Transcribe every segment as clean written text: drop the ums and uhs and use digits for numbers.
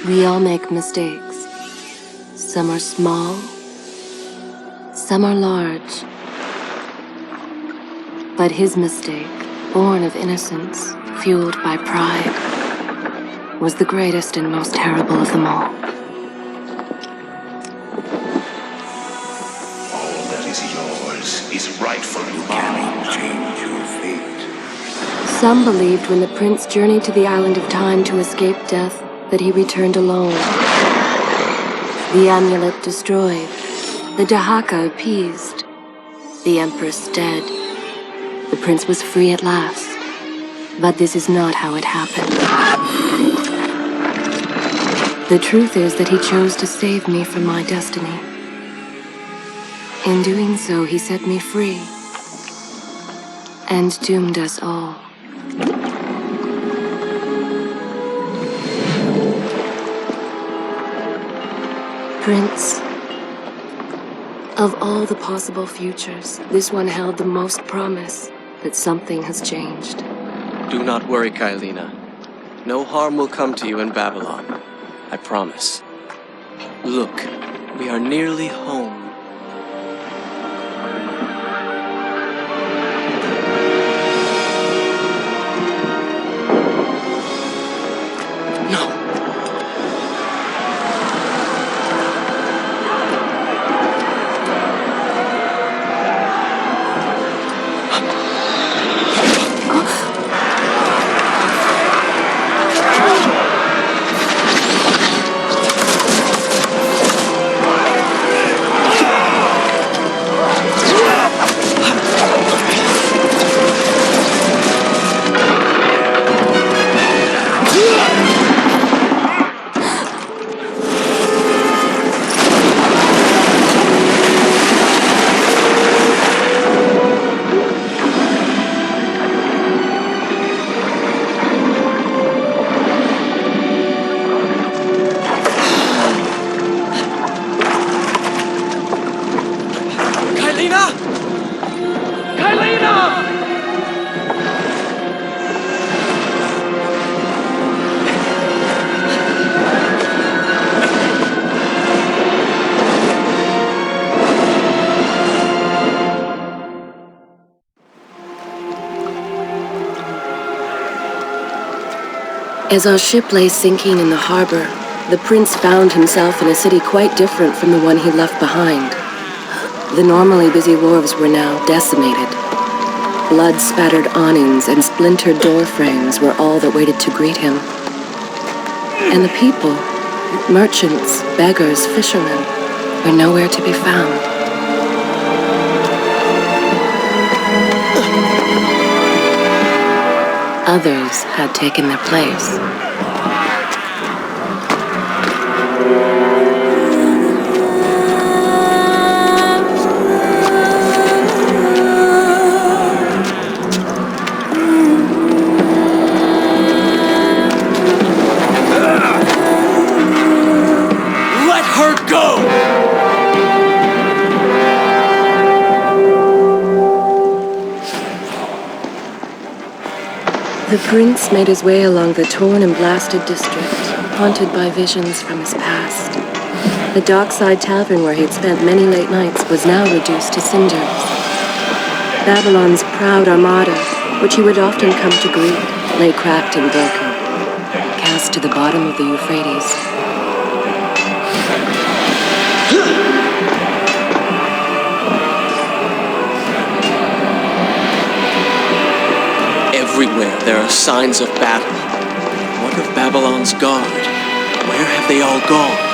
We all make mistakes. Some are small, some are large. But his mistake, born of innocence, fueled by pride, was the greatest and most terrible of them all. All that is yours is rightfully cannot change your fate. Some believed when the prince journeyed to the island of time to escape death that he returned alone. The amulet destroyed, the Dahaka appeased, the empress dead. The prince was free at last. But this is not how it happened. The truth is that he chose to save me from my destiny. In doing so, he set me free and doomed us all. Prince, of all the possible futures, this one held the most promise that something has changed. Do not worry, Kailina. No harm will come to you in Babylon. I promise. Look, we are nearly home. As our ship lay sinking in the harbor, the prince found himself in a city quite different from the one he left behind. The normally busy wharves were now decimated. Blood-spattered awnings and splintered door frames were all that waited to greet him. And the people, merchants, beggars, fishermen, were nowhere to be found. Others had taken their place. Let her go! The prince made his way along the torn and blasted district, haunted by visions from his past. The dockside tavern where he'd spent many late nights was now reduced to cinders. Babylon's proud armada, which he would often come to greet, lay cracked and broken, cast to the bottom of the Euphrates. Everywhere there are signs of battle. What of Babylon's guard? Where have they all gone?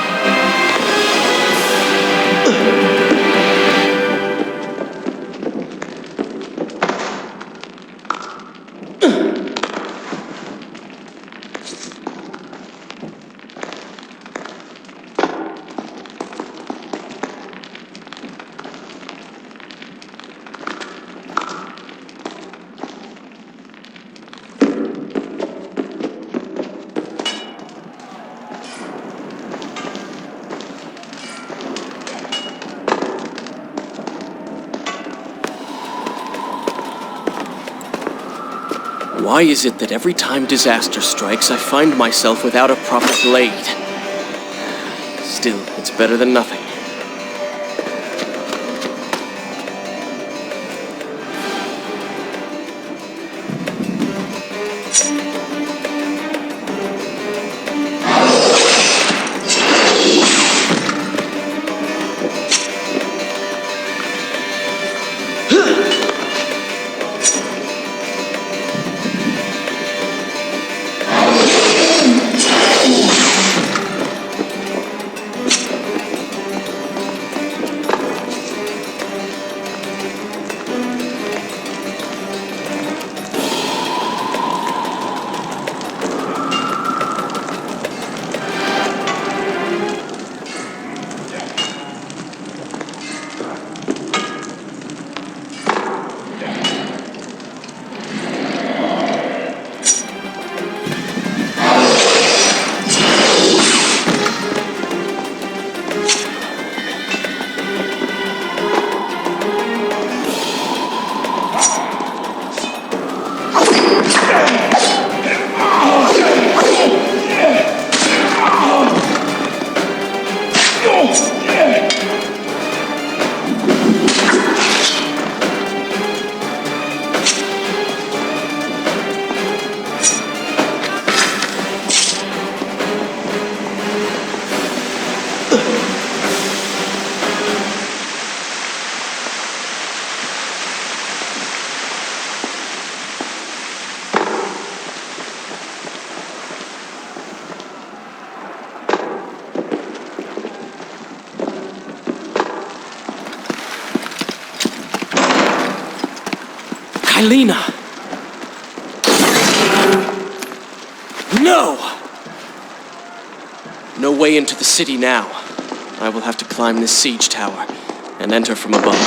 Why is it that every time disaster strikes, I find myself without a proper blade? Still, it's better than nothing. Kylina! No! No way into the city now. I will have to climb this siege tower and enter from above.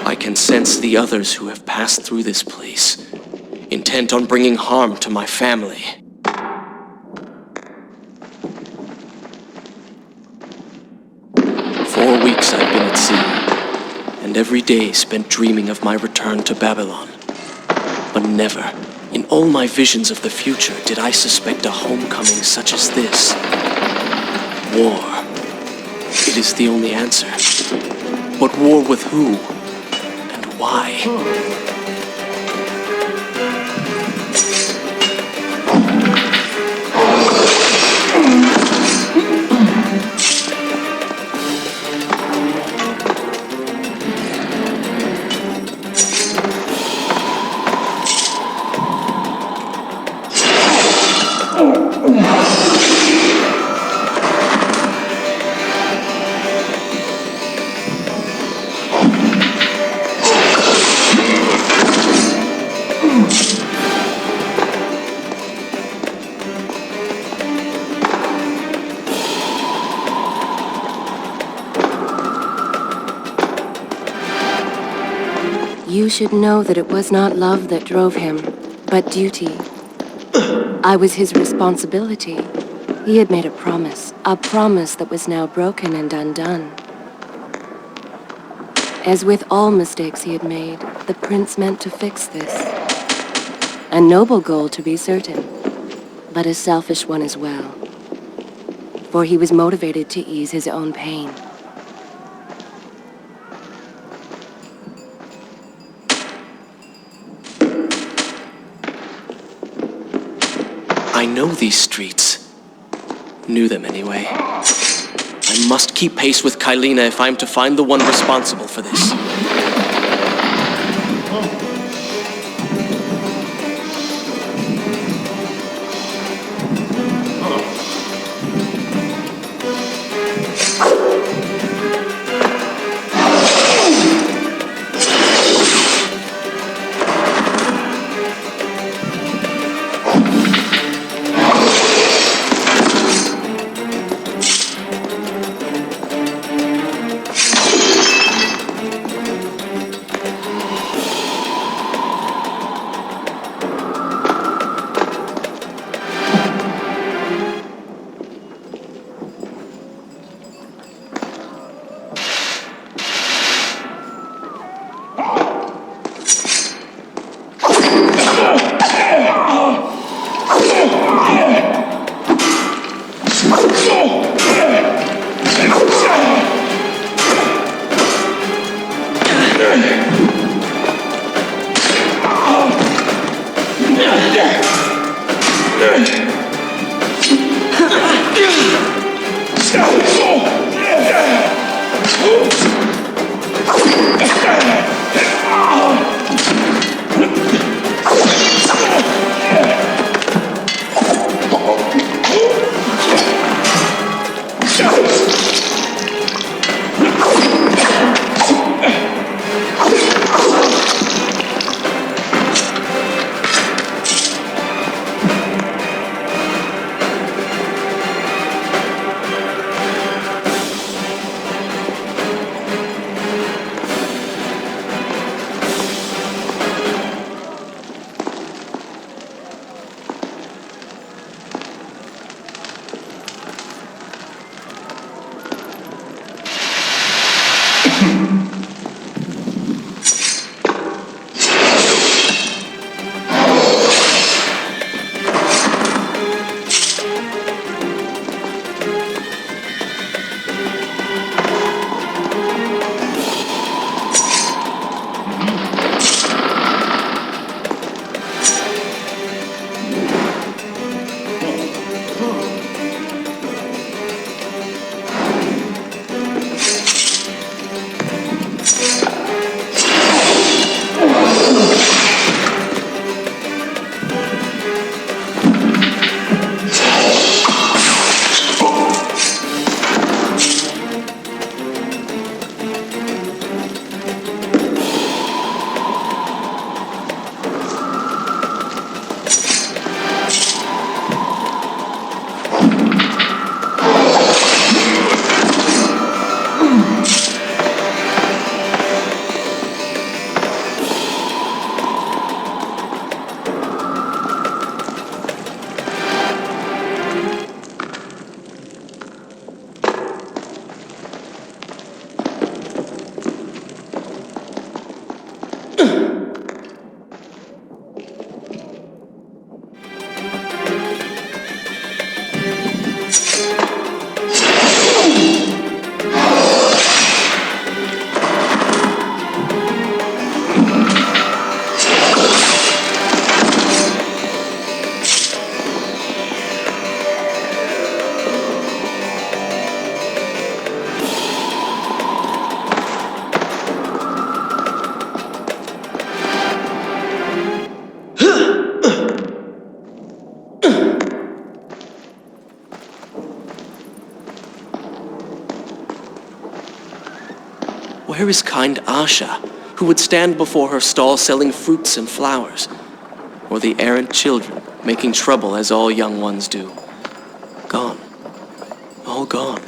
I can sense the others who have passed through this place, intent on bringing harm to my family. Weeks I've been at sea, and every day spent dreaming of my return to Babylon. But never, in all my visions of the future, did I suspect a homecoming such as this. War. It is the only answer. But war with who? And why? You should know that it was not love that drove him, but duty. I was his responsibility. He had made a promise that was now broken and undone. As with all mistakes he had made, the prince meant to fix this. A noble goal, to be certain, but a selfish one as well. For he was motivated to ease his own pain. I know these streets. Knew them anyway. I must keep pace with Kylina if I'm to find the one responsible for this. Where is kind Asha, who would stand before her stall selling fruits and flowers? Or the errant children, making trouble as all young ones do? Gone. All gone.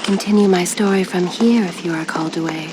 Continue my story from here if you are called away.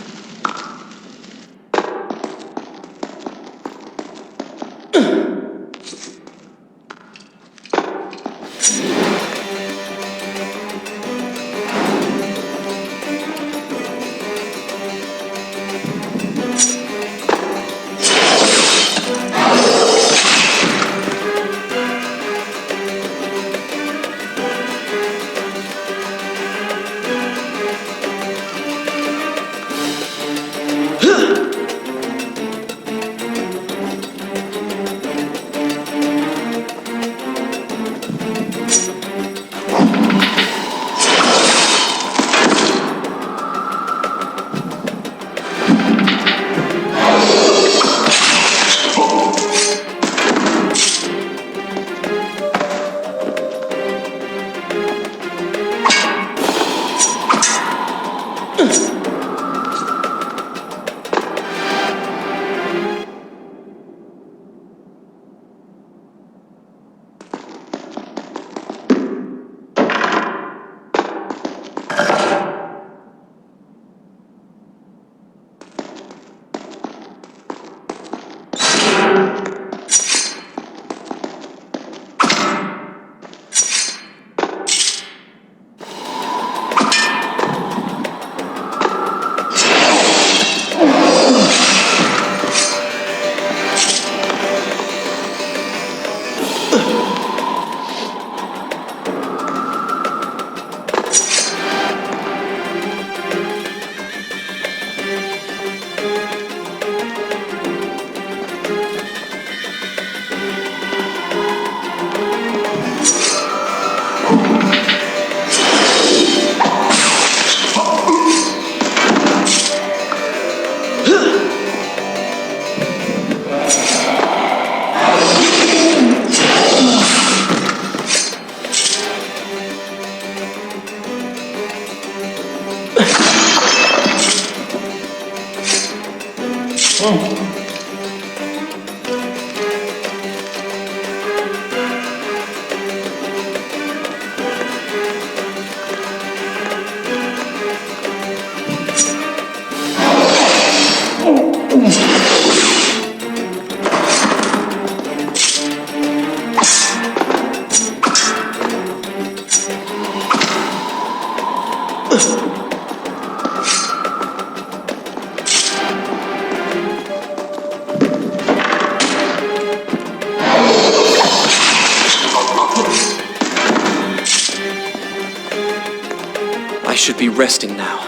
should be resting now,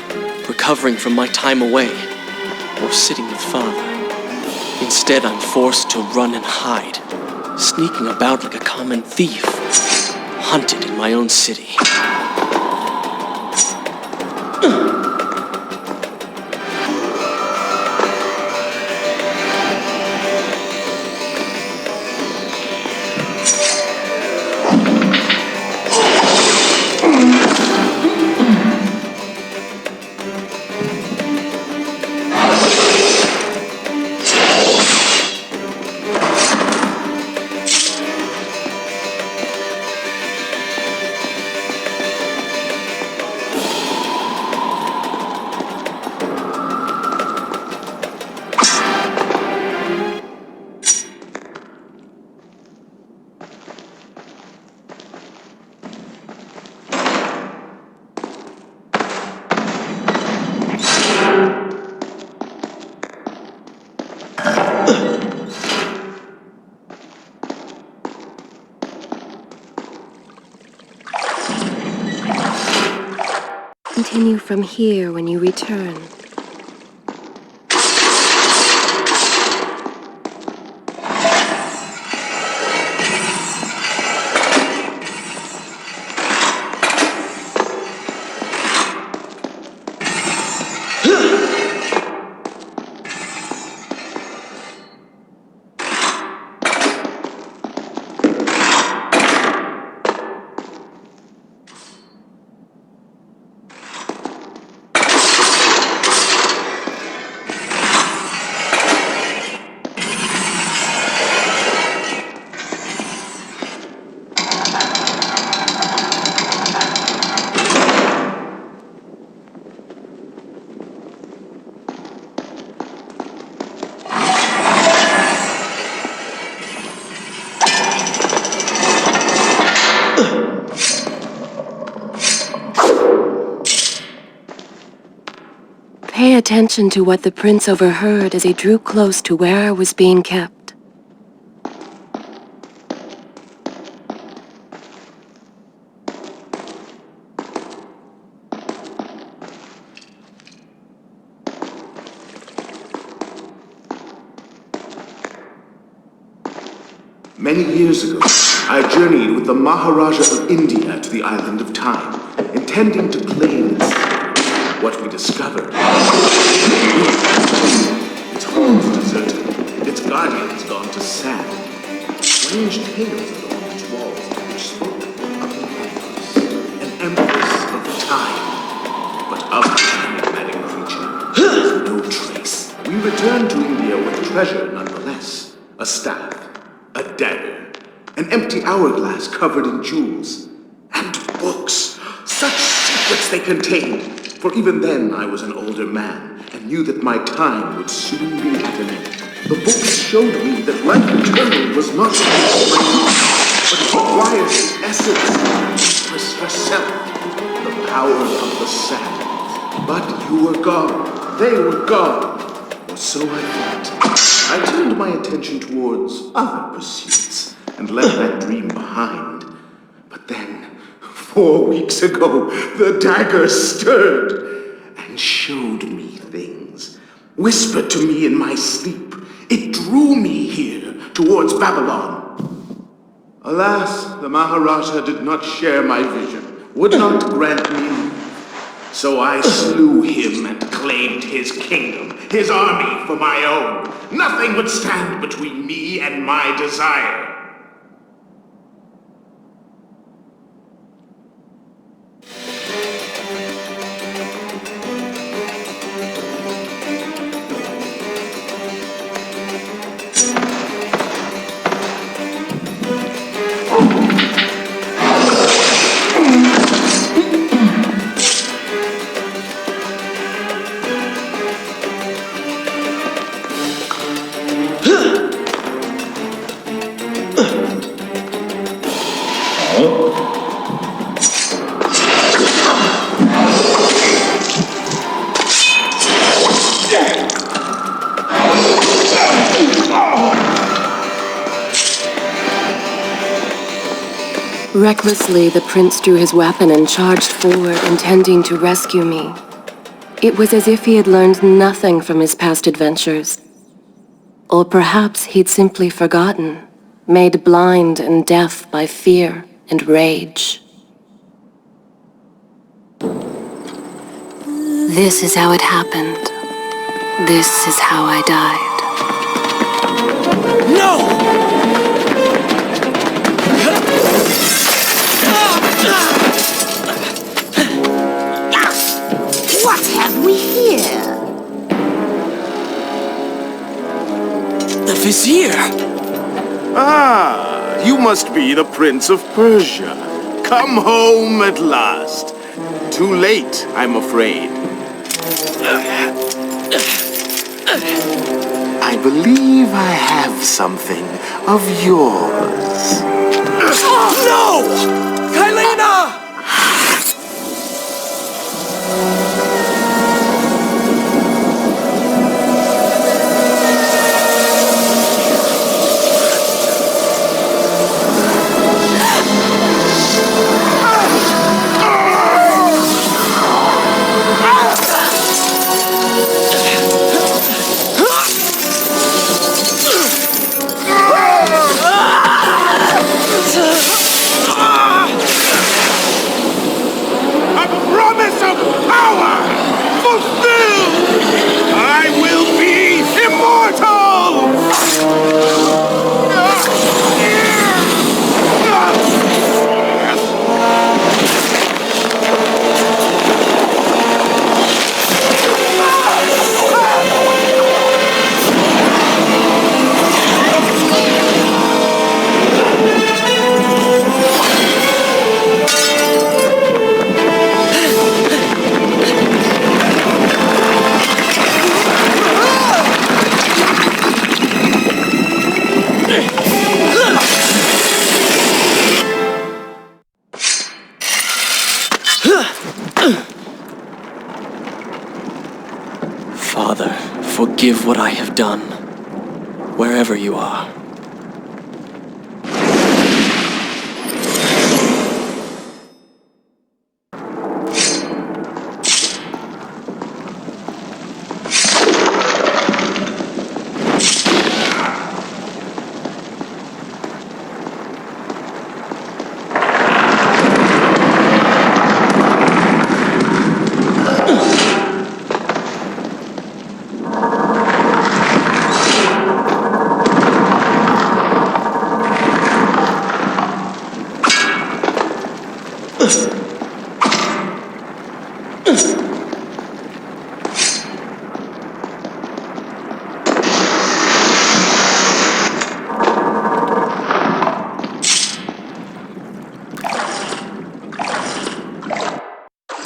recovering from my time away, or sitting with Father. Instead, I'm forced to run and hide, sneaking about like a common thief, hunted in my own city. Continue from here when you return. Pay attention to what the prince overheard as he drew close to where I was being kept. Many years ago, I journeyed with the Maharaja of India to the island of Time, intending to claim its secret. What we discovered. Its halls deserted, its guardians gone to sand. Strange tales along its walls which spoke of an empress of time. But of this enigmatic creature, there is no trace. We returned to India with treasure nonetheless. A staff, a dagger, an empty hourglass covered in jewels, and books. Such secrets they contained. For even then I was an older man, and knew that my time would soon be at an end. The books showed me that life eternal was not minute, but it required the essence of the Empress herself, the power of the sand. But you were gone, they were gone, or so I thought. I turned my attention towards other pursuits, and left that dream behind. But then, 4 weeks ago, the dagger stirred and showed me things, whispered to me in my sleep. It drew me here, towards Babylon. Alas, the Maharaja did not share my vision, would not grant me leave. So I slew him and claimed his kingdom, his army for my own. Nothing would stand between me and my desire. Recklessly, the prince drew his weapon and charged forward, intending to rescue me. It was as if he had learned nothing from his past adventures. Or perhaps he'd simply forgotten, made blind and deaf by fear and rage. This is how it happened. This is how I died. No! What have we here? The Vizier! Ah, you must be the Prince of Persia. Come home at last. Too late, I'm afraid. I believe I have something of yours. No! Kylena! A promise of power fulfilled! I will be immortal! Father, forgive what I have done, wherever you are.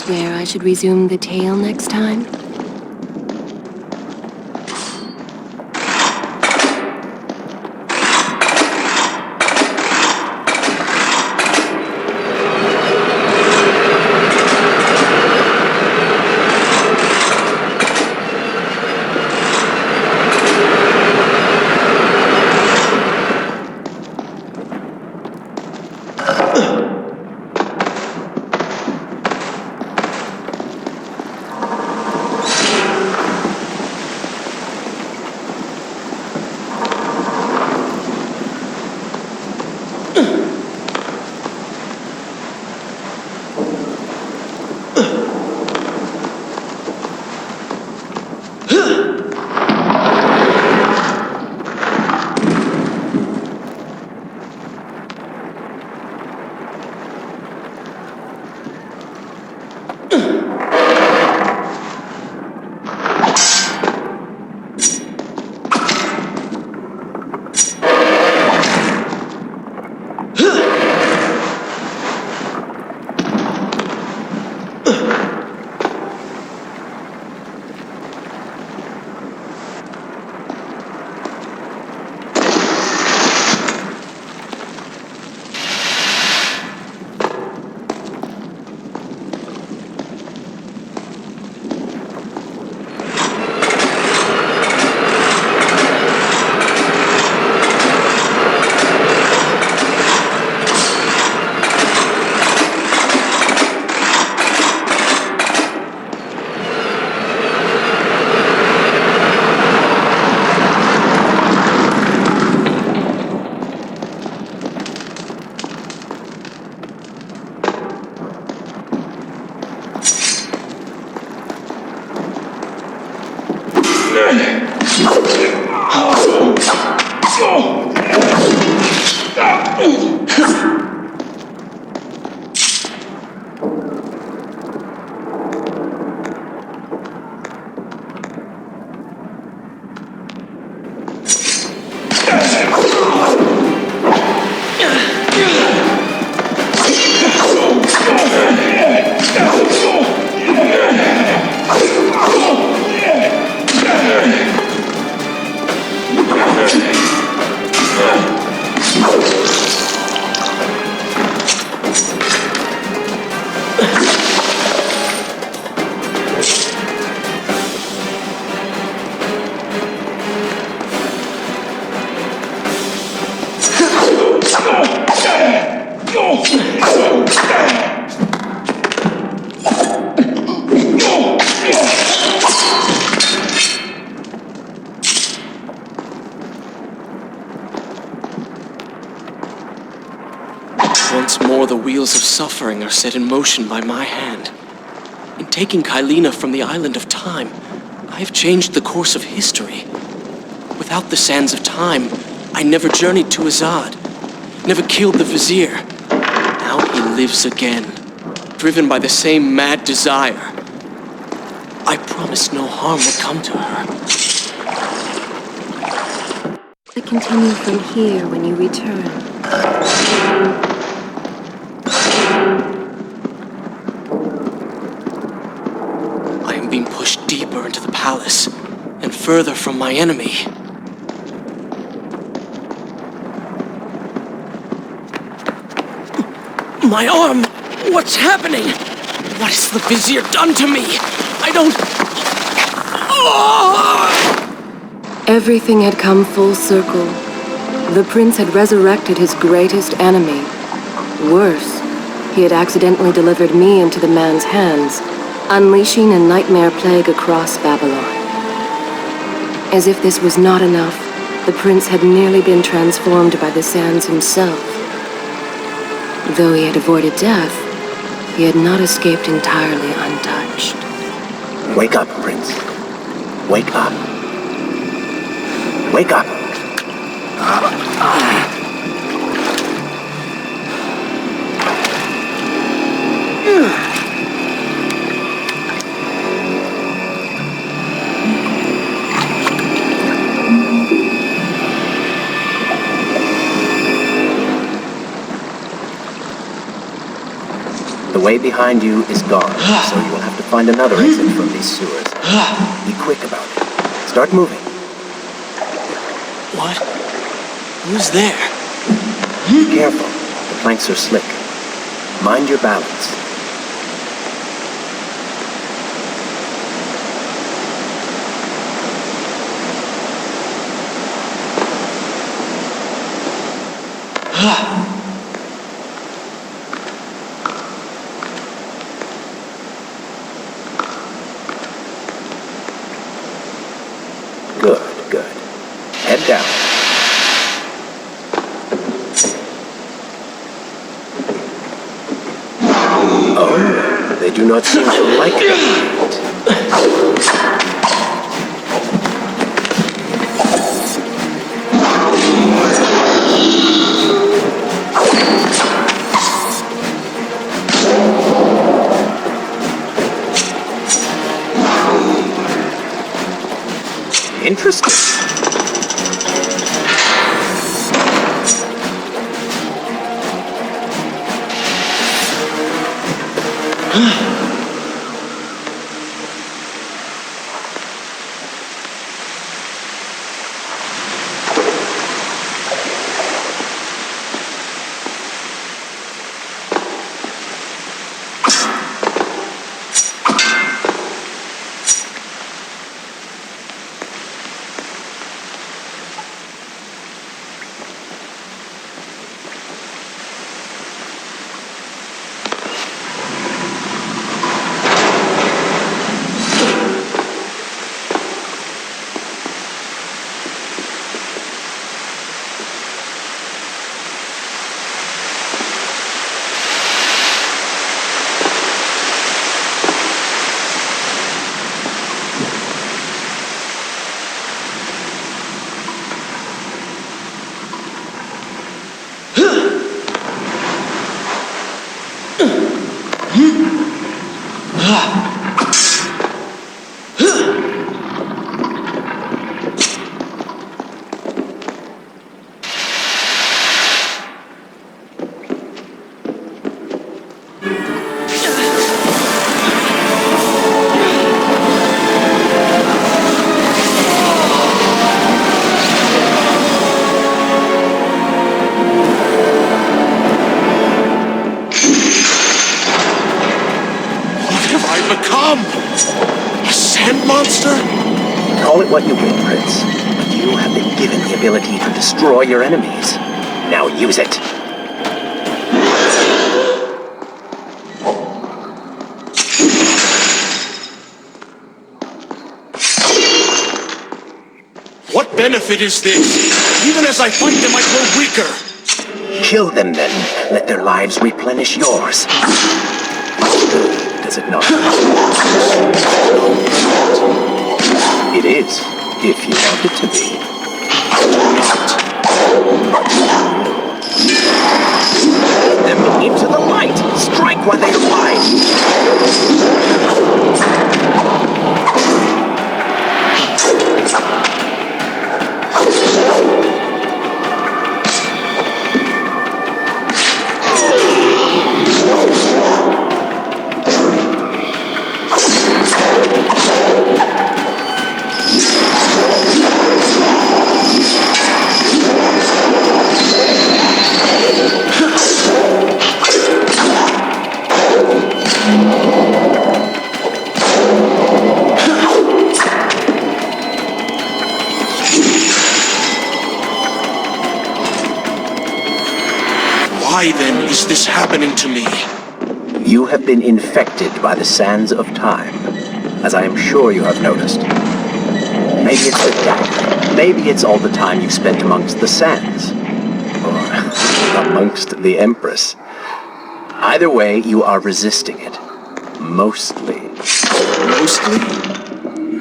Where I should resume the tale next time? Once more the wheels of suffering are set in motion by my hand. In taking Kylina from the island of time, I have changed the course of history. Without the sands of time, I never journeyed to Azad, never killed the vizier. Now he lives again, driven by the same mad desire. I promised no harm would come to her. I continue from here when you return. I am being pushed deeper into the palace and further from my enemy. My arm! What's happening? What has the vizier done to me? I don't... Everything had come full circle. The prince had resurrected his greatest enemy. Worse, he had accidentally delivered me into the man's hands, unleashing a nightmare plague across Babylon. As if this was not enough, the prince had nearly been transformed by the sands himself. Though he had avoided death, he had not escaped entirely untouched. Wake up, Prince. Wake up. Wake up. The way behind you is gone, so you will have to find another exit from these sewers. Be quick about it. Start moving. What? Who's there? Be careful. The planks are slick. Mind your balance. Good, good. Head down. Oh, they do not seem to like it. Interesting. Become a sand monster? Call it what you will, Prince. But you have been given the ability to destroy your enemies. Now use it. What benefit is this? Even as I fight them, I grow weaker. Kill them then. Let their lives replenish yours. Does it not? It is, if you want it to be. Lead them into the light! Strike while they are wide! Why then is this happening to me? You have been infected by the sands of time, as I am sure you have noticed. Maybe it's the dagger. Maybe it's all the time you've spent amongst the sands. Or amongst the Empress. Either way, you are resisting it. Mostly. Mostly?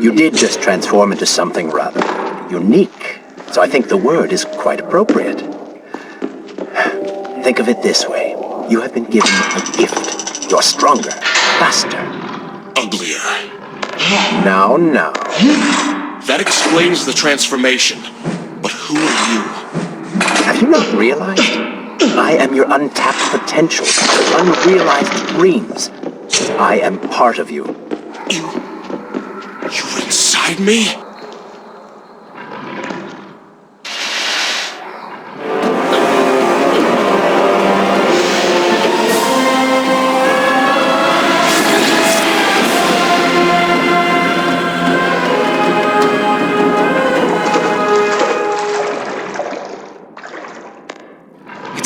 You did just transform into something rather unique, so I think the word is quite appropriate. Think of it this way. You have been given a gift. You're stronger, faster. Uglier. Now. That explains the transformation. But who are you? Have you not realized? I am your untapped potential, your unrealized dreams. I am part of you. You're inside me?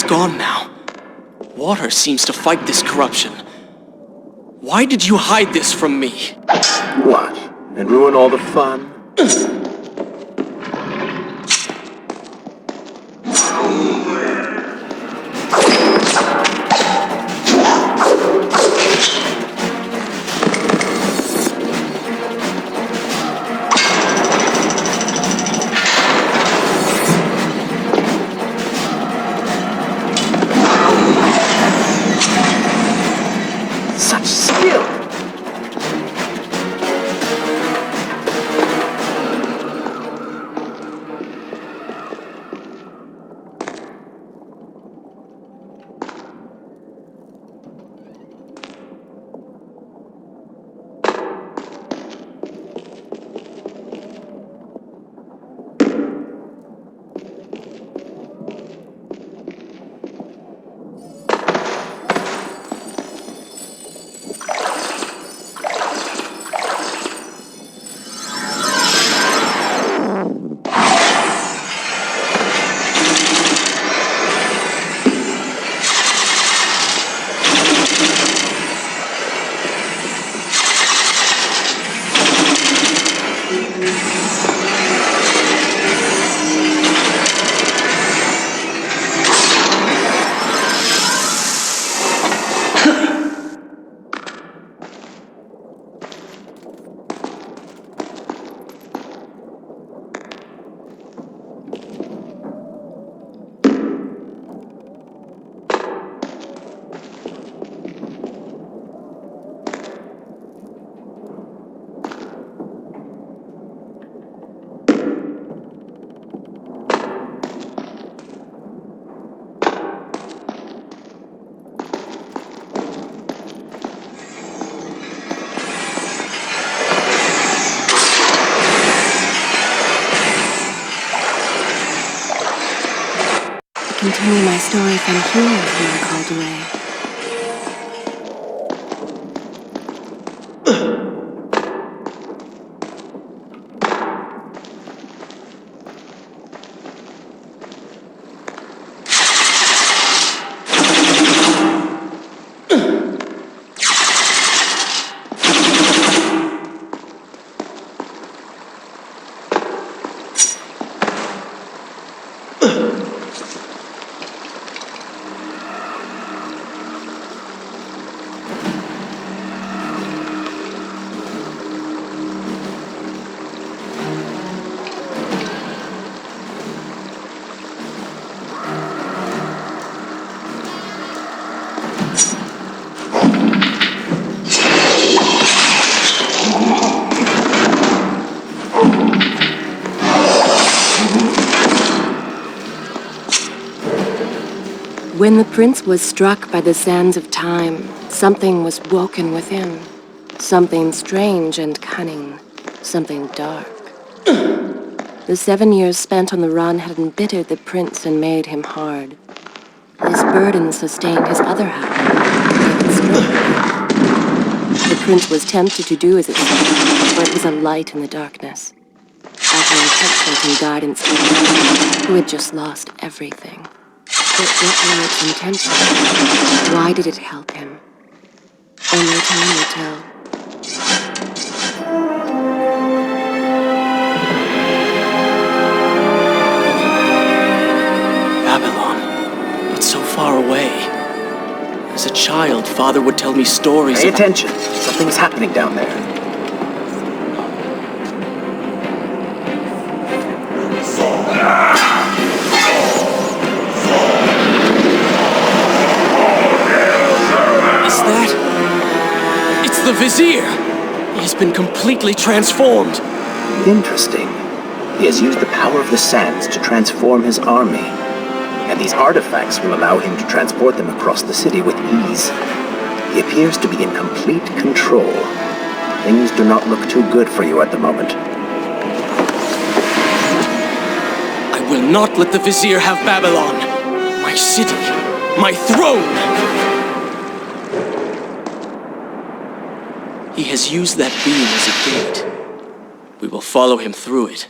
Gone now. Water seems to fight this corruption. Why did you hide this from me? What? And ruin all the fun? Such skill! me my story from here if you are called away. When the prince was struck by the sands of time, something was woken within. Something strange and cunning. Something dark. The 7 years spent on the run had embittered the prince and made him hard. This burden sustained his other half, gave it strength. The prince was tempted to do as it said, for it was a light in the darkness. Offering comfort and guidance to him, who had just lost everything. But what were its intentions? Why did it help him? Only time will tell. Babylon. It's so far away. As a child, Father would tell me stories Pay about... attention. Something's happening down there. The Vizier! He has been completely transformed. Interesting. He has used the power of the sands to transform his army. And these artifacts will allow him to transport them across the city with ease. He appears to be in complete control. Things do not look too good for you at the moment. I will not let the Vizier have Babylon. My city. My throne! He has used that beam as a gate. We will follow him through it.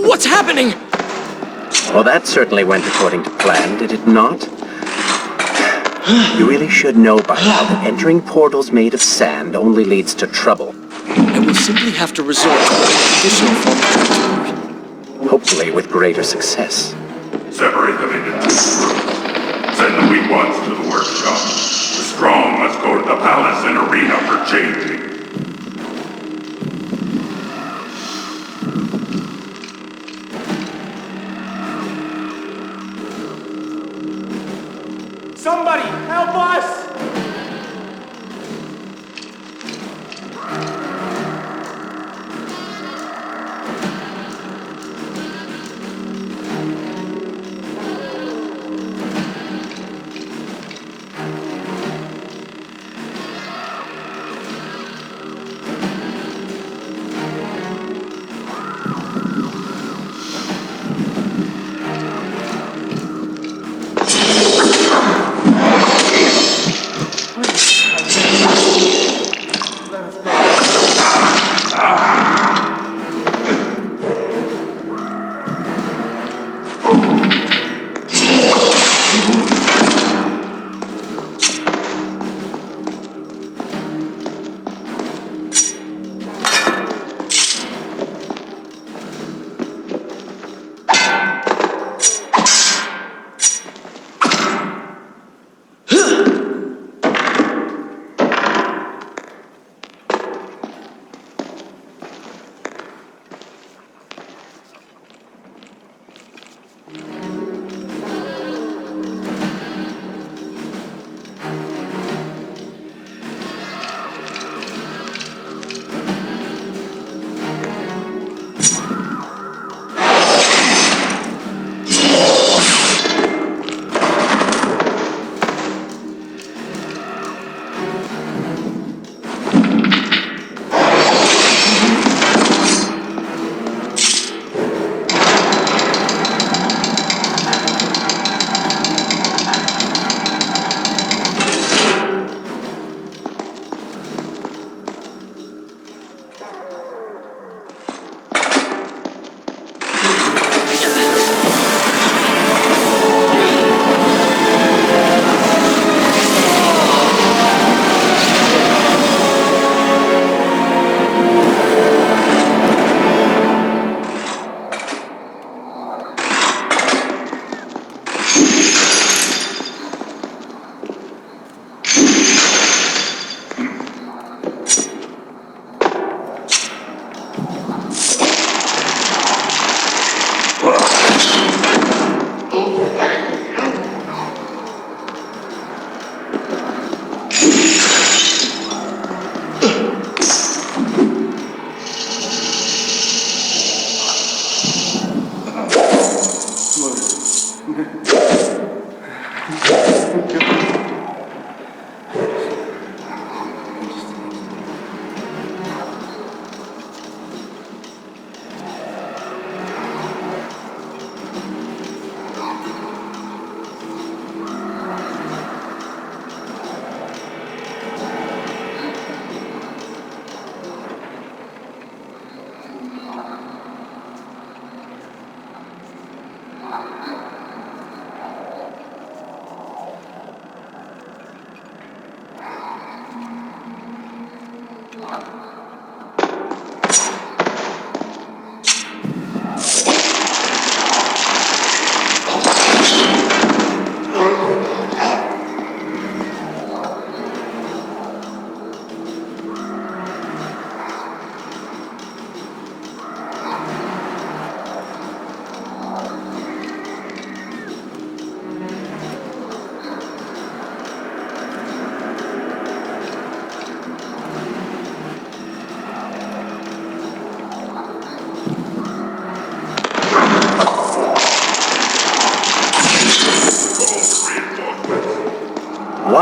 What's happening? Well, that certainly went according to plan, did it not? You really should know by now that entering portals made of sand only leads to trouble. I will simply have to resort to a traditional form of transport. Hopefully with greater success. Separate them into 2 groups. Send the weak ones to the workshop. The strong must go to the palace and arena for changing. Somebody, help us!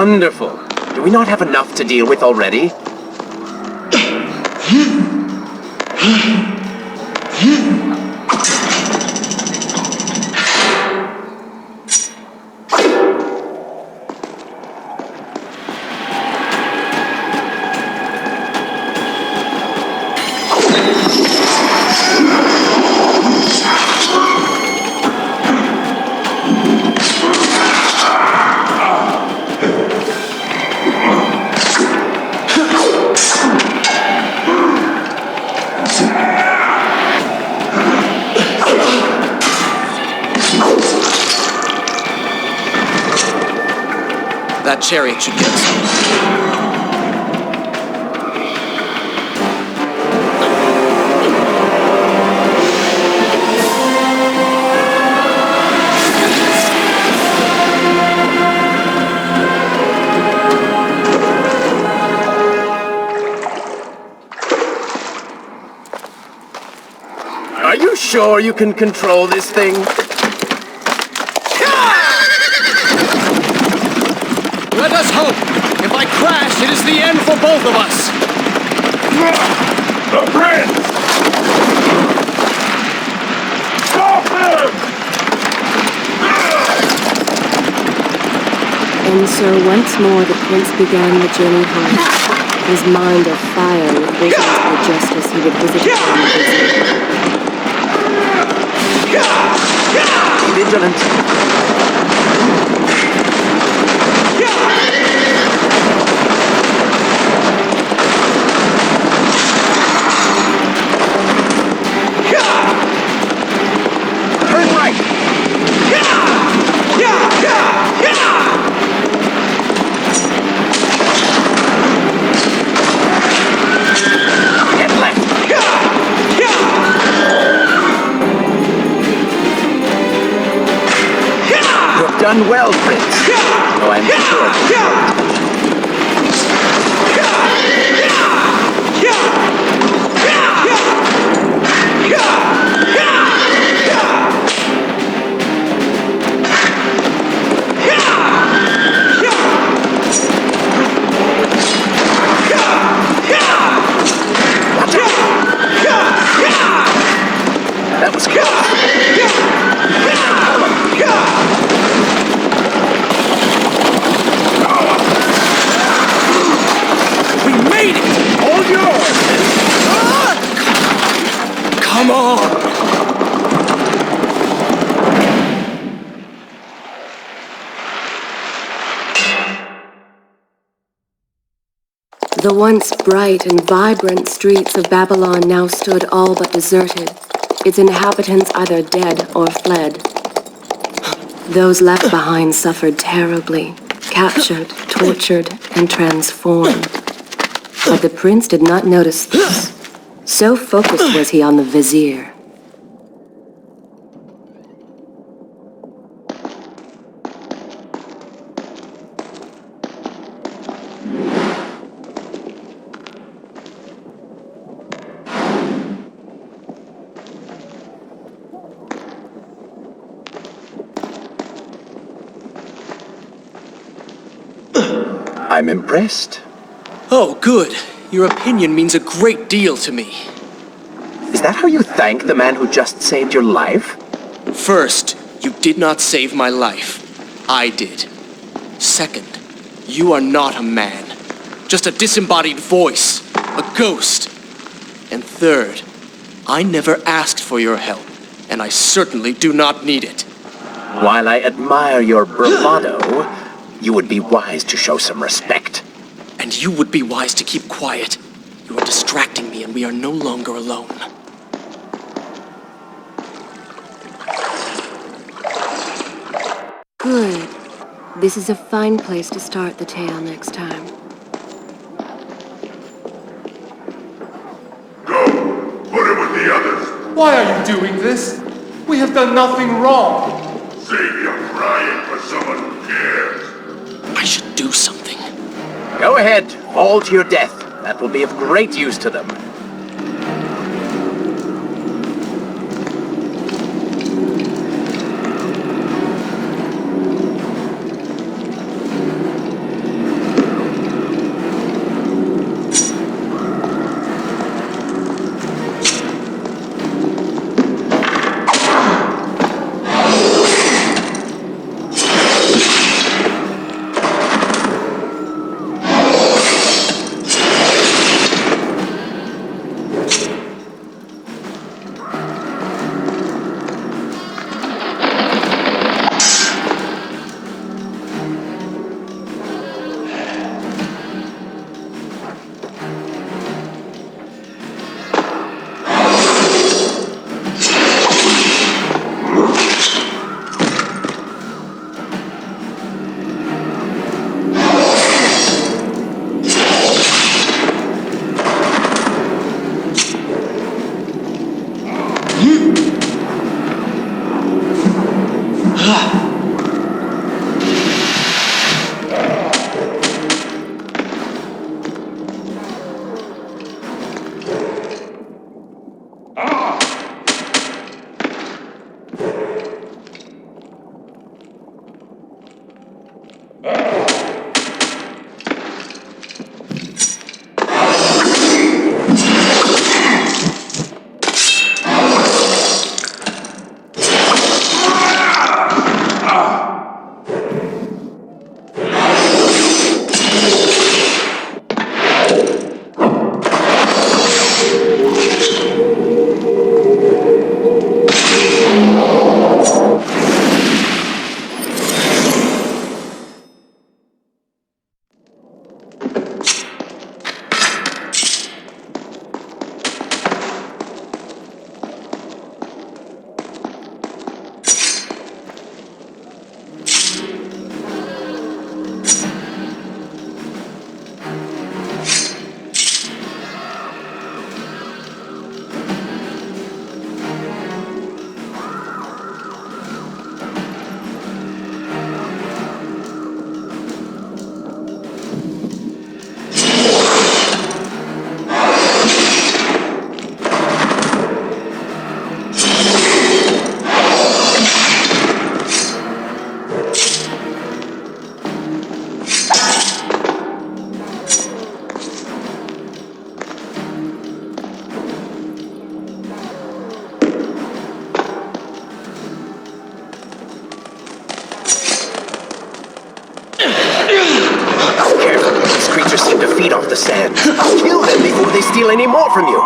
Wonderful. Do we not have enough to deal with already? That chariot should get us. Are you sure you can control this thing? Let us hope! If I crash, it is the end for both of us! The prince! Stop him! And so once more the prince began the journey home, his mind afire with visions of the justice he would visit upon the visit. Be vigilant. Turn right. Get left. You have done well, Prince. Though I'm sure. That was close. We made it! All yours! Come on! The once bright and vibrant streets of Babylon now stood all but deserted, its inhabitants either dead or fled. Those left behind suffered terribly, captured, tortured, and transformed. But the prince did not notice this. So focused was he on the vizier. I'm impressed. Oh, good. Your opinion means a great deal to me. Is that how you thank the man who just saved your life? First, you did not save my life. I did. Second, you are not a man. Just a disembodied voice. A ghost. And third, I never asked for your help, and I certainly do not need it. While I admire your bravado, you would be wise to show some respect. And you would be wise to keep quiet. You are distracting me, and we are no longer alone. Good. This is a fine place to start the tale next time. Go! Put him with the others! Why are you doing this? We have done nothing wrong. Save your crying for someone who cares. I should do something. Go ahead, fall to your death. That will be of great use to them. feed off the sand. Kill them before they steal any more from you.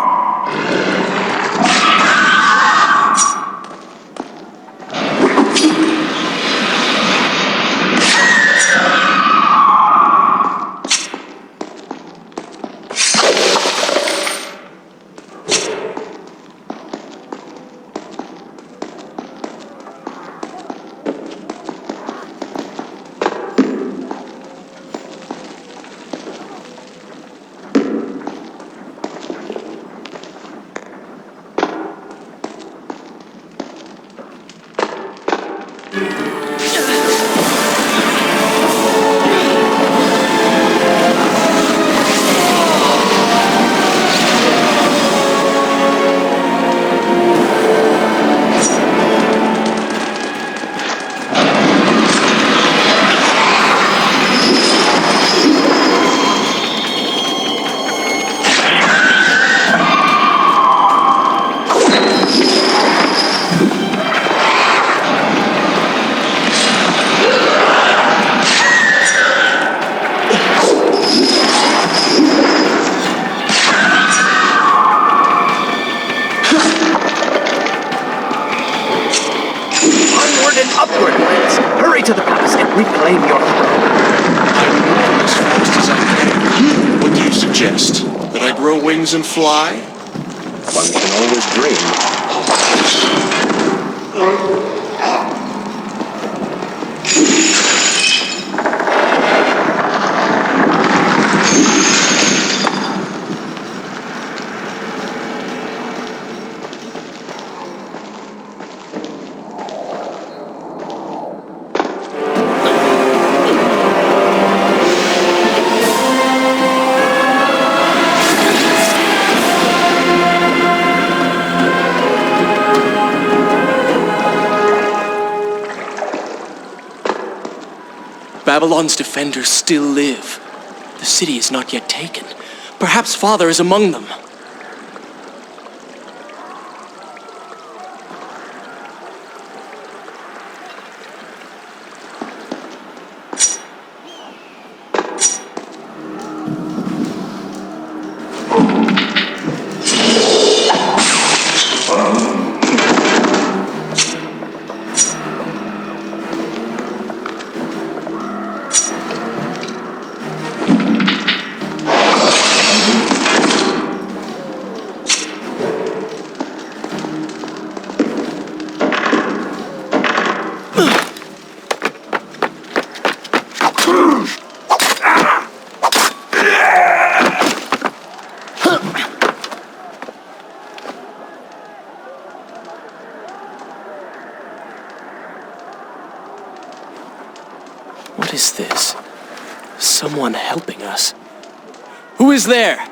Upward, Lance! Hurry to the palace and reclaim your throne. I'm moving as fast as I can. What do you suggest? That I grow wings and fly? One can always dream. Babylon's defenders still live. The city is not yet taken. Perhaps Father is among them. What is this? Someone helping us. Who is there?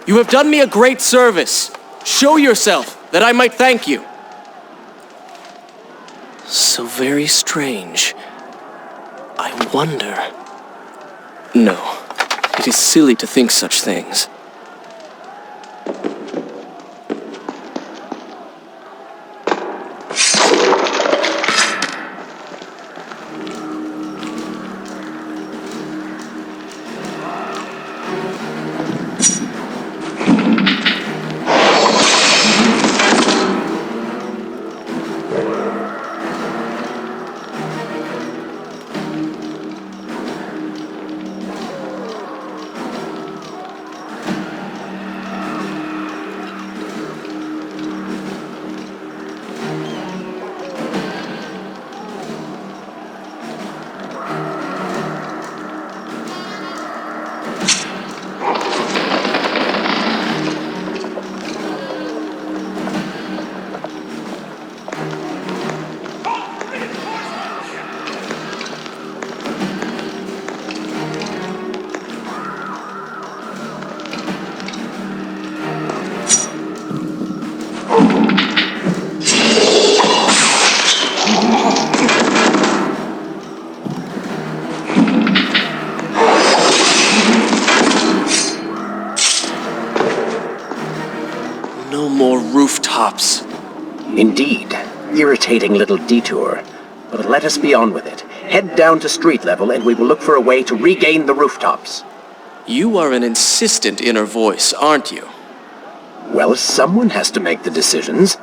You have done me a great service. Show yourself. that I might thank you. So very strange. I wonder... No, it is silly to think such things. No more rooftops. Indeed. Irritating little detour. But let us be on with it. Head down to street level and we will look for a way to regain the rooftops. You are an insistent inner voice, aren't you? Well, someone has to make the decisions.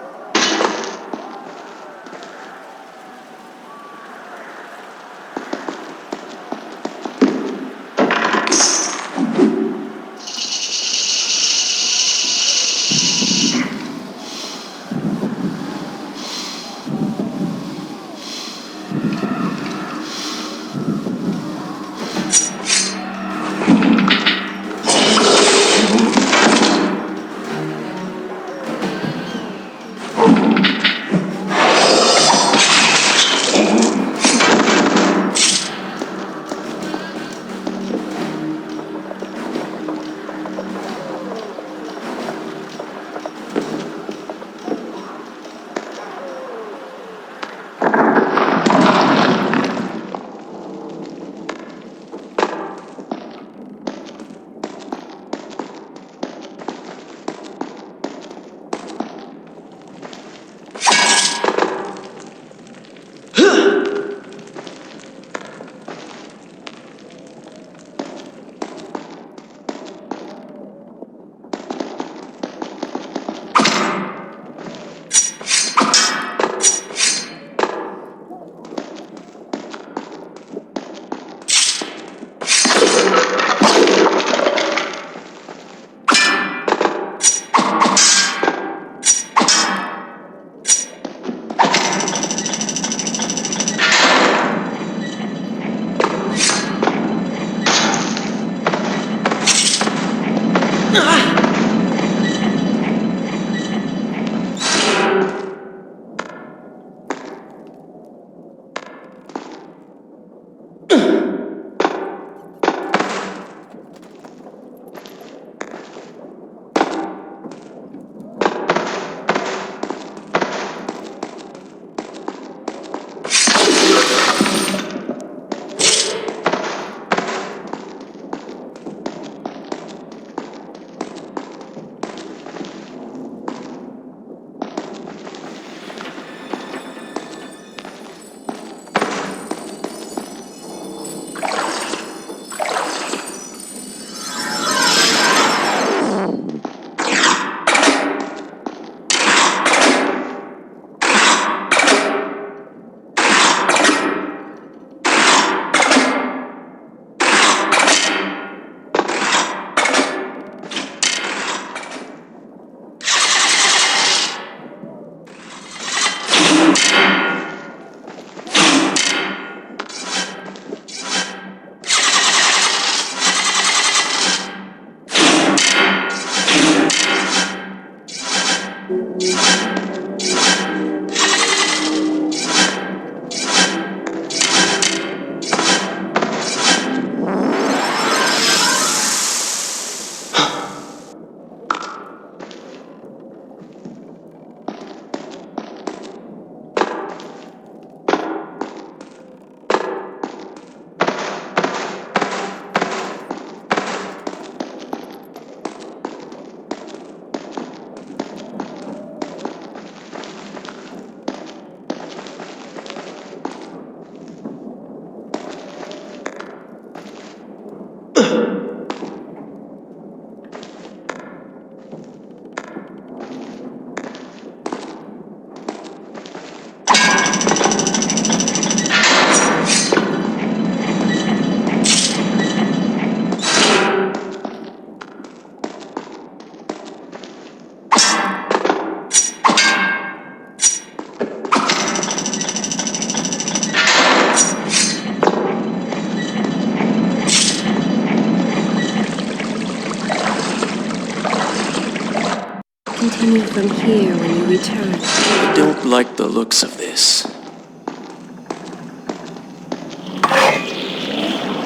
from here when you return. I don't like the looks of this.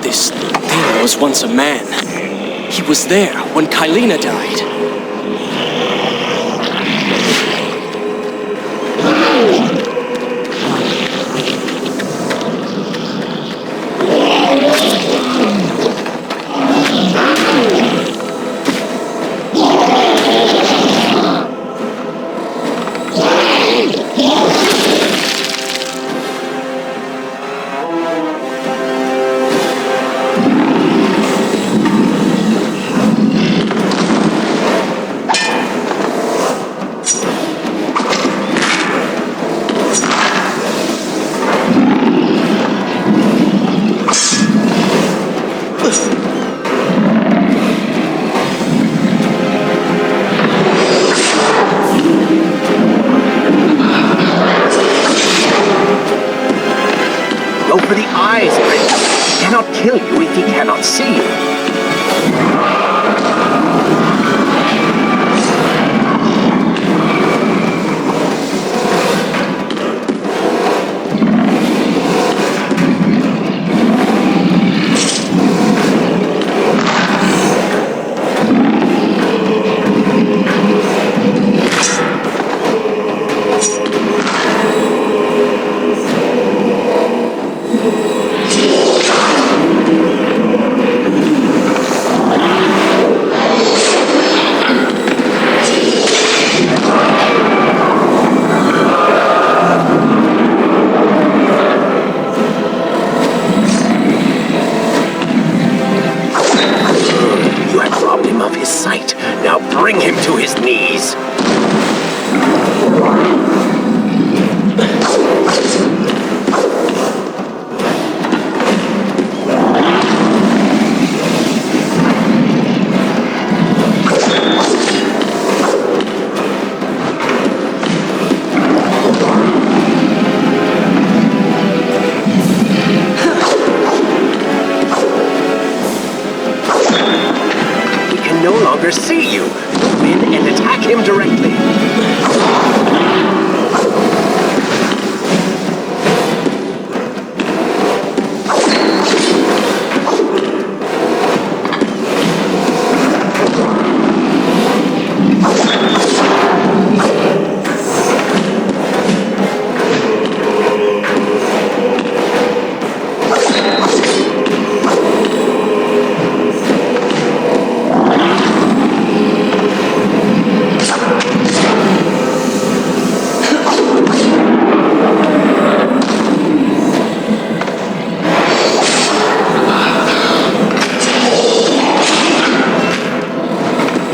This thing was once a man. He was there when Kylina died. Go for the eyes, Prince. He cannot kill you if he cannot see you. Now bring him to his knees. No longer see you. Move in and attack him directly.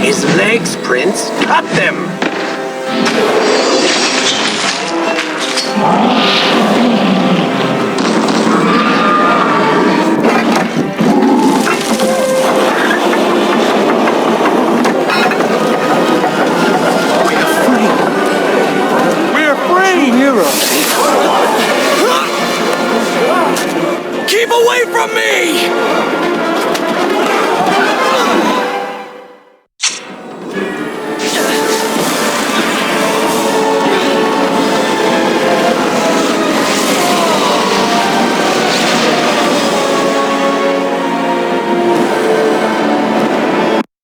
His legs, Prince! Cut them! We're free! Heroes! Keep away from me!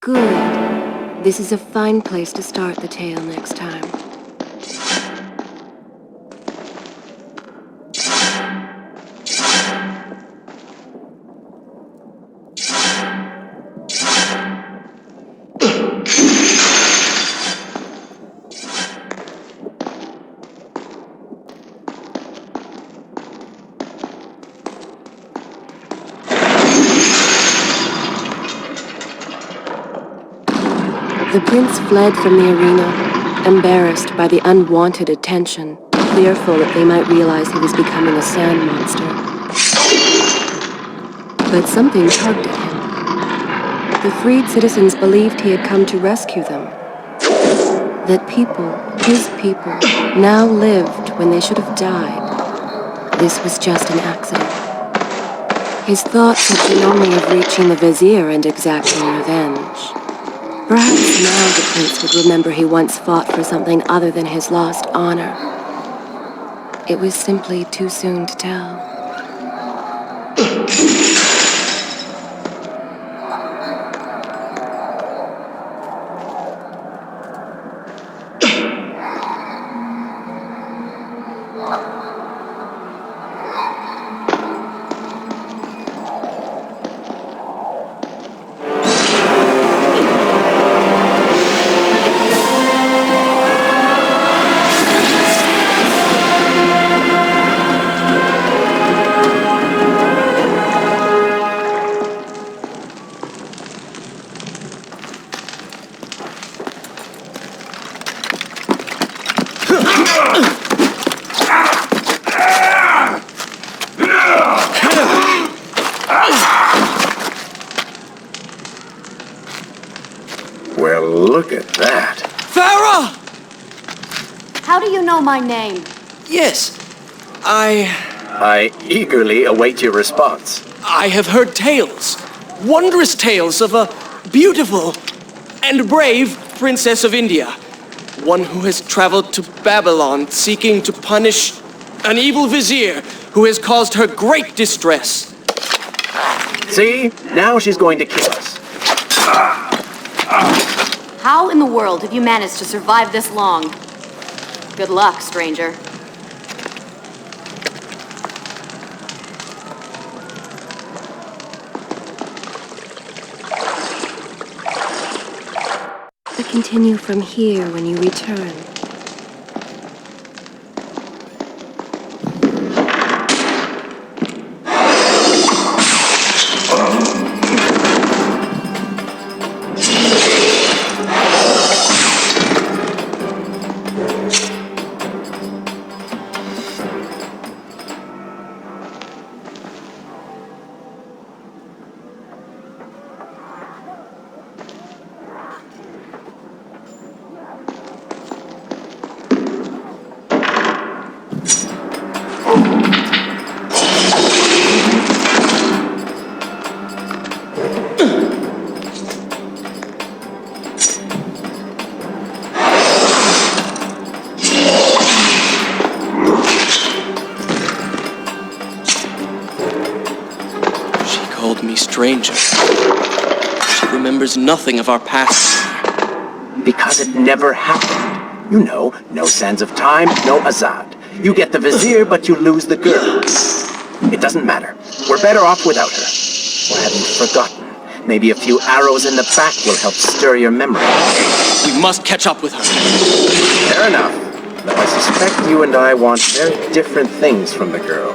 Good. This is a fine place to start the tale next time. The prince fled from the arena, embarrassed by the unwanted attention, fearful that they might realize he was becoming a sand monster. But something tugged at him. The freed citizens believed he had come to rescue them. That people, his people, now lived when they should have died. This was just an accident. His thoughts had been only of reaching the vizier and exacting revenge. Perhaps now the prince would remember he once fought for something other than his lost honor. It was simply too soon to tell. Well, look at that. Farah! How do you know my name? Yes, I eagerly await your response. have heard tales, wondrous tales of a beautiful and brave princess of India. One who has traveled to Babylon seeking to punish an evil vizier who has caused her great distress. See? Now she's going to kill us. How in the world have you managed to survive this long? Good luck, stranger. We continue from here when you return. Stranger. She remembers nothing of our past. Because it never happened. You know, no sands of time, no Azad. You get the vizier, but you lose the girl. It doesn't matter. We're better off without her. Or have you forgotten? Maybe a few arrows in the back will help stir your memory. We must catch up with her. Fair enough. Though I suspect you and I want very different things from the girl.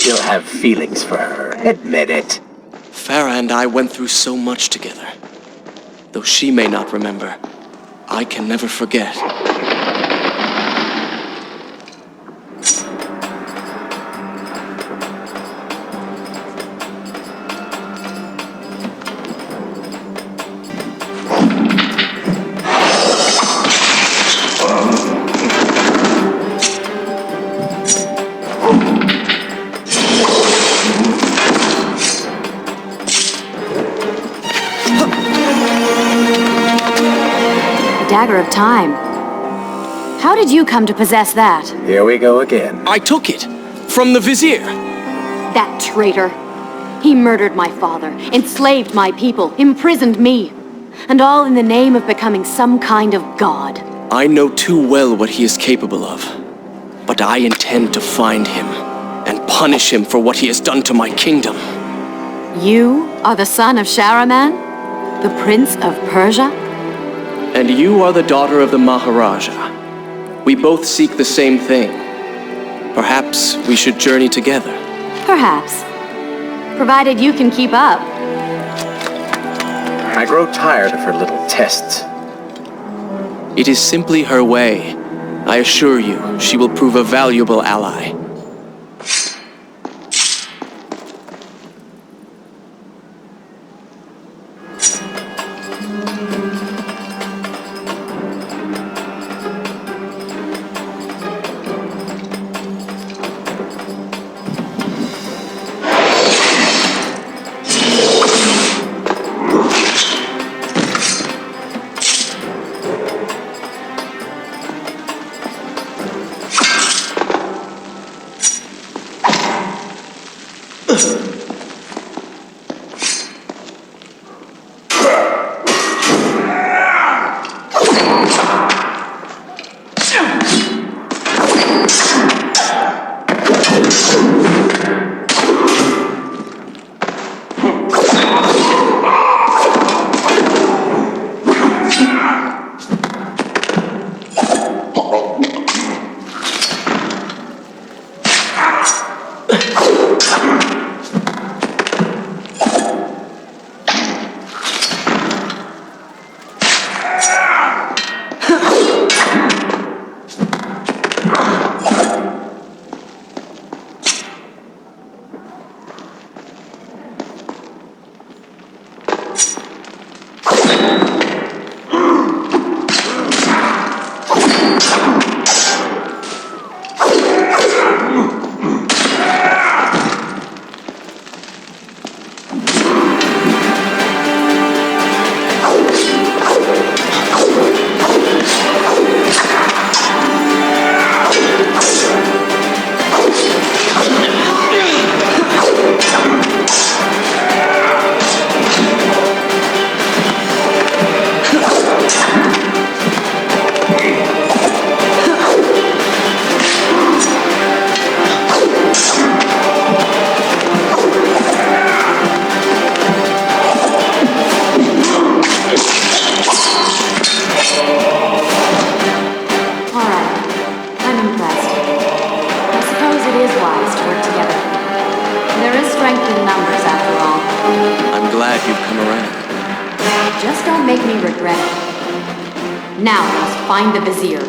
still have feelings for her. Admit it. Farah and I went through so much together. Though she may not remember, I can never forget. Dagger of Time. How did you come to possess that? Here we go again. I took it from the Vizier. That traitor. He murdered my father, enslaved my people, imprisoned me. And all in the name of becoming some kind of god. I know too well what he is capable of. But I intend to find him and punish him for what he has done to my kingdom. You are the son of Shahraman? The Prince of Persia? And you are the daughter of the Maharaja. We both seek the same thing. Perhaps we should journey together. Perhaps. Provided you can keep up. I grow tired of her little tests. It is simply her way. I assure you, she will prove a valuable ally. Just don't make me regret it. Now we must find the Vizier.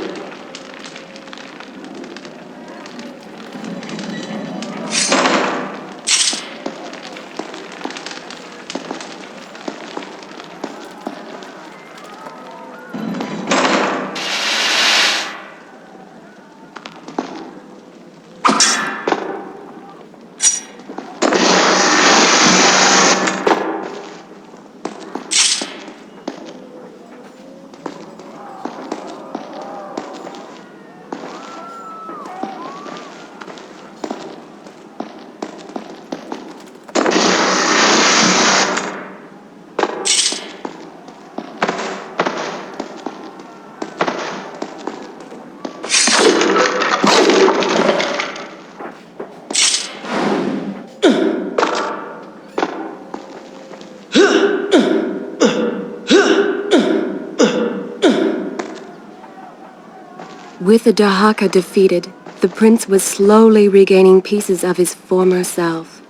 With the Dahaka defeated, The prince was slowly regaining pieces of his former self.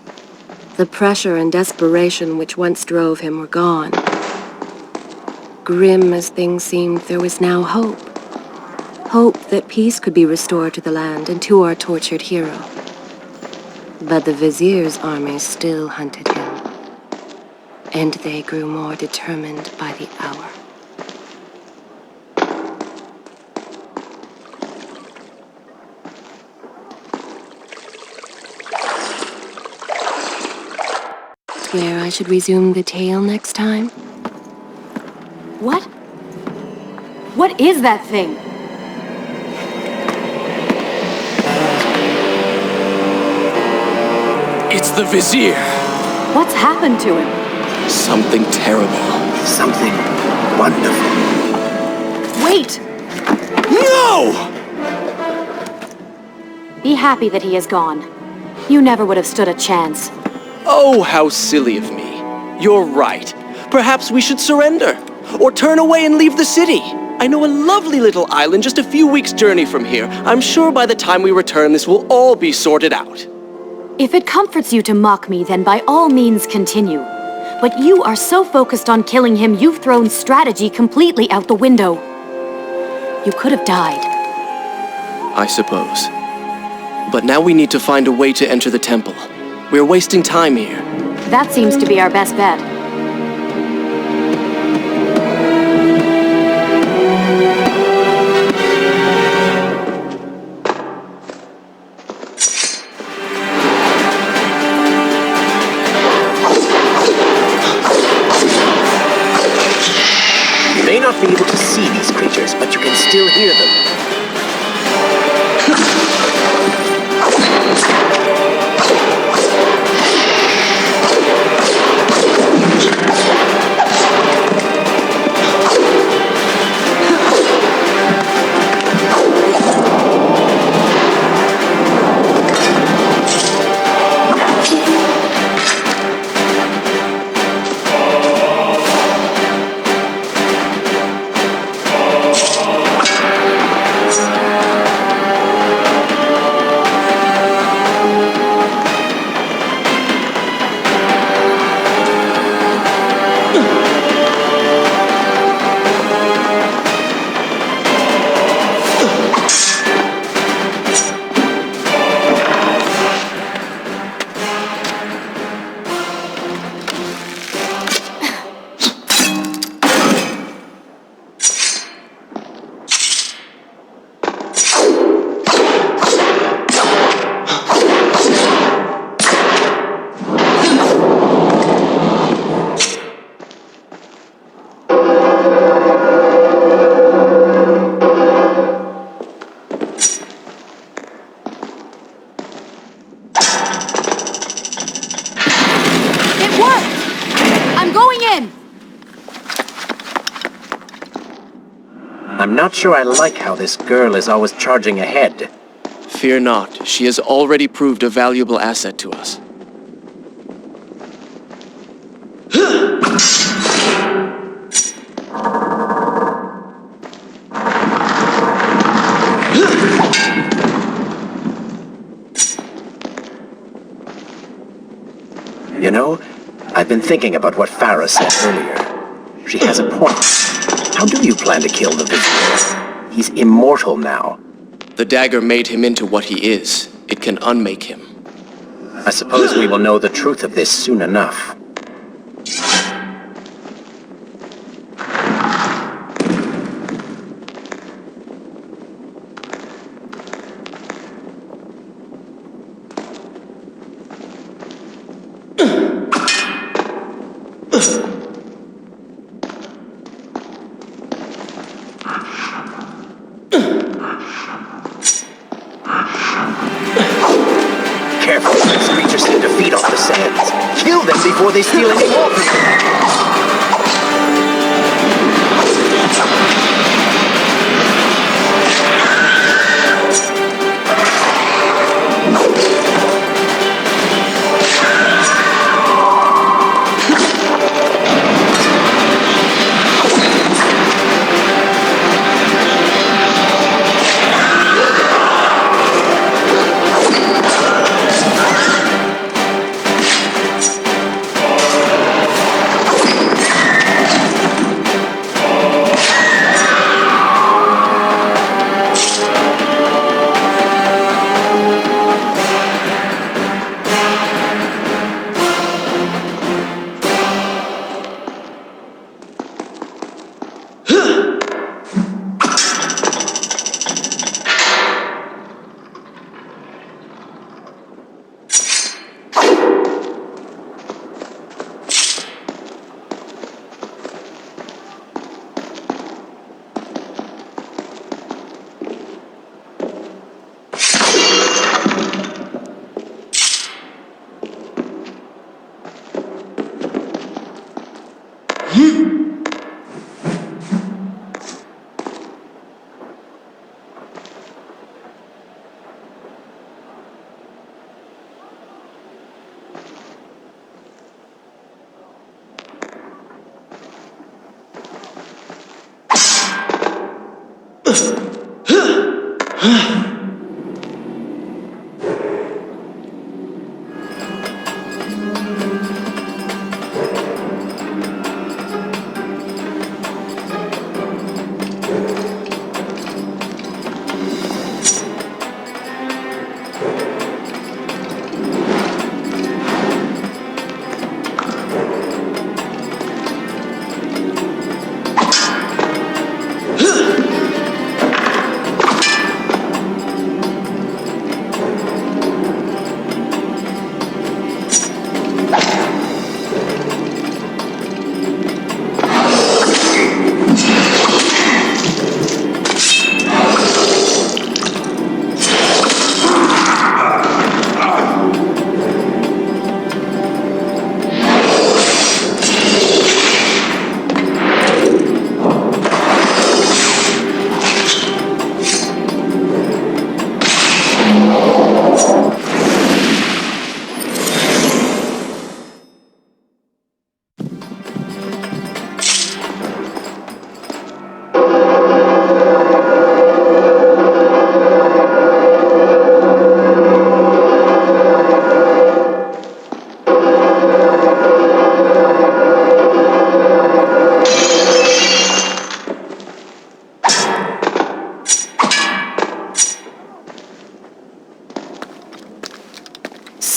The pressure and desperation which once drove him were gone. Grim as things seemed, there was now hope. Hope that peace could be restored to the land and to our tortured hero. But the Vizier's armies still hunted him, and they grew more determined by the hour. Where I should resume the tale next time? What? What is that thing? It's the Vizier. What's happened to him? Something terrible. Something wonderful. Wait! No! Be happy that he is gone. You never would have stood a chance. Oh, how silly of me. You're right. Perhaps we should surrender. Or turn away and leave the city. I know a lovely little island just a few weeks' journey from here. I'm sure by the time we return, this will all be sorted out. If it comforts you to mock me, then by all means continue. But you are so focused on killing him, you've thrown strategy completely out the window. You could have died. I suppose. But now we need to find a way to enter the temple. We're wasting time here. That seems to be our best bet. You may not be able to see these creatures, but you can still hear them. I'm not sure I like how this girl is always charging ahead. Fear not, she has already proved a valuable asset to us. You know, I've been thinking about what Farah said earlier. She has a point. How do you plan to kill the Vizier? He's immortal now. The dagger made him into what he is. It can unmake him. I suppose we will know the truth of this soon enough. Careful, these creatures seem to feed off the sands. Kill them before they steal any more from you.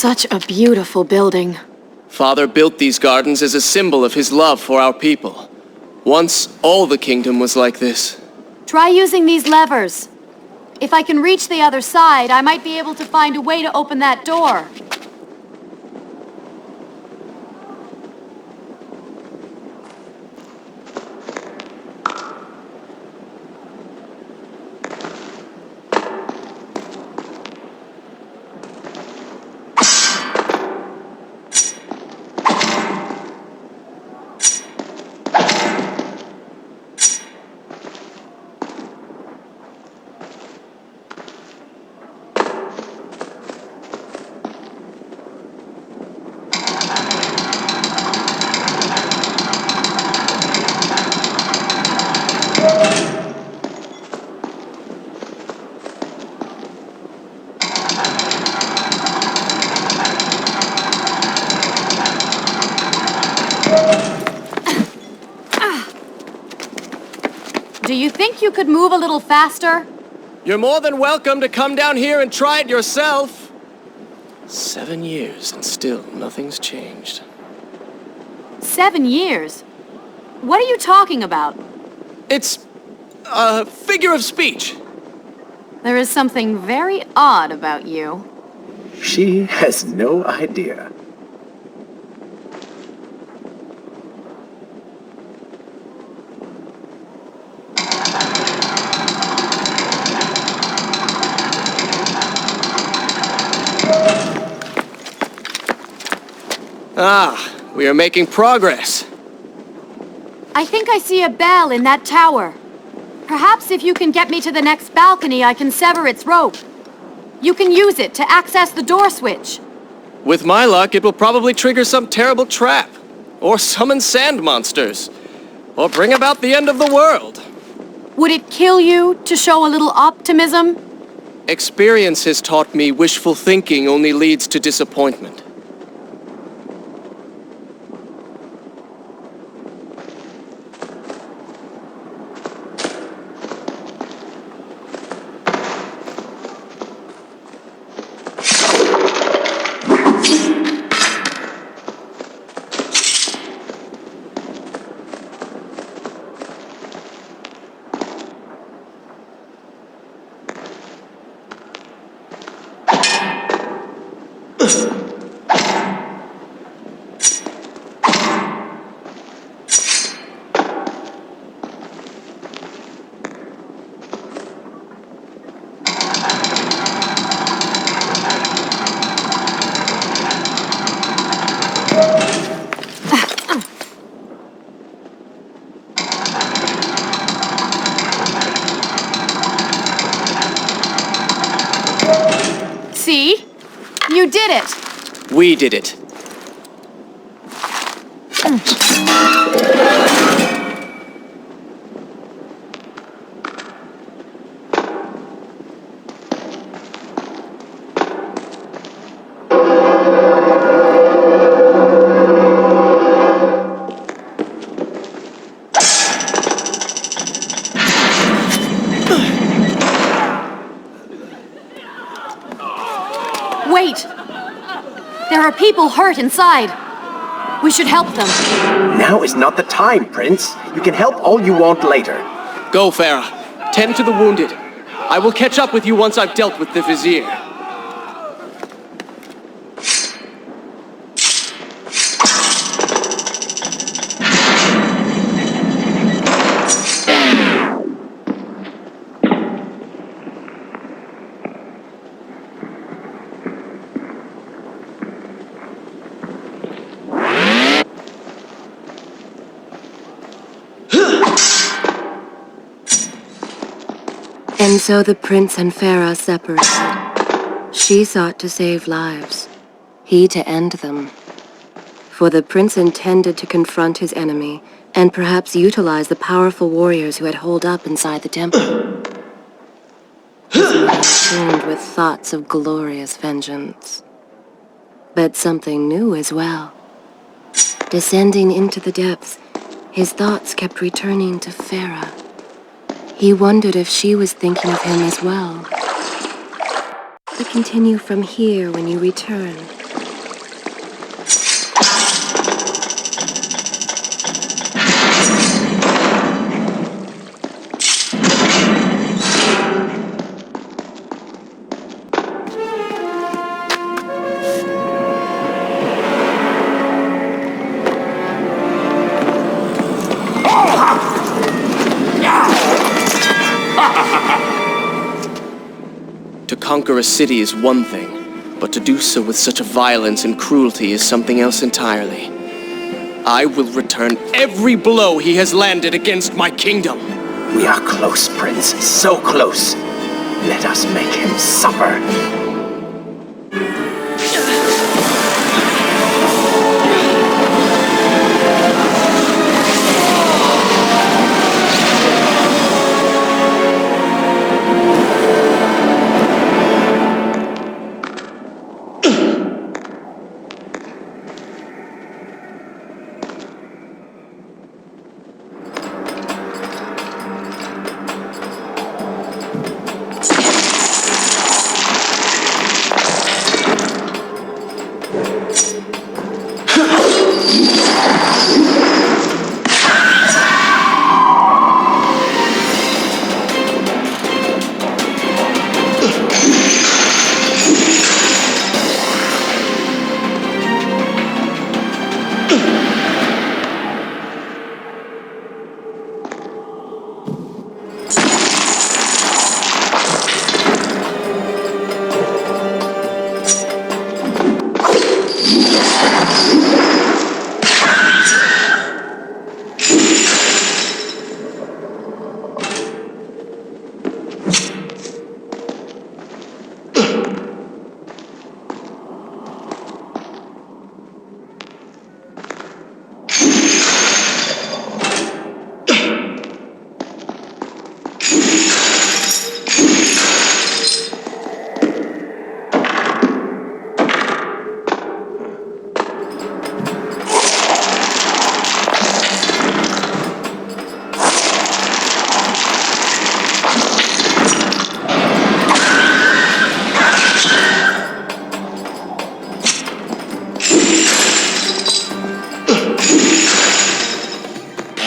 Such a beautiful building. Father built these gardens as a symbol of his love for our people. Once, all the kingdom was like this. Try using these levers. If I can reach the other side, I might be able to find a way to open that door. Do you think you could move a little faster? You're more than welcome to come down here and try it yourself. 7 years and still nothing's changed. 7 years? What are you talking about? It's a figure of speech. There is something very odd about you. She has no idea. We are making progress. I think I see a bell in that tower. Perhaps if you can get me to the next balcony, I can sever its rope. You can use it to access the door switch. With my luck, it will probably trigger some terrible trap. Or summon sand monsters. Or bring about the end of the world. Would it kill you to show a little optimism? Experience has taught me wishful thinking only leads to disappointment. See? You did it! We did it. Wait! There are people hurt inside. We should help them. Now is not the time, Prince. You can help all you want later. Go, Farah. Tend to the wounded. I will catch up with you once I've dealt with the Vizier. And so the prince and Farah separated. She sought to save lives, he to end them. For the prince intended to confront his enemy and perhaps utilize the powerful warriors who had holed up inside the temple. His mind churned with thoughts of glorious vengeance. But something new as well. Descending into the depths, his thoughts kept returning to Farah. He wondered if she was thinking of him as well. We continue from here when you return. To conquer a city is one thing, but to do so with such a violence and cruelty is something else entirely. I will return every blow he has landed against my kingdom. We are close, Prince. So close. Let us make him suffer.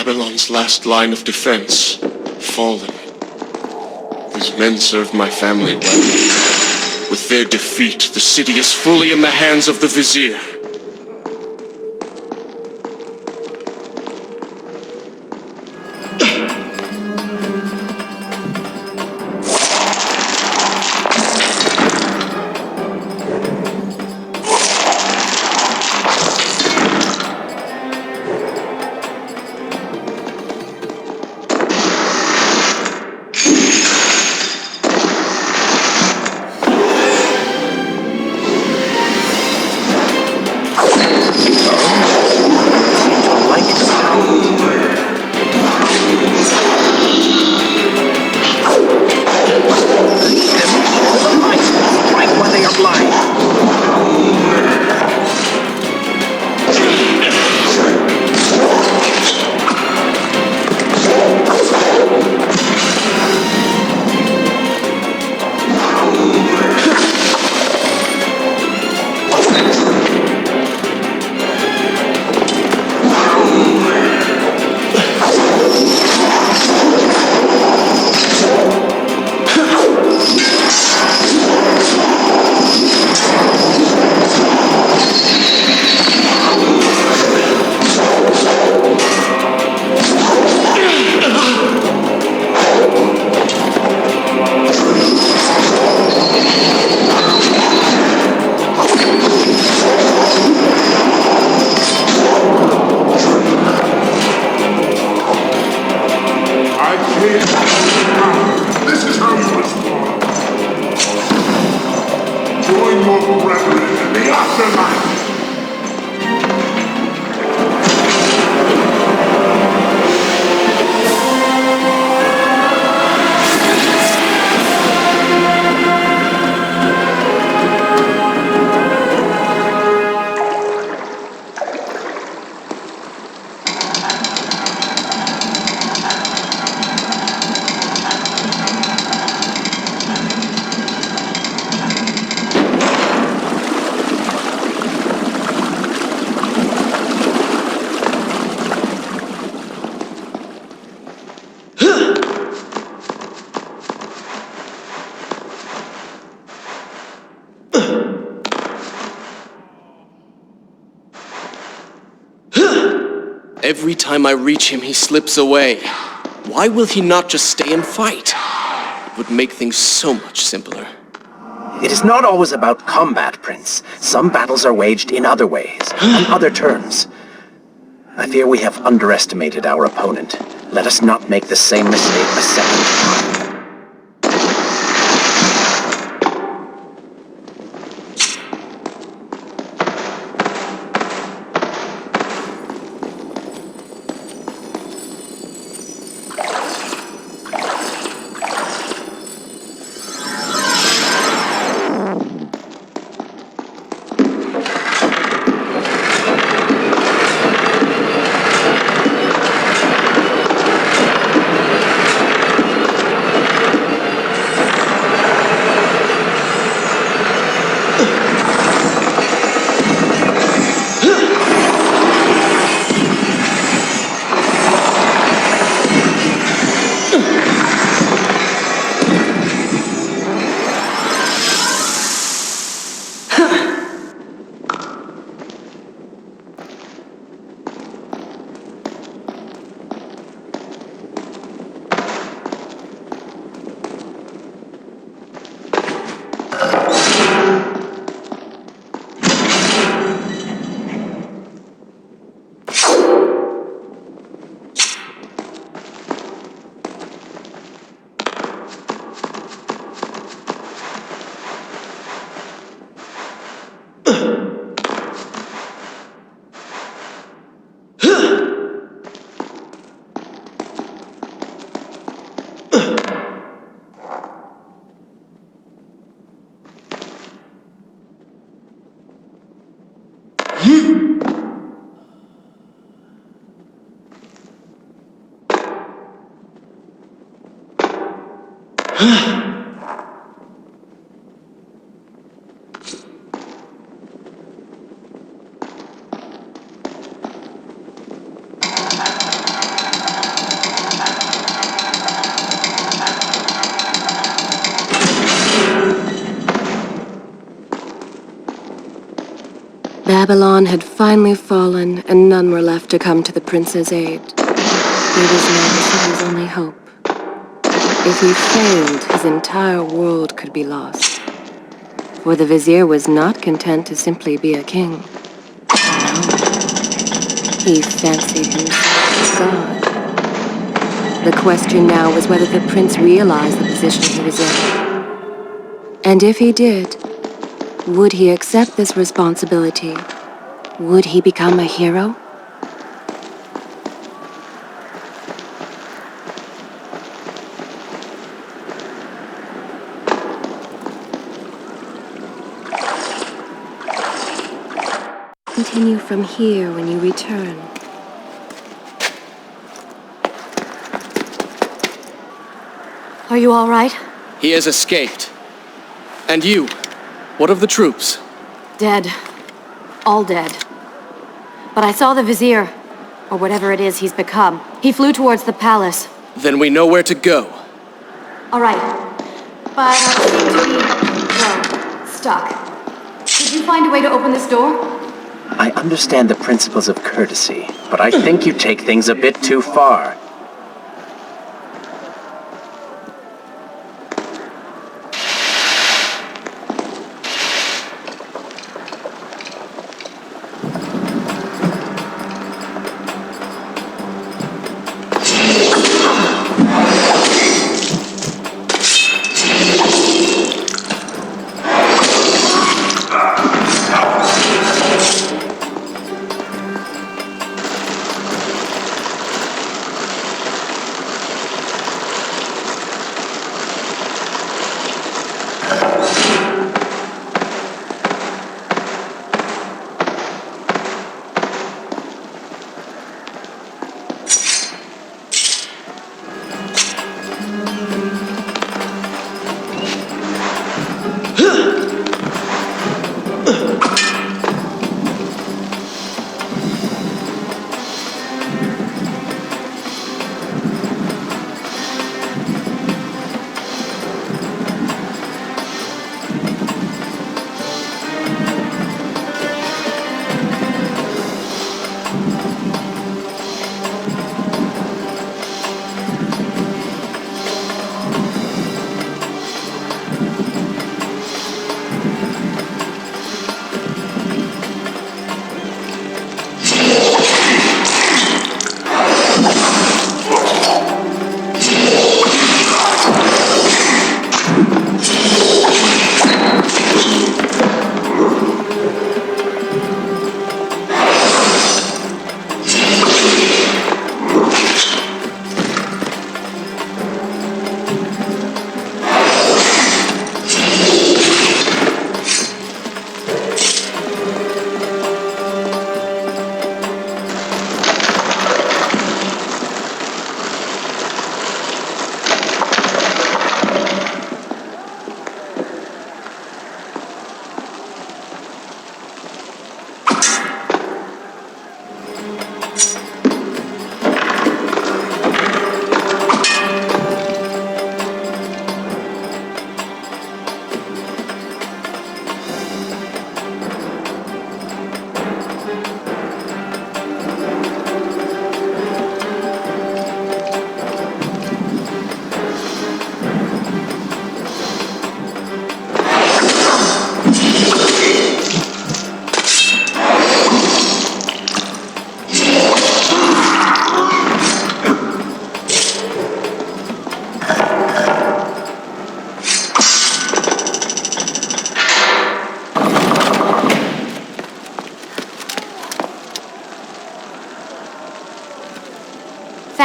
Babylon's last line of defense, fallen. These men served my family well. With their defeat, the city is fully in the hands of the Vizier. brethren in the afterlife. Every time I reach him, he slips away. Why will he not just stay and fight? It would make things so much simpler. It is not always about combat, Prince. Some battles are waged in other ways, on other terms. I fear we have underestimated our opponent. Let us not make the same mistake a second time. Babylon had finally fallen, and none were left to come to the prince's aid. He was now the city's only hope. If he failed, his entire world could be lost. For the vizier was not content to simply be a king. No. He fancied himself a god. The question now was whether the prince realized the position he was in. And if he did, would he accept this responsibility? Would he become a hero? Continue from here when you return. Are you all right? He has escaped. And you? What of the troops? Dead. All dead. But I saw the vizier, or whatever it is he's become. He flew towards the palace. Then we know where to go. All right. But I seem to be, well, stuck. Did you find a way to open this door? I understand the principles of courtesy, but I think you take things a bit too far.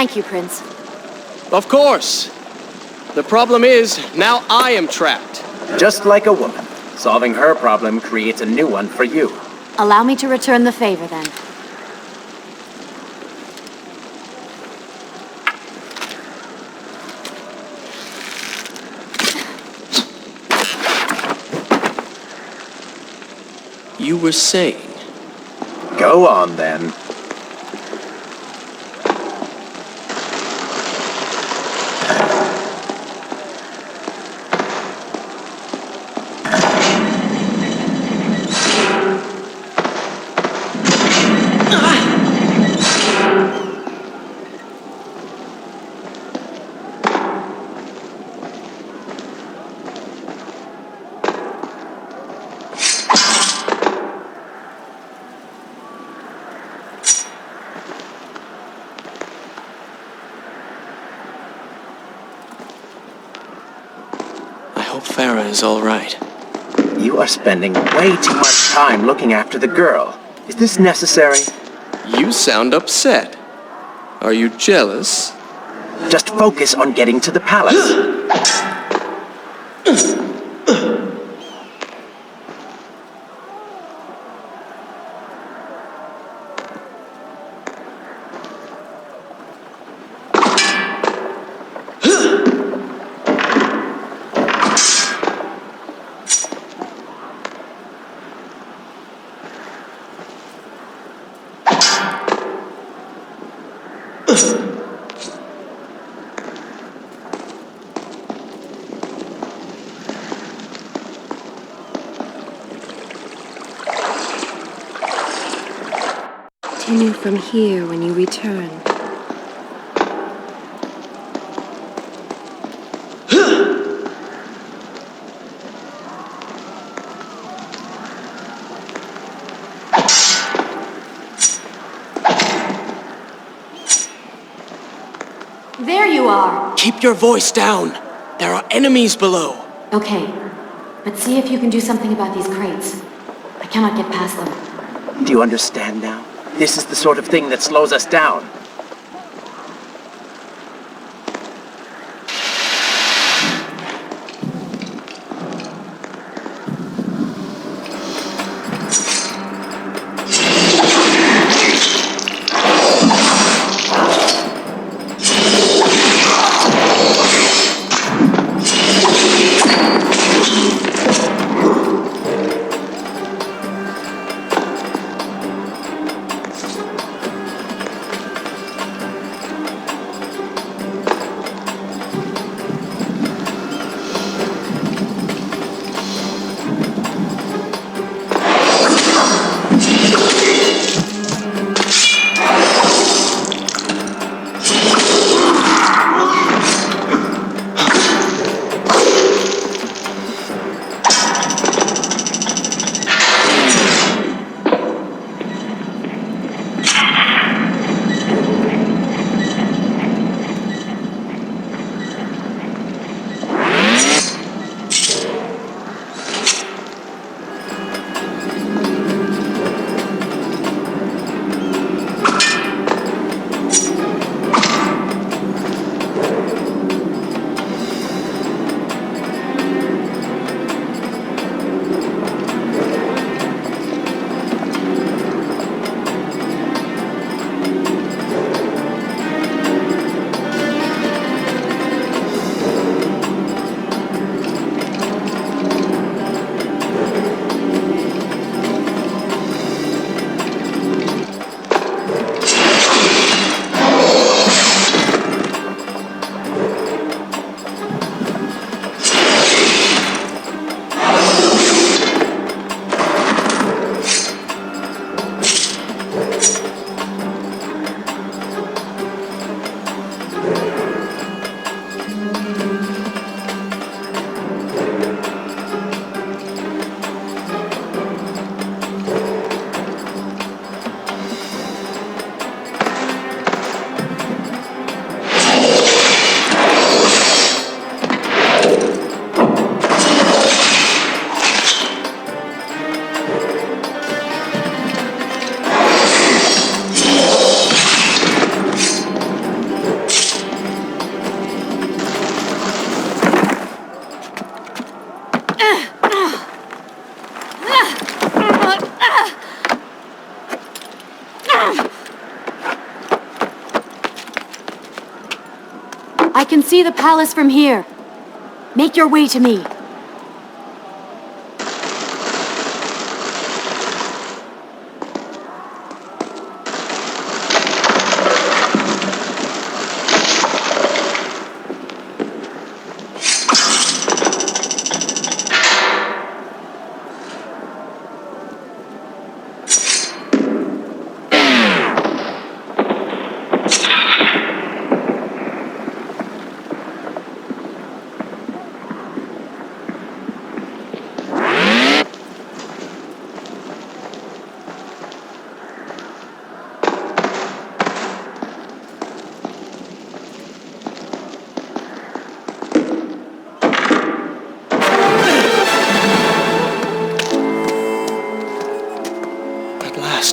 Thank you, Prince. Of course. The problem is, now I am trapped. Just like a woman. Solving her problem creates a new one for you. Allow me to return the favor, then. You were saying? Go on, then. I hope Farah is all right. You are spending way too much time looking after the girl. Is this necessary? You sound upset. Are you jealous? Just focus on getting to the palace. Continue from here when you return. There you are! Keep your voice down. There are enemies below. Okay, but see if you can do something about these crates. I cannot get past them. Do you understand now? This is the sort of thing that slows us down. see the palace from here. Make your way to me.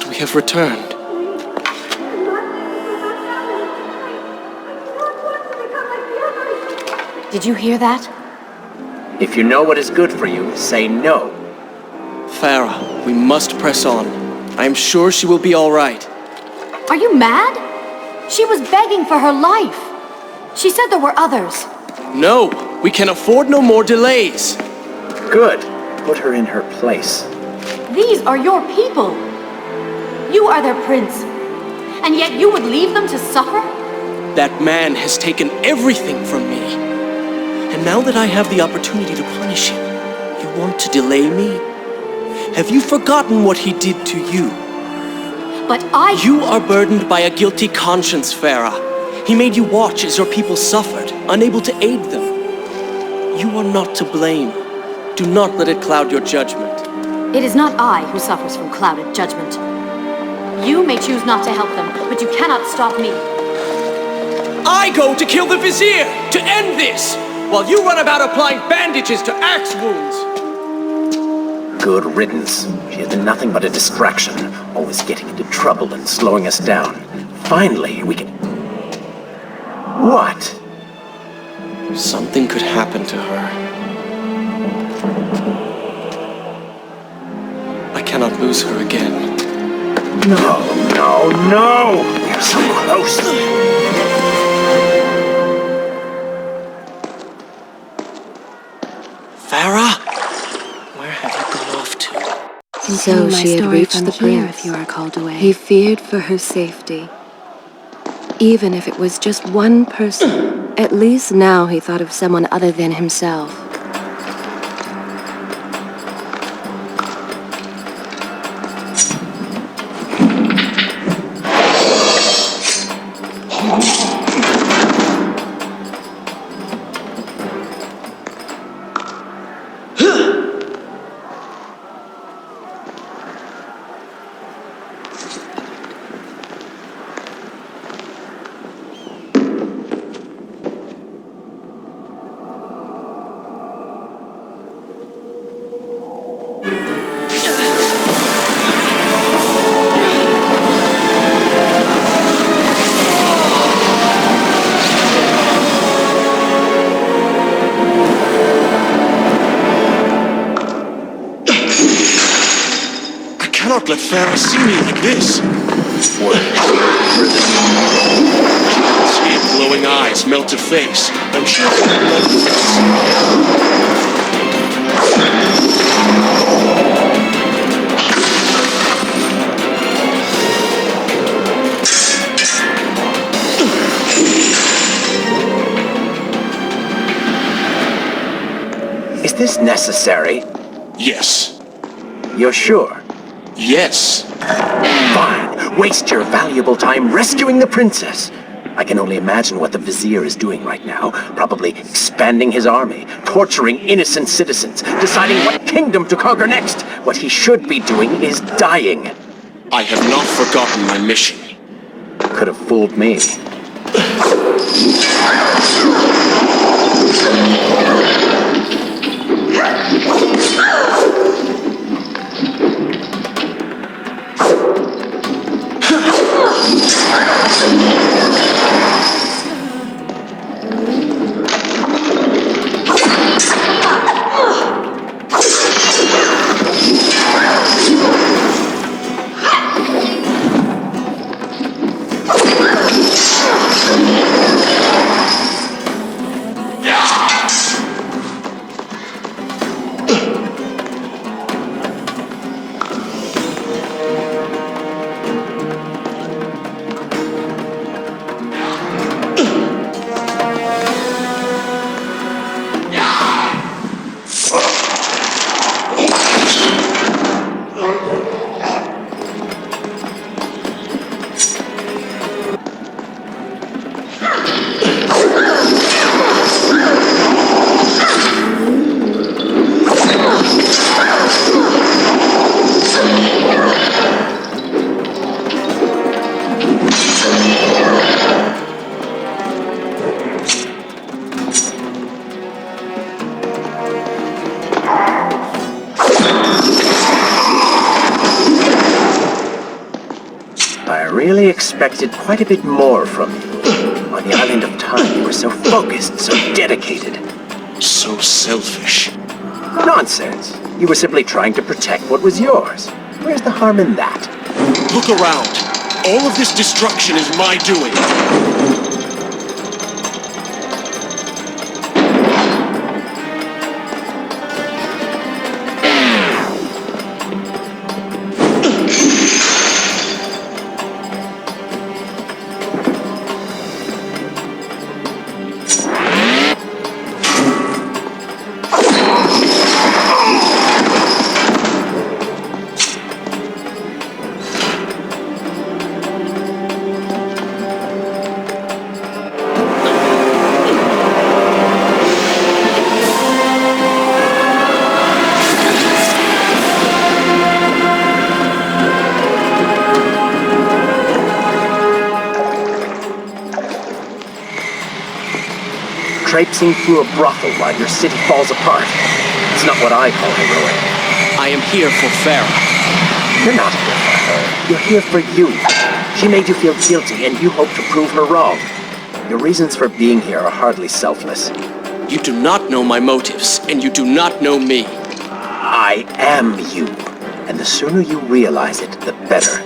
We have returned. Did you hear that? If you know what is good for you, say no. Farah, we must press on. I am sure she will be all right. Are you mad? She was begging for her life. She said there were others. No, we can afford no more delays. Good. Put her in her place. These are your people. You are their prince. And yet you would leave them to suffer? That man has taken everything from me. And now that I have the opportunity to punish him, you want to delay me? Have you forgotten what he did to you? But You are burdened by a guilty conscience, Farah. He made you watch as your people suffered, unable to aid them. You are not to blame. Do not let it cloud your judgment. It is not I who suffers from clouded judgment. You may choose not to help them, but you cannot stop me. I go to kill the Vizier, to end this, while you run about applying bandages to axe wounds. Good riddance. She has been nothing but a distraction, always getting into trouble and slowing us down. Finally, we can... What? Something could happen to her. I cannot lose her again. No, no, no! We're so close! Farah? Where have you gone off to? So she had reached the prince. If you are called away. He feared for her safety. Even if it was just one person, at least now he thought of someone other than himself. I cannot let Farah see me like this. See her glowing eyes, melted face. I'm sure she will love Is this necessary? Yes. You're sure? Yes. Fine. Waste your valuable time rescuing the princess. I can only imagine what the Vizier is doing right now. Probably expanding his army, torturing innocent citizens, deciding what kingdom to conquer next. What he should be doing is dying. I have not forgotten my mission. Could have fooled me. really expected quite a bit more from you. On the island of time, you were so focused, so dedicated. So selfish. Nonsense. You were simply trying to protect what was yours. Where's the harm in that? Look around. All of this destruction is my doing. Traipsing through a brothel while your city falls apart. It's not what I call heroic. I am here for Farah. You're not here for her. You're here for you. She made you feel guilty, and you hope to prove her wrong. Your reasons for being here are hardly selfless. You do not know my motives, and you do not know me. I am you. And the sooner you realize it, the better.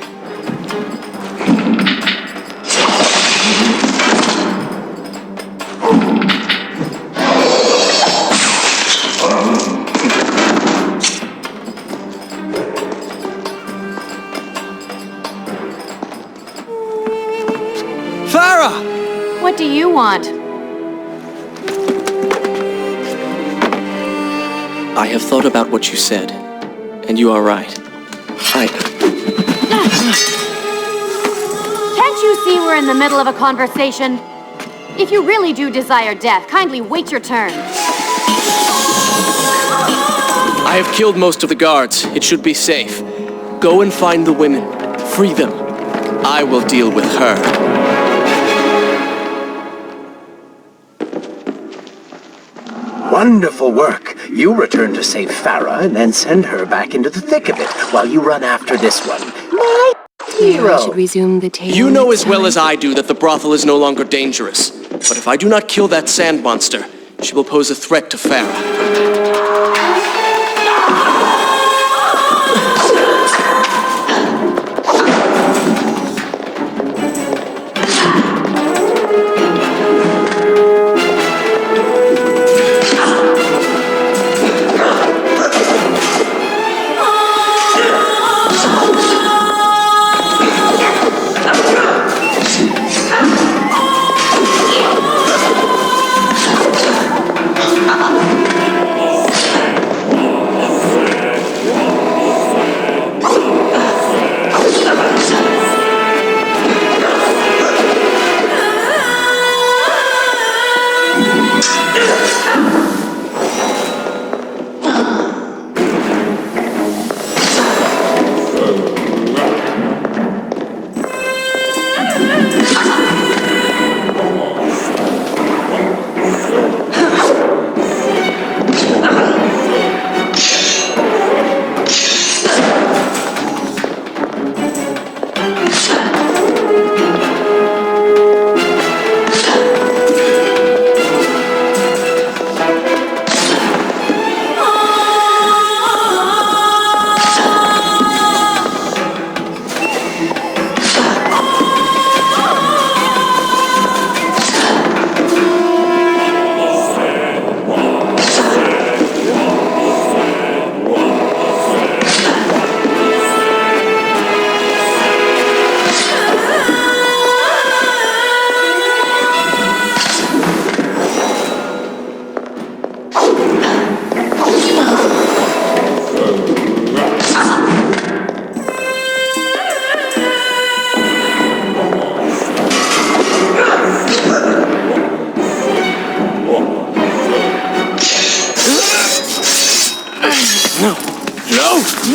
Farah! What do you want? I have thought about what you said, and you are right. Can't you see we're in the middle of a conversation? If you really do desire death, kindly wait your turn. I have killed most of the guards. It should be safe. Go and find the women. Free them. I will deal with her. Wonderful work. You return to save Farah and then send her back into the thick of it while you run after this one. My hero. I should resume the tale. You know as well as I do that the brothel is no longer dangerous. But if I do not kill that sand monster, she will pose a threat to Farah.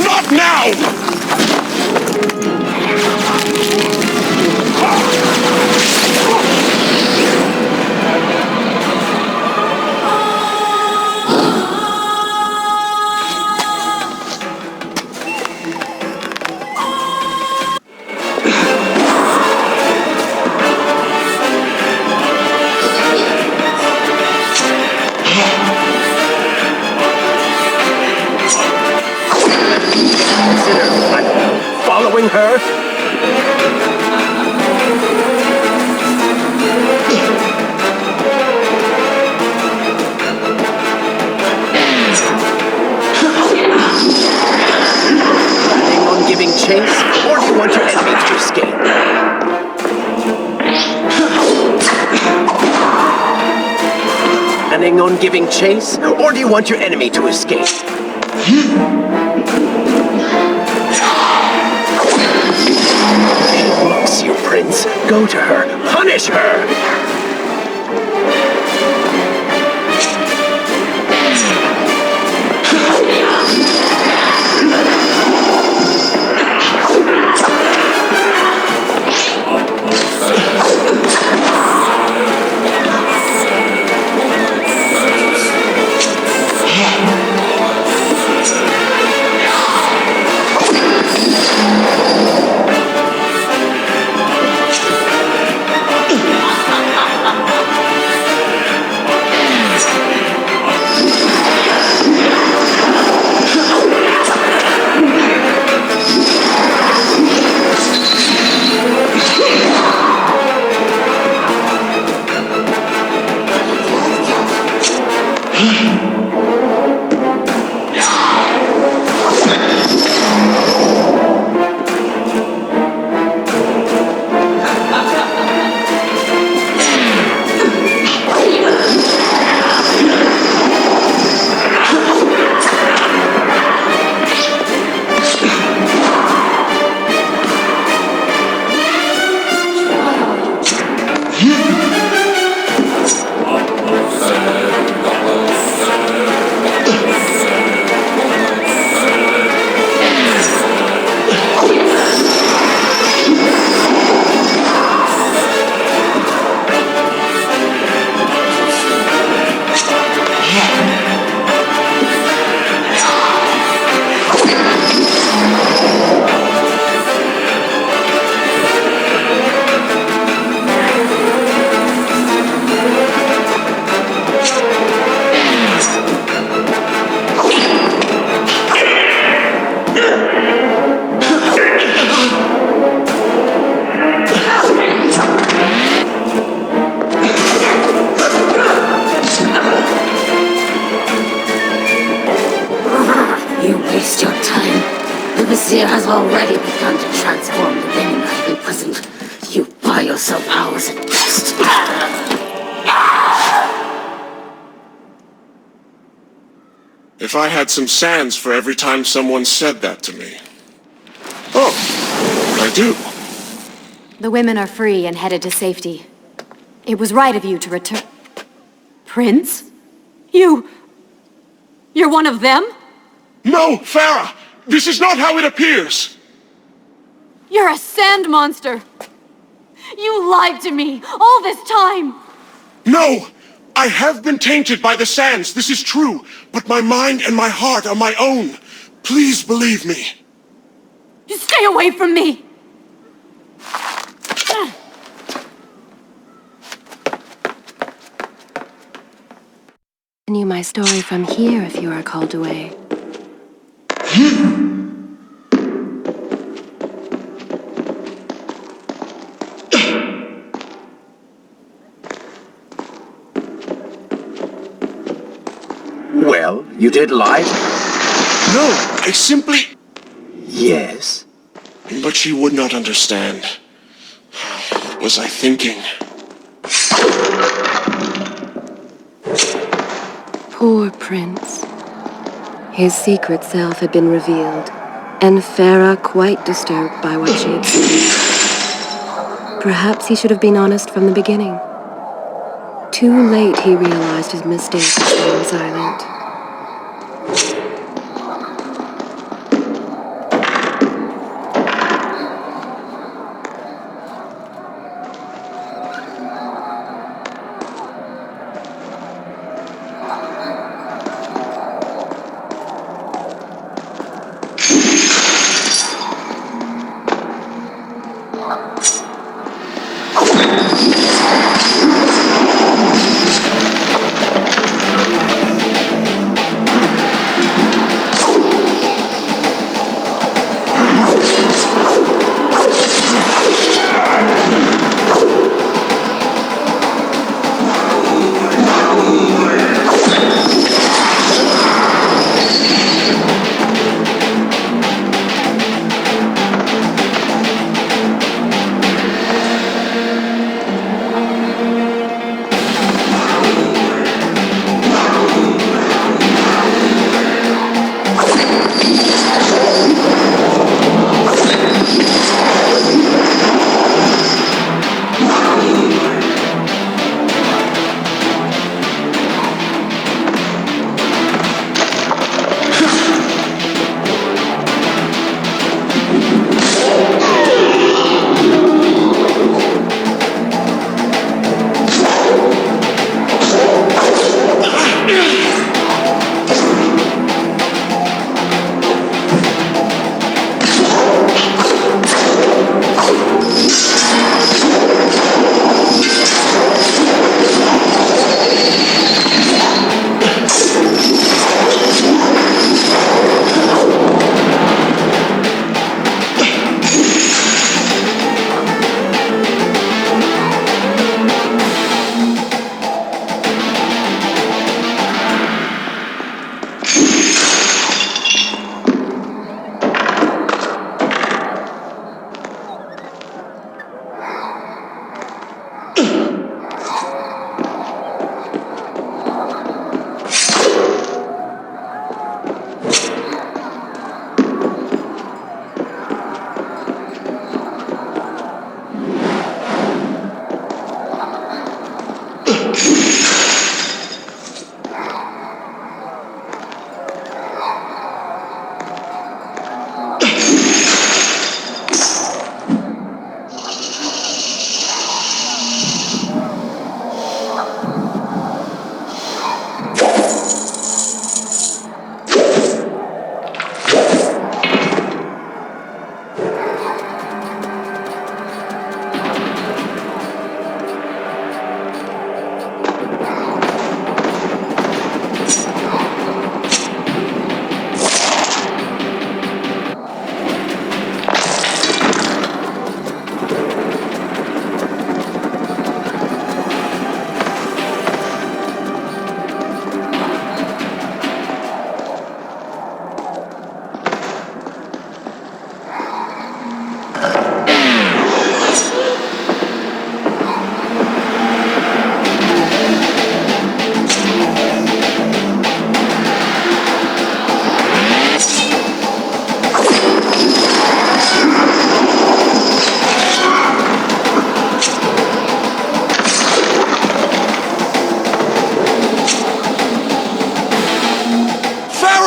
Not now! chase, or do you want your enemy to escape? Planning on giving chase, or do you want your enemy to escape? She mocks you, Prince. Go to her. Punish her! Has already begun to transform the women I've imprisoned. You buy yourself powers at best. If I had some sands for every time someone said that to me. Oh, I do. The women are free and headed to safety. It was right of you to return... Prince? You're one of them? No, Farah! This is not how it appears! You're a sand monster! You lied to me all this time! No! I have been tainted by the sands, this is true, but my mind and my heart are my own. Please believe me. Stay away from me! Continue my story from here if you are called away. Well, you did lie? No, I simply... Yes. But she would not understand. What was I thinking? Poor Prince. His secret self had been revealed, and Farah quite disturbed by what she had seen. Perhaps he should have been honest from the beginning. Too late he realized his mistake of staying silent.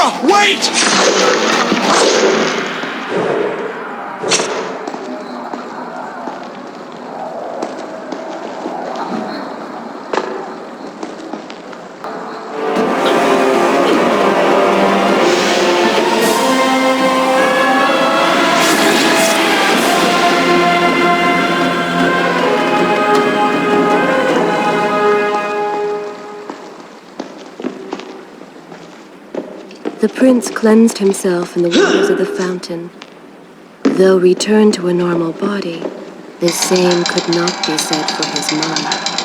Sarah, wait! The prince cleansed himself in the waters of the fountain. Though returned to a normal body, the same could not be said for his mind.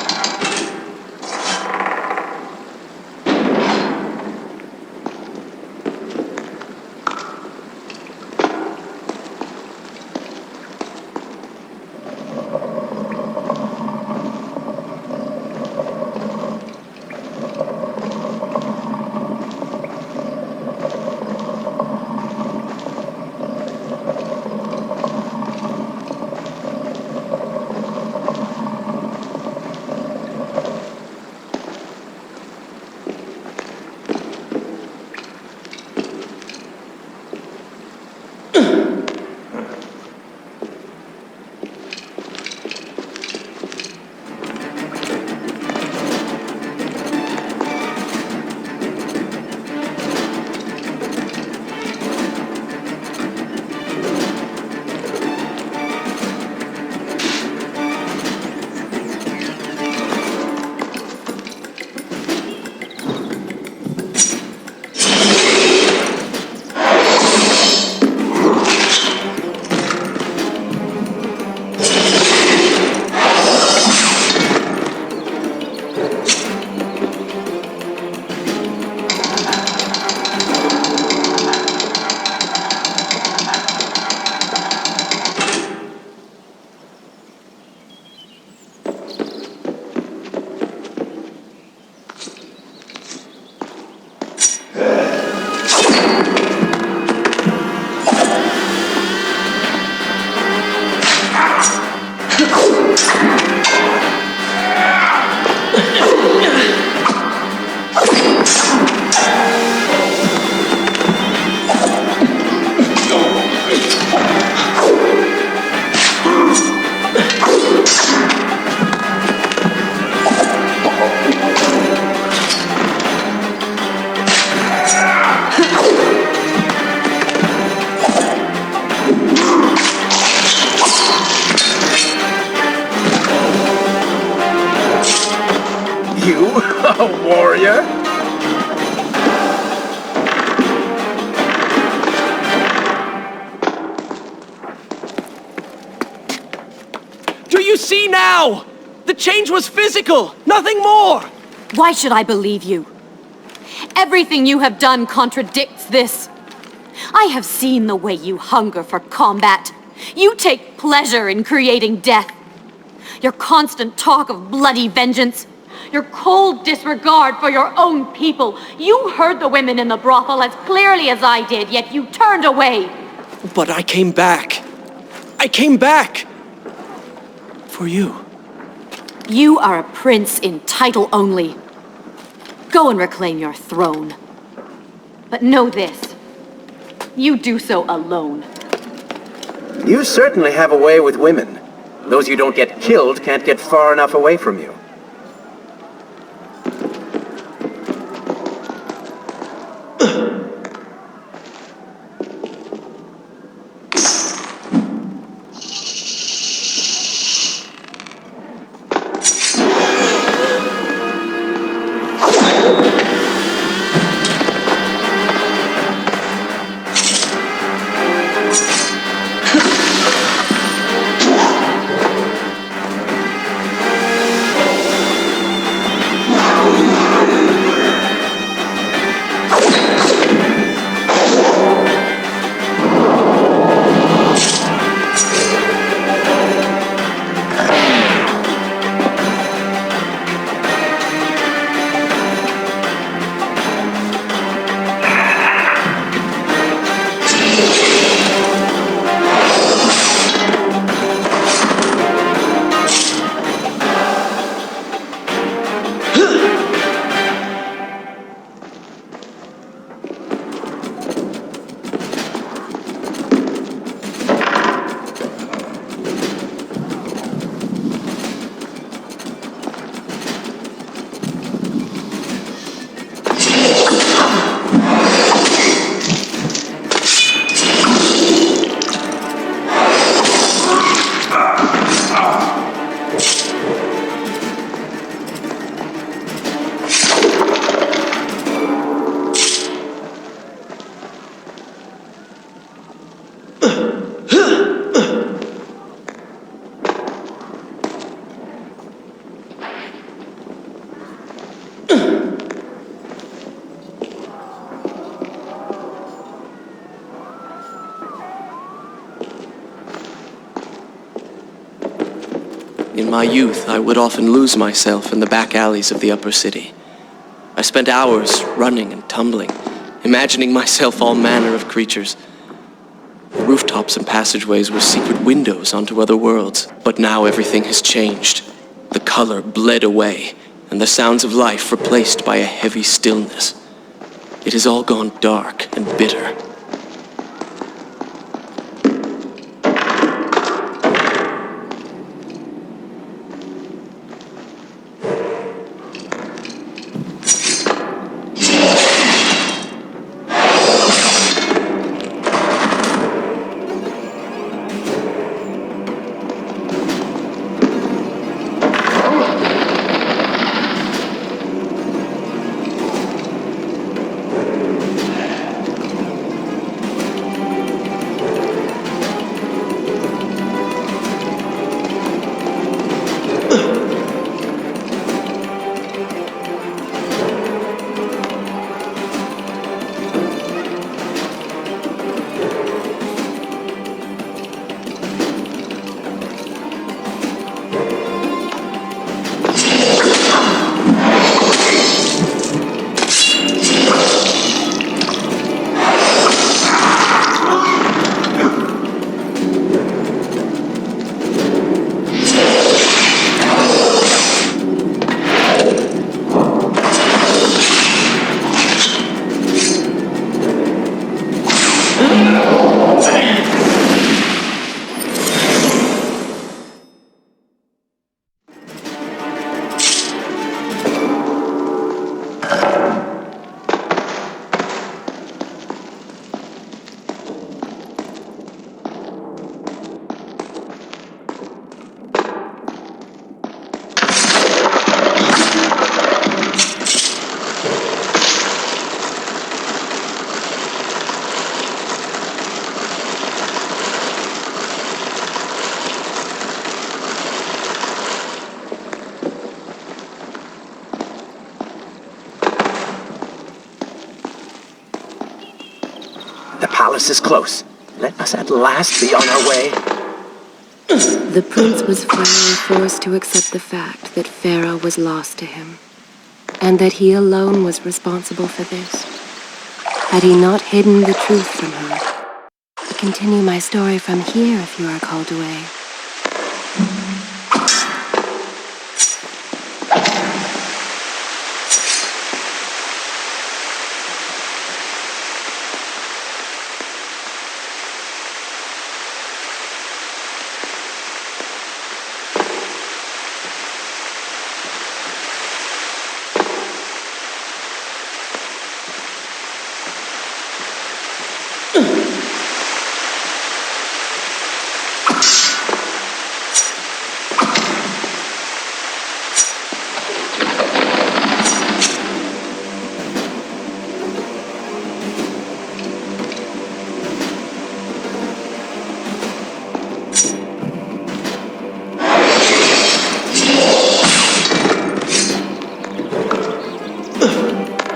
You, a warrior? Do you see now? The change was physical, nothing more! Why should I believe you? Everything you have done contradicts this. I have seen the way you hunger for combat. You take pleasure in creating death. Your constant talk of bloody vengeance. Your cold disregard for your own people. You heard the women in the brothel as clearly as I did, yet you turned away. But I came back. I came back! For you. You are a prince in title only. Go and reclaim your throne. But know this. You do so alone. You certainly have a way with women. Those you don't get killed can't get far enough away from you. In my youth, I would often lose myself in the back alleys of the upper city. I spent hours running and tumbling, imagining myself all manner of creatures. The rooftops and passageways were secret windows onto other worlds. But now everything has changed. The color bled away, and the sounds of life replaced by a heavy stillness. It has all gone dark and bitter. The palace is close. Let us at last be on our way. The prince was finally forced to accept the fact that Farah was lost to him, and that he alone was responsible for this. Had he not hidden the truth from her? I continue my story from here if you are called away.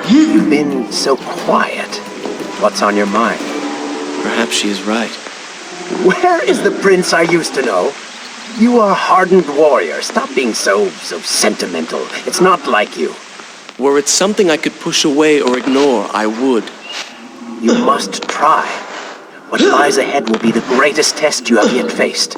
You've been so quiet. What's on your mind? Perhaps she is right. Where is the prince I used to know? You are a hardened warrior. Stop being so sentimental. It's not like you. Were it something I could push away or ignore, I would. You must try. What lies ahead will be the greatest test you have yet faced.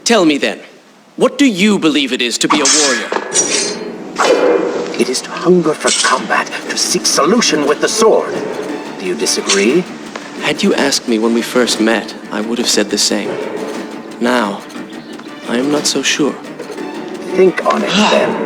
Tell me then, what do you believe it is to be a warrior? It is to hunger for combat, to seek solution with the sword. Do you disagree? Had you asked me when we first met, I would have said the same. Now, I am not so sure. Think on it then.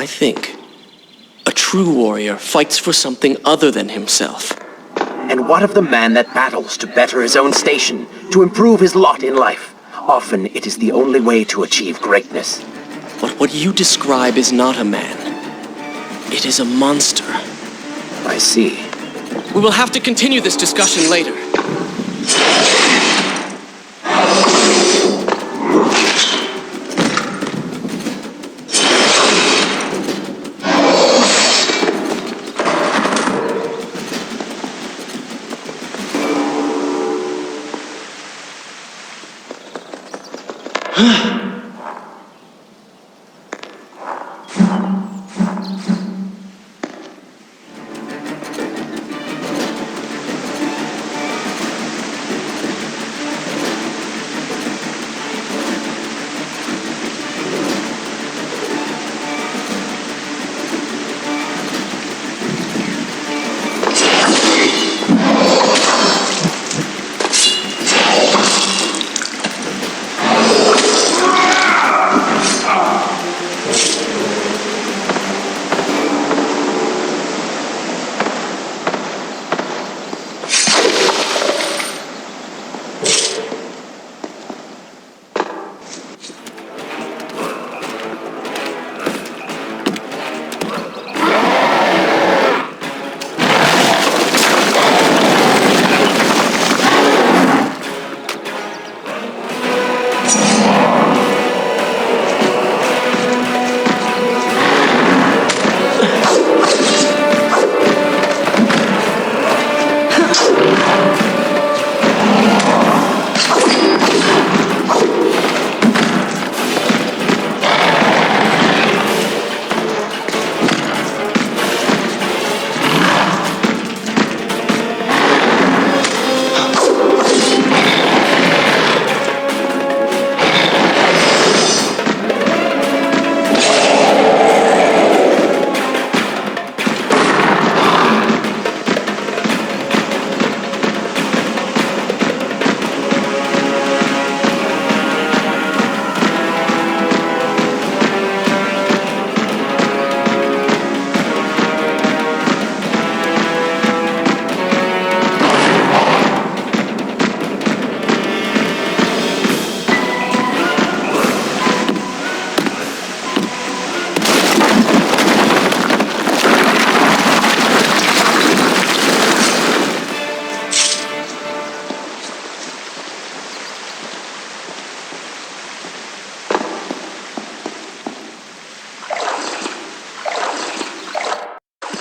I think a true warrior fights for something other than himself. And what of the man that battles to better his own station, to improve his lot in life? Often it is the only way to achieve greatness. But what you describe is not a man. It is a monster. I see. We will have to continue this discussion later.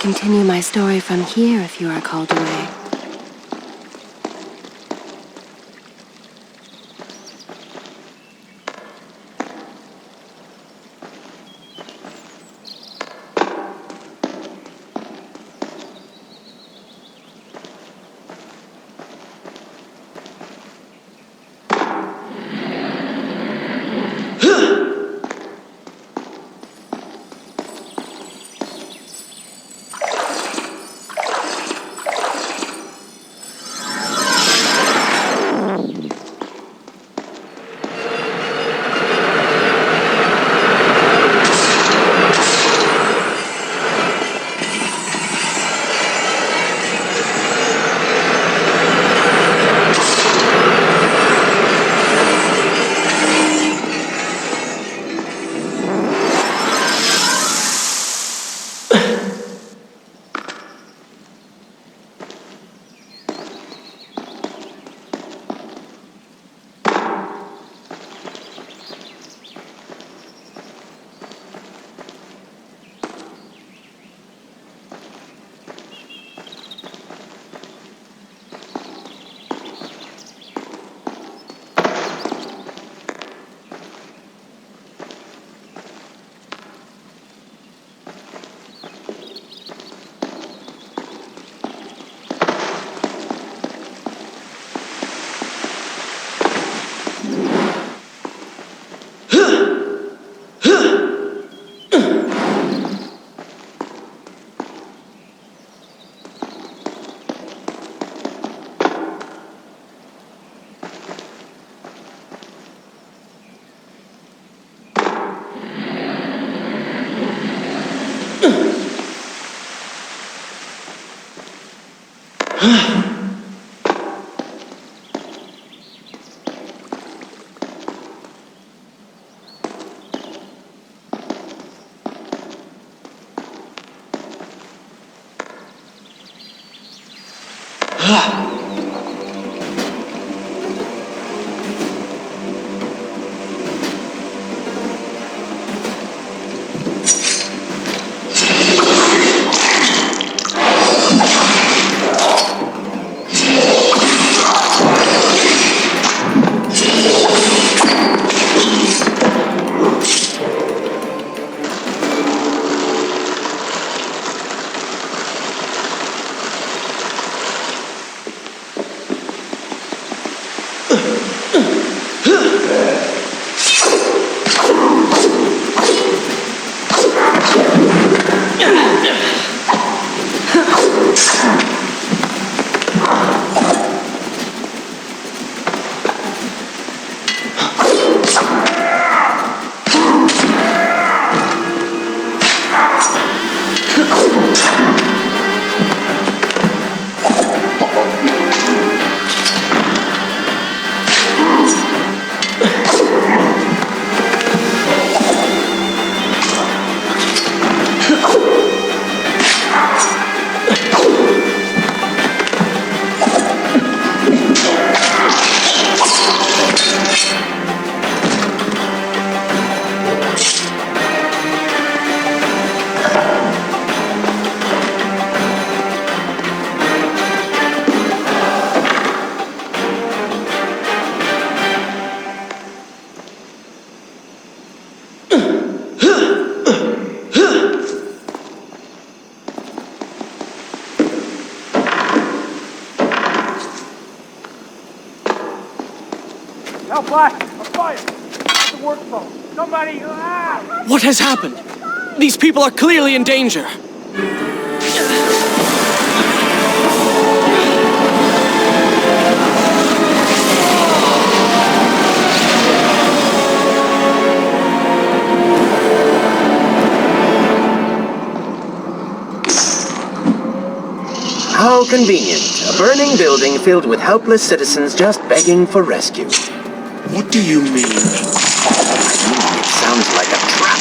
continue my story from here if you are called away. What has happened? These people are clearly in danger. How convenient. A burning building filled with helpless citizens just begging for rescue. What do you mean? It sounds like a trap.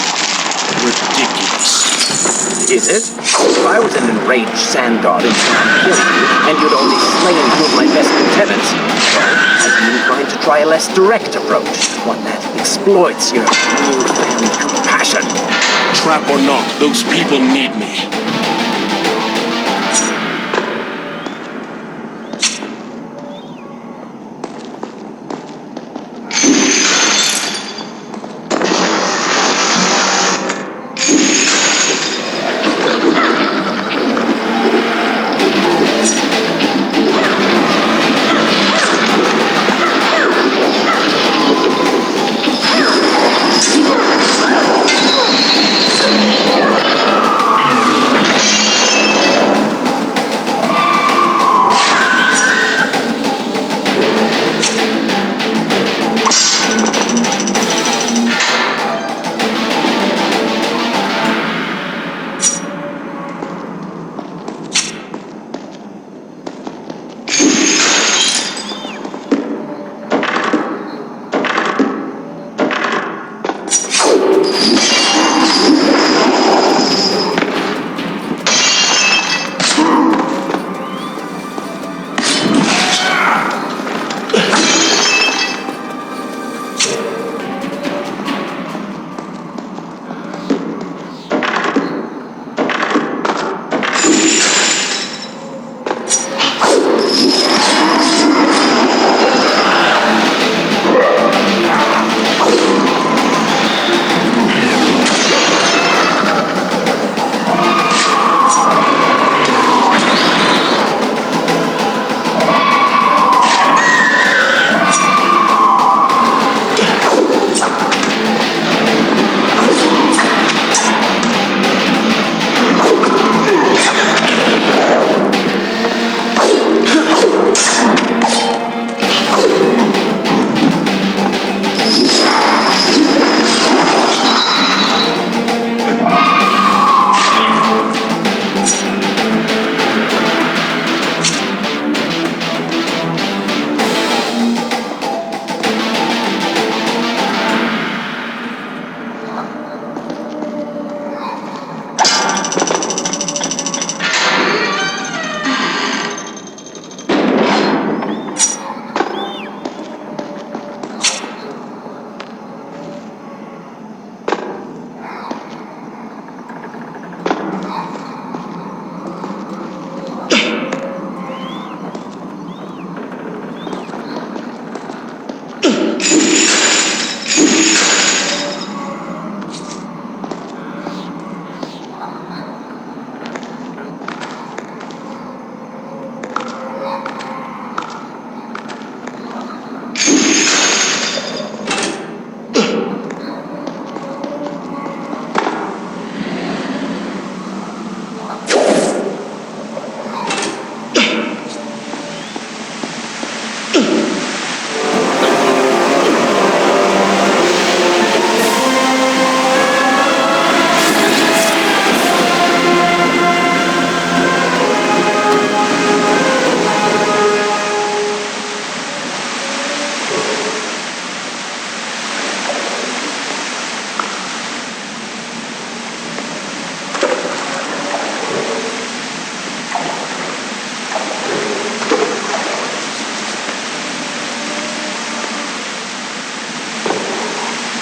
Ridiculous. Is it? If I was an enraged sand god and tried to kill you, and you'd only slain two of my best lieutenants, well, I'd be inclined to try a less direct approach, one that exploits your newfound compassion. Trap or not, those people need me.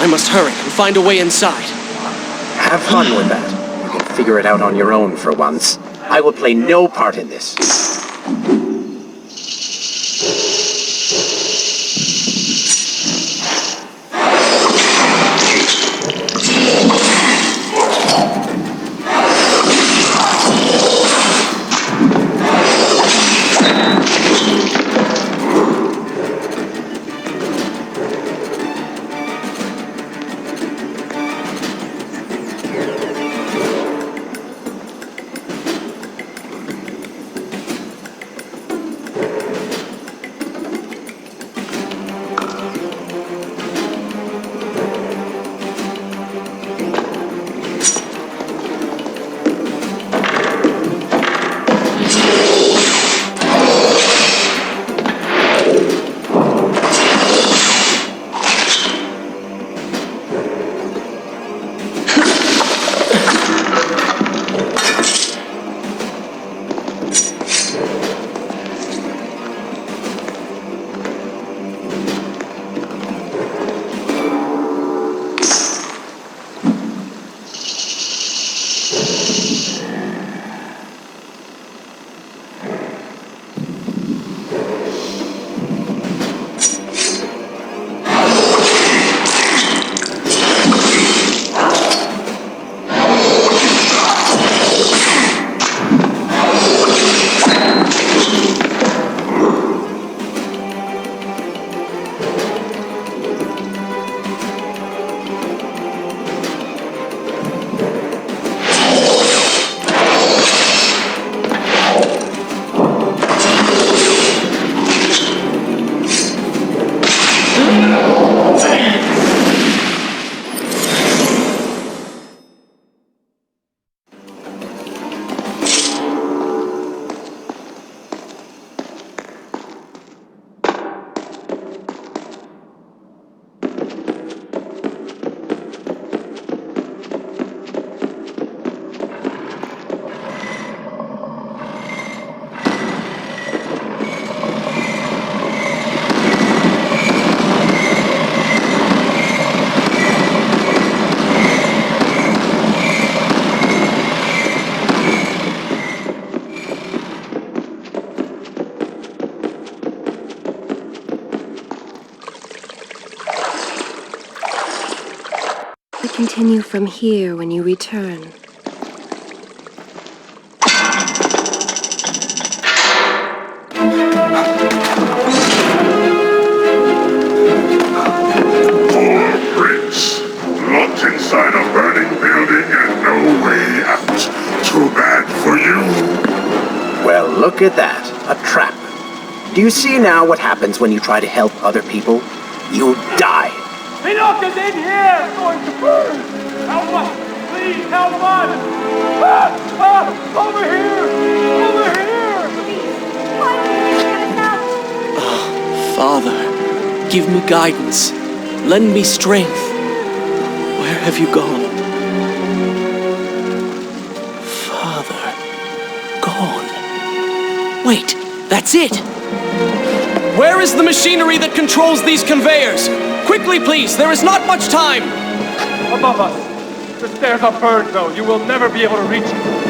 I must hurry and find a way inside. Have fun with that. You can figure it out on your own for once. I will play no part in this. We continue from here when you return. Prince, locked inside a burning building and no way out. Too bad for you. Well, look at that. A trap. Do you see now what happens when you try to help other people? You die. Enoch is in here! Going to burn! Help us! Please, help us! Over here! Over here! Father, give me guidance. Lend me strength. Where have you gone? Father, gone. Wait, that's it! Where is the machinery that controls these conveyors? Quickly, please, there is not much time! Above us. The stairs are burned, though. You will never be able to reach it.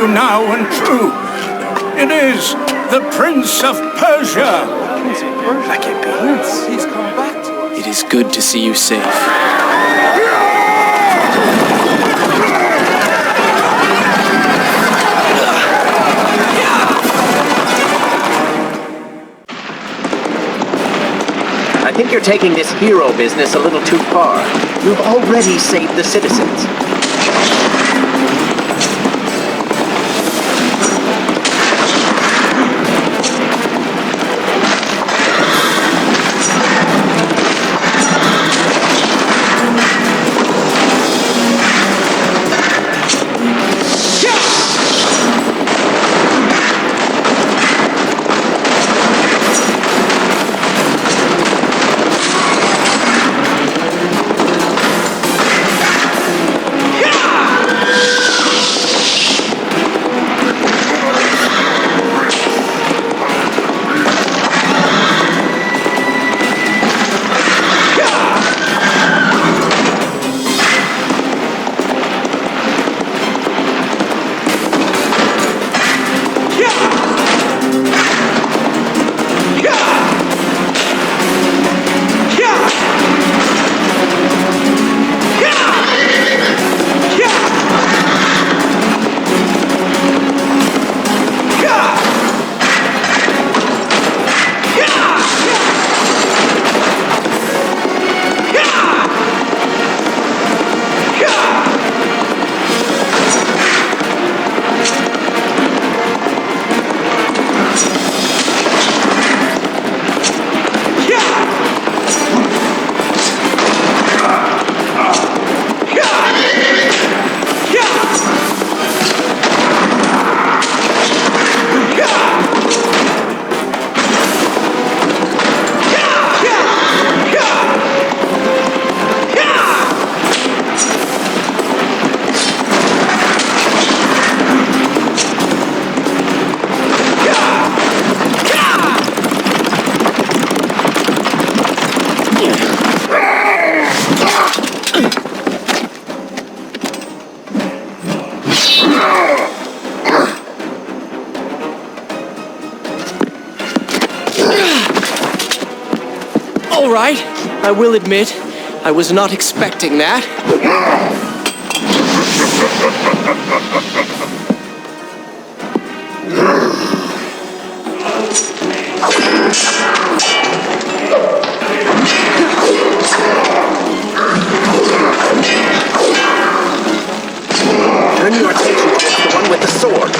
you now and true. It is the Prince of Persia. I can't be. He's come back to us. It is good to see you safe. I think you're taking this hero business a little too far. You've already saved the citizens. All right, I will admit, I was not expecting that. Turn your attention towards the one with the sword.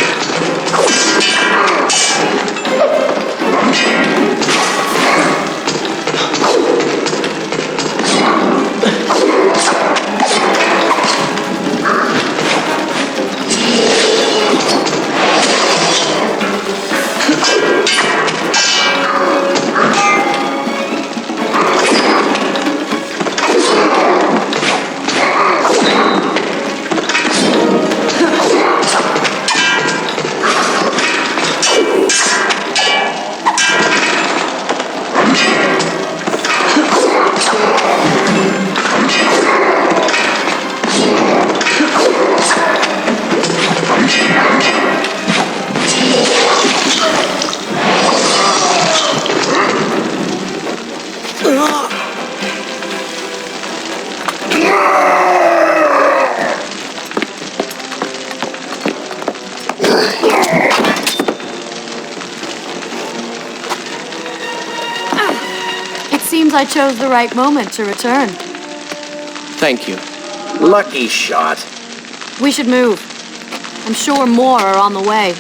Seems I chose the right moment to return. Thank you. Lucky shot. We should move. I'm sure more are on the way.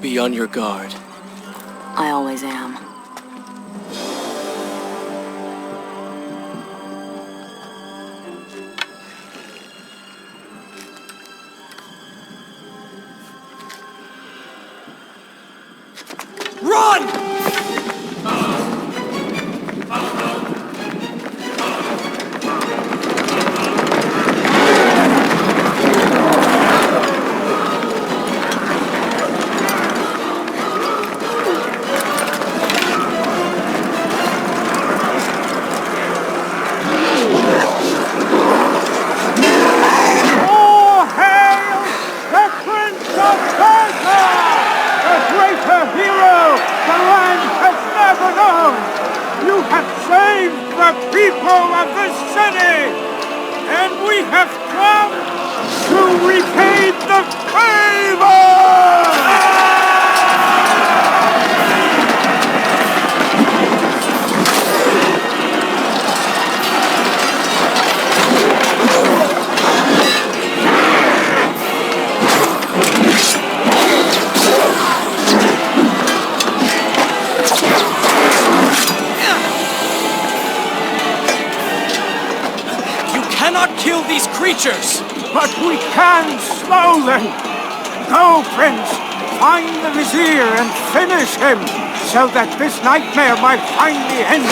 Be on your guard. I always am. Run! these creatures! But we can slow them. Go, Prince. Find the Vizier and finish him, so that this nightmare might finally end.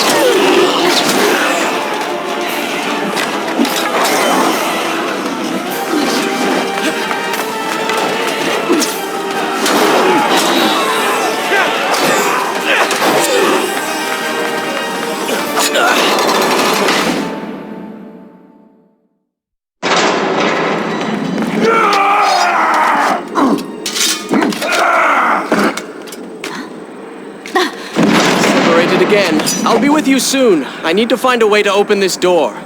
Separated again. I'll be with you soon. I need to find a way to open this door.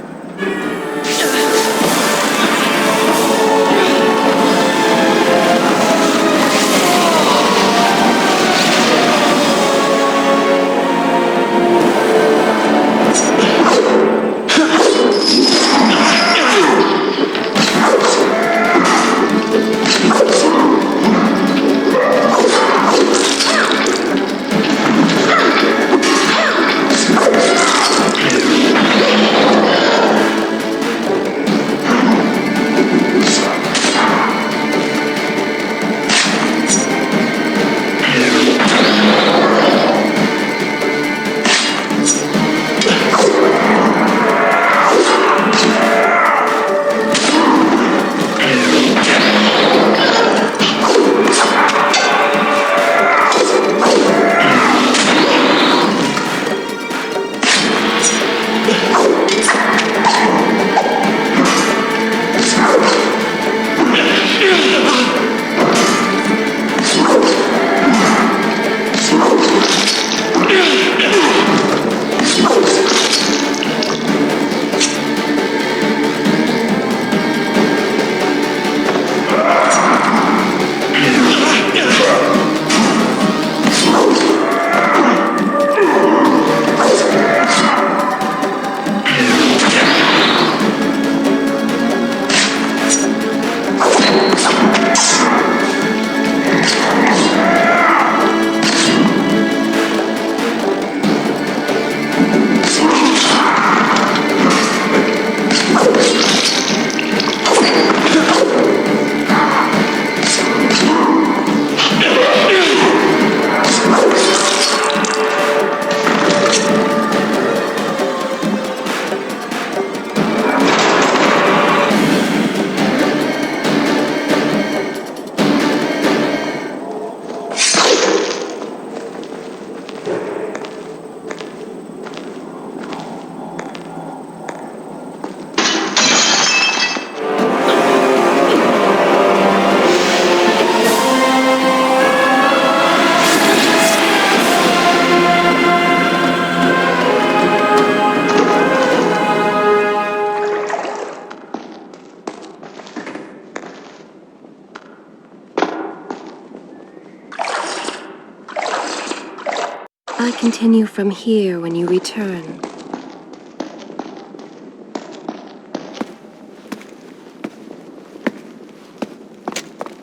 I continue from here when you return.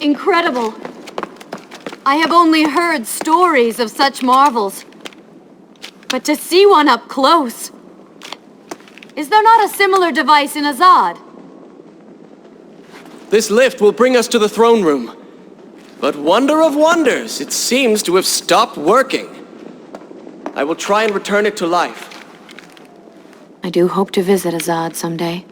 Incredible! I have only heard stories of such marvels. But to see one up close... Is there not a similar device in Azad? This lift will bring us to the throne room. But wonder of wonders, it seems to have stopped working. I will try and return it to life. I do hope to visit Azad someday.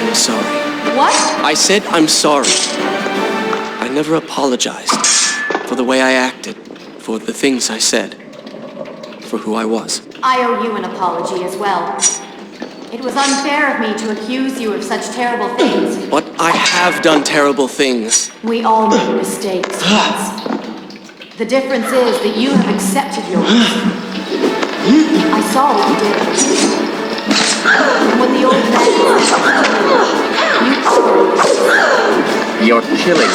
I'm sorry. What? I said I'm sorry. I never apologized for the way I acted, for the things I said, for who I was. I owe you an apology as well. It was unfair of me to accuse you of such terrible things. But I have done terrible things. We all make mistakes once. The difference is that you have accepted yours. I saw what you did. And when the old man you You're killing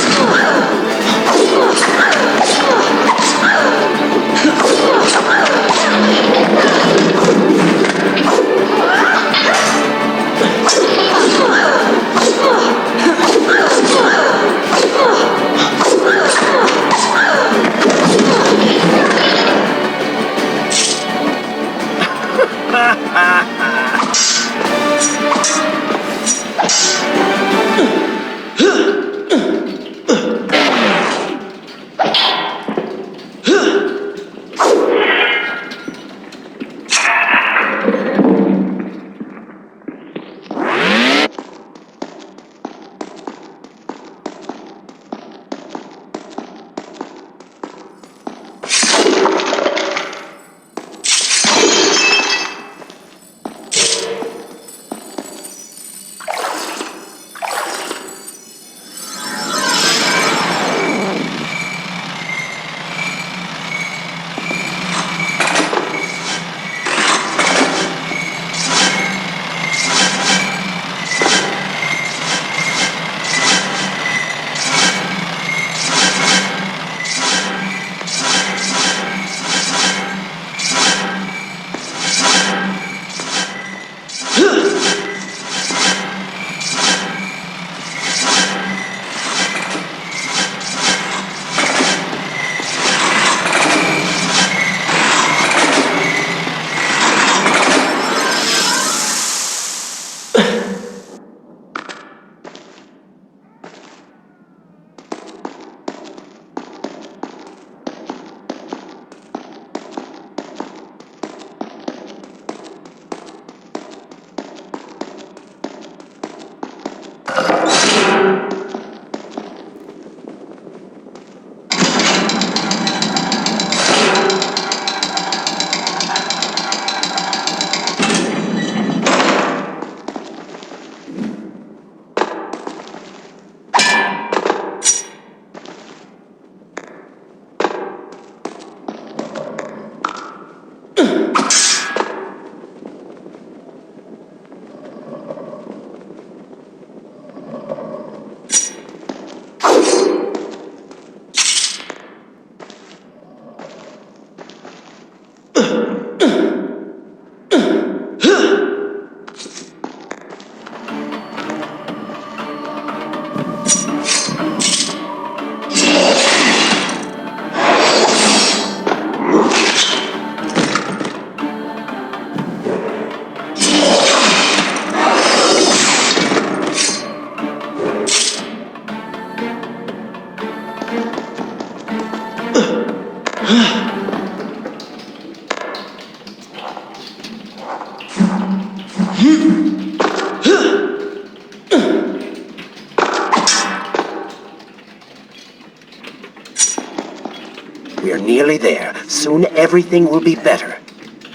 We're nearly there. Soon everything will be better.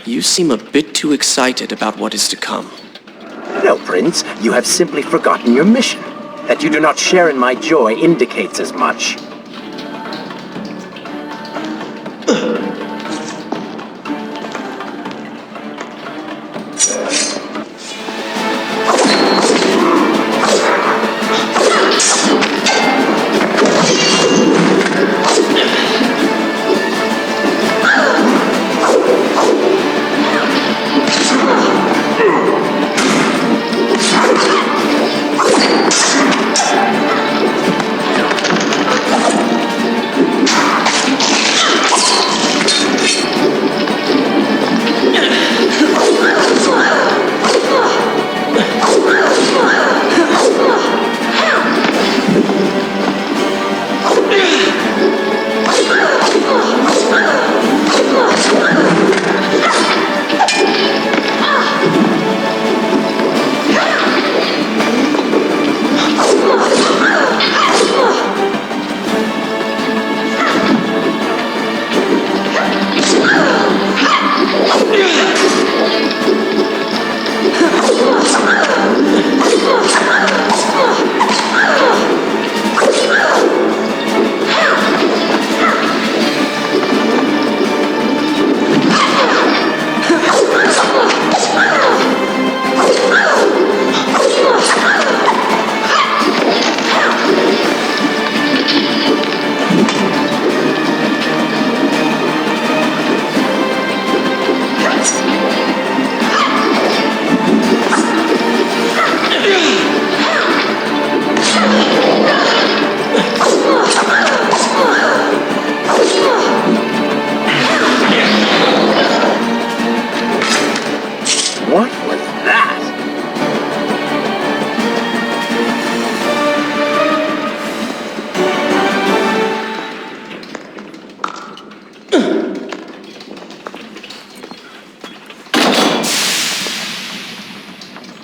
You seem a bit too excited about what is to come. No, Prince. You have simply forgotten your mission. That you do not share in my joy indicates as much.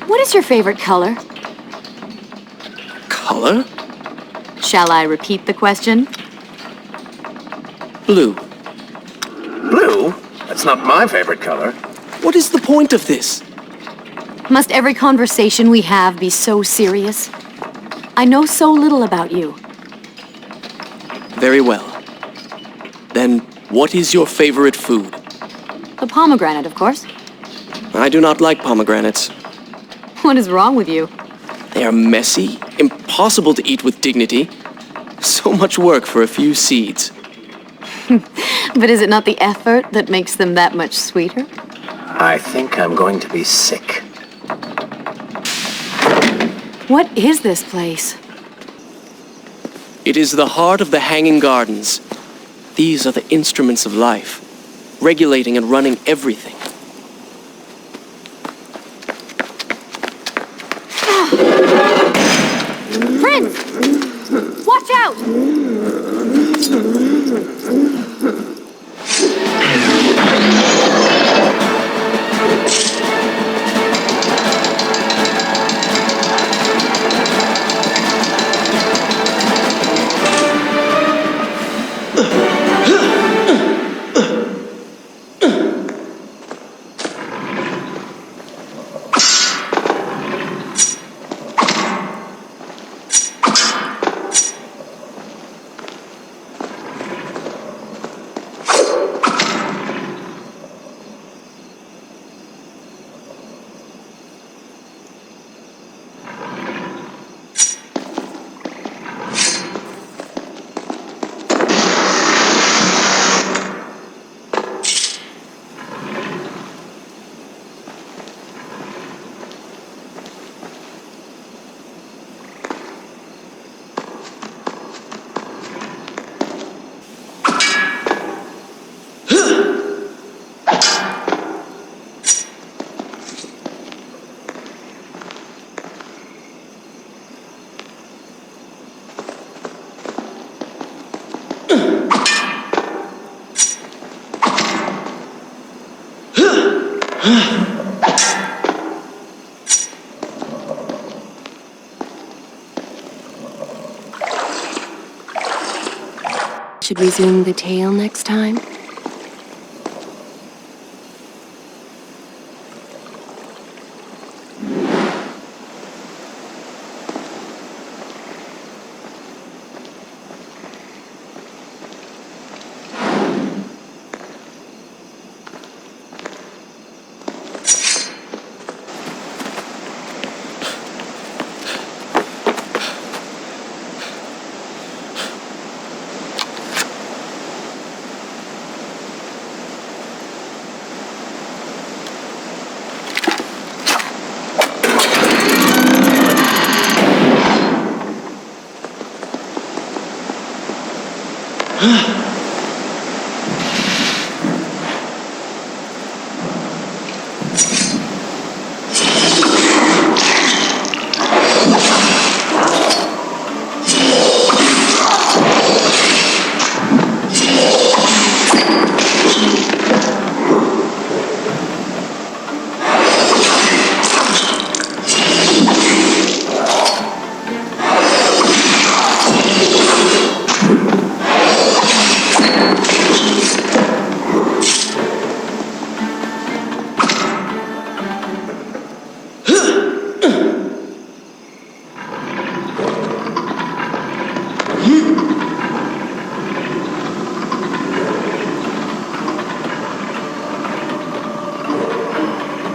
What is your favorite color? Color? Shall I repeat the question? Blue. Blue? That's not my favorite color. What is the point of this? Must every conversation we have be so serious? I know so little about you. Very well. Then, what is your favorite food? The pomegranate, of course. I do not like pomegranates. What is wrong with you? They are messy, impossible to eat with dignity. So much work for a few seeds. But is it not the effort that makes them that much sweeter? I think I'm going to be sick. What is this place? It is the heart of the Hanging Gardens. These are the instruments of life, regulating and running everything. Prince! Watch out! Should resume the tale next time?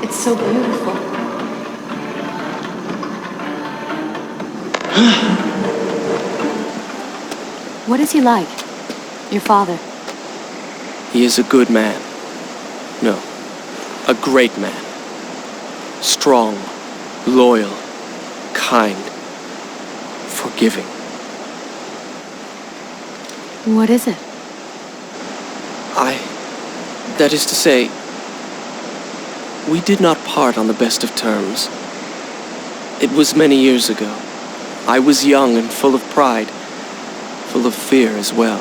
It's so beautiful. What is he like? Your father? He is a good man. No, a great man. Strong, loyal, kind, forgiving. What is it? That is to say, we did not part on the best of terms. It was many years ago. I was young and full of pride, full of fear as well.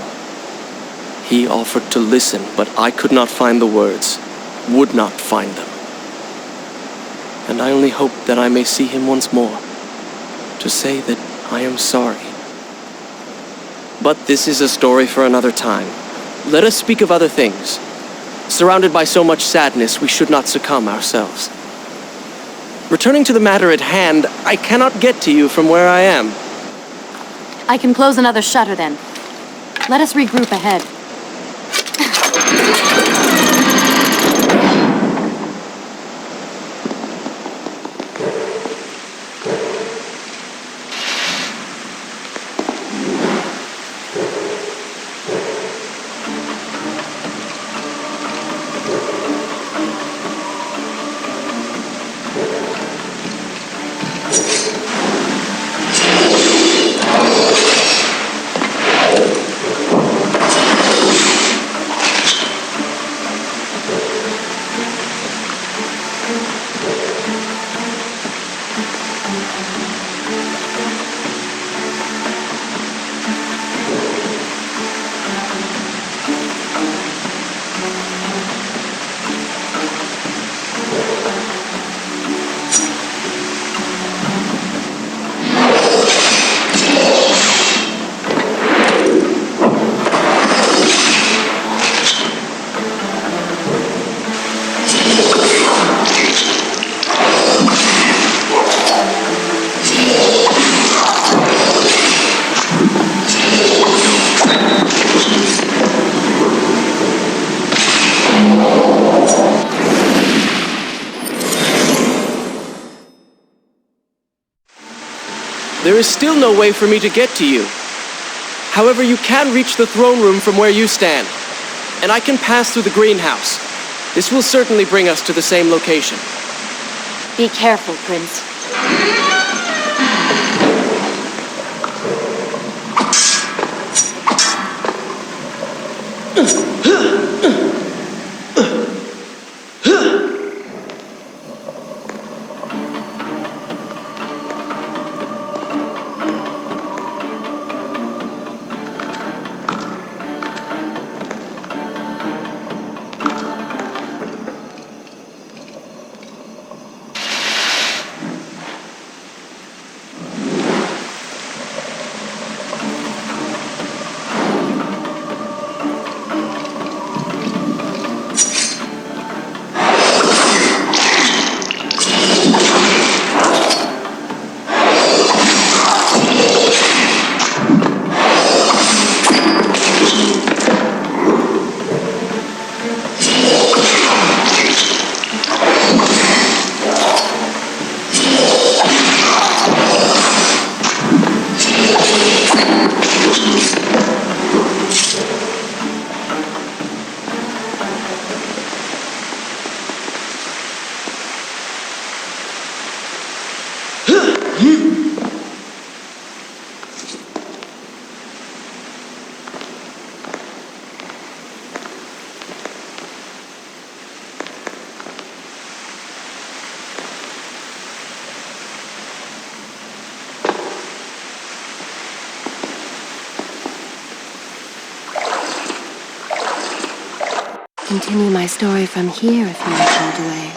He offered to listen, but I could not find the words, would not find them. and I only hope that I may see him once more, to say that I am sorry. But this is a story for another time. Let us speak of other things. Surrounded by so much sadness, we should not succumb ourselves. Returning to the matter at hand, I cannot get to you from where I am. I can close another shutter then. Let us regroup ahead. There is still no way for me to get to you. However, you can reach the throne room from where you stand, and I can pass through the greenhouse. This will certainly bring us to the same location. Be careful, Prince. Continue my story from here if you are told away.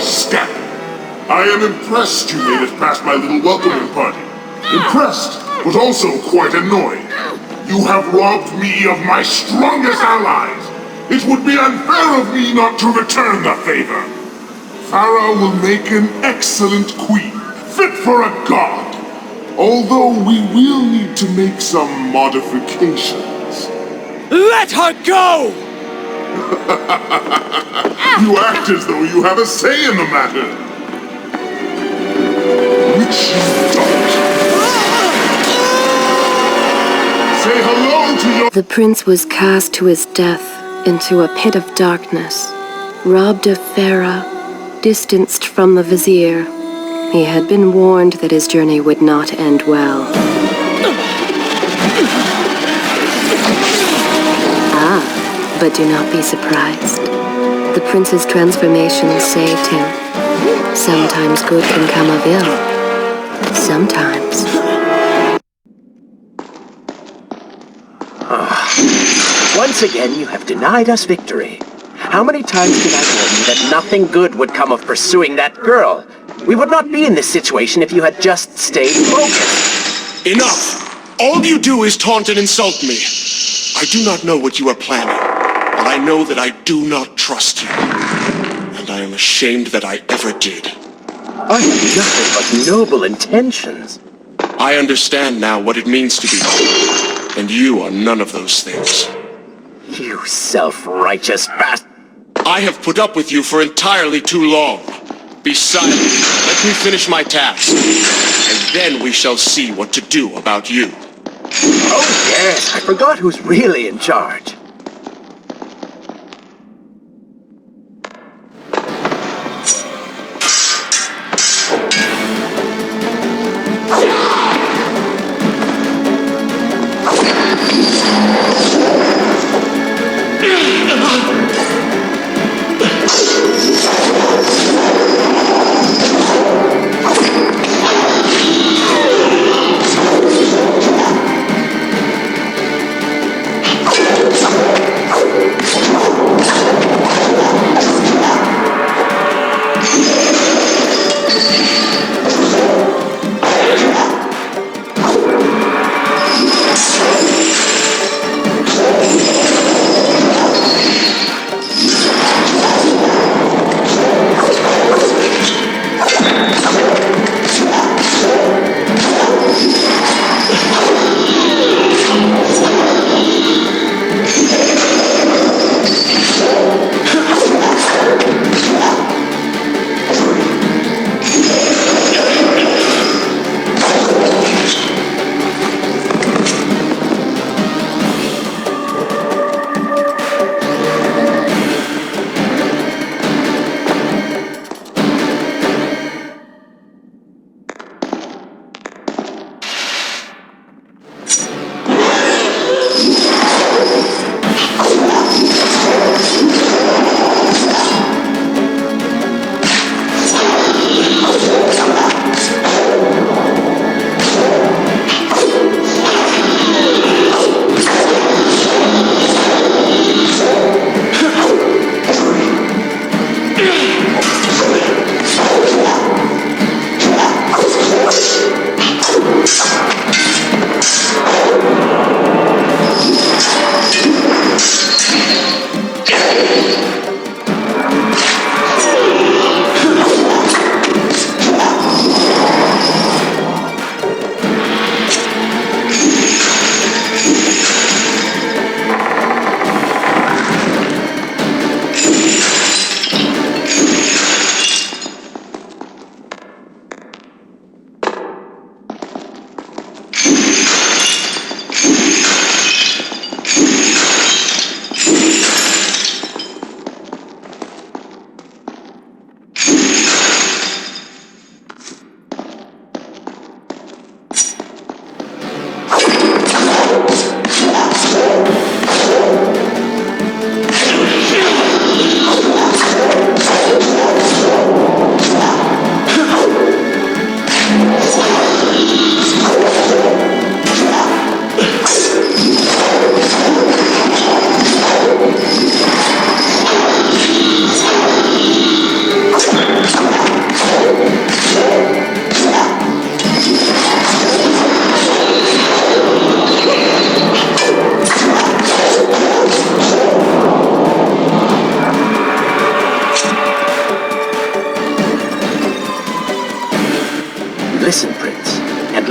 step. I am impressed you made it past my little welcoming party. Impressed, but also quite annoyed. You have robbed me of my strongest allies. It would be unfair of me not to return the favor. Farah will make an excellent queen, fit for a god. Although we will need to make some modifications. Let her go! You act as though you have a say in the matter. Which you don't. Say hello to your... The prince was cast to his death into a pit of darkness, robbed of Farah, distanced from the vizier. He had been warned that his journey would not end well. But do not be surprised. The prince's transformation saved him. Sometimes good can come of ill. Sometimes. Once again, you have denied us victory. How many times did I warn you that nothing good would come of pursuing that girl? We would not be in this situation if you had just stayed focused. Enough! All you do is taunt and insult me. I do not know what you are planning, but I know that I do not trust you. And I am ashamed that I ever did. I have nothing but noble intentions. I understand now what it means to be noble, and you are none of those things. You self-righteous bastard. I have put up with you for entirely too long. Be silent. Let me finish my task. And then we shall see what to do about you. Oh yes, I forgot who's really in charge.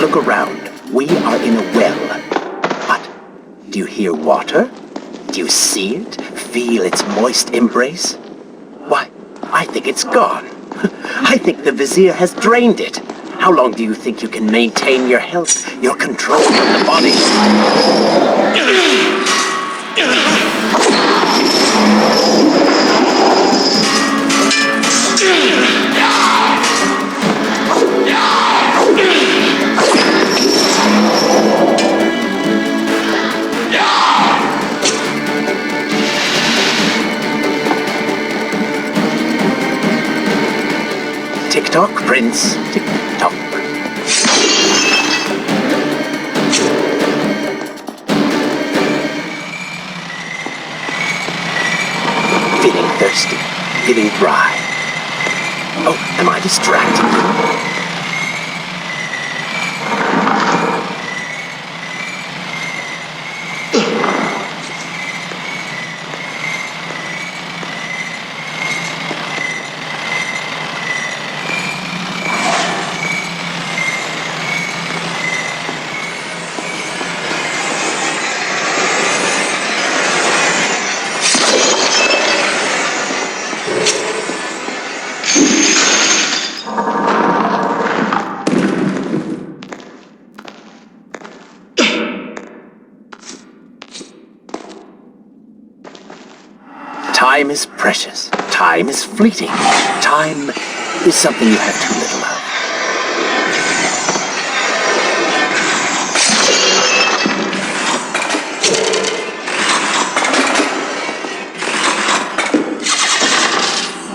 Look around. We are in a well. But do you hear water? Do you see it? Feel its moist embrace? Why, I think it's gone. I think the Vizier has drained it. How long do you think you can maintain your health, your control of the body? Tick-tock, Prince. Tick-tock. Feeling thirsty. Feeling dry. Oh, am I distracting you? Time is precious. Time is fleeting. Time is something you have too little of.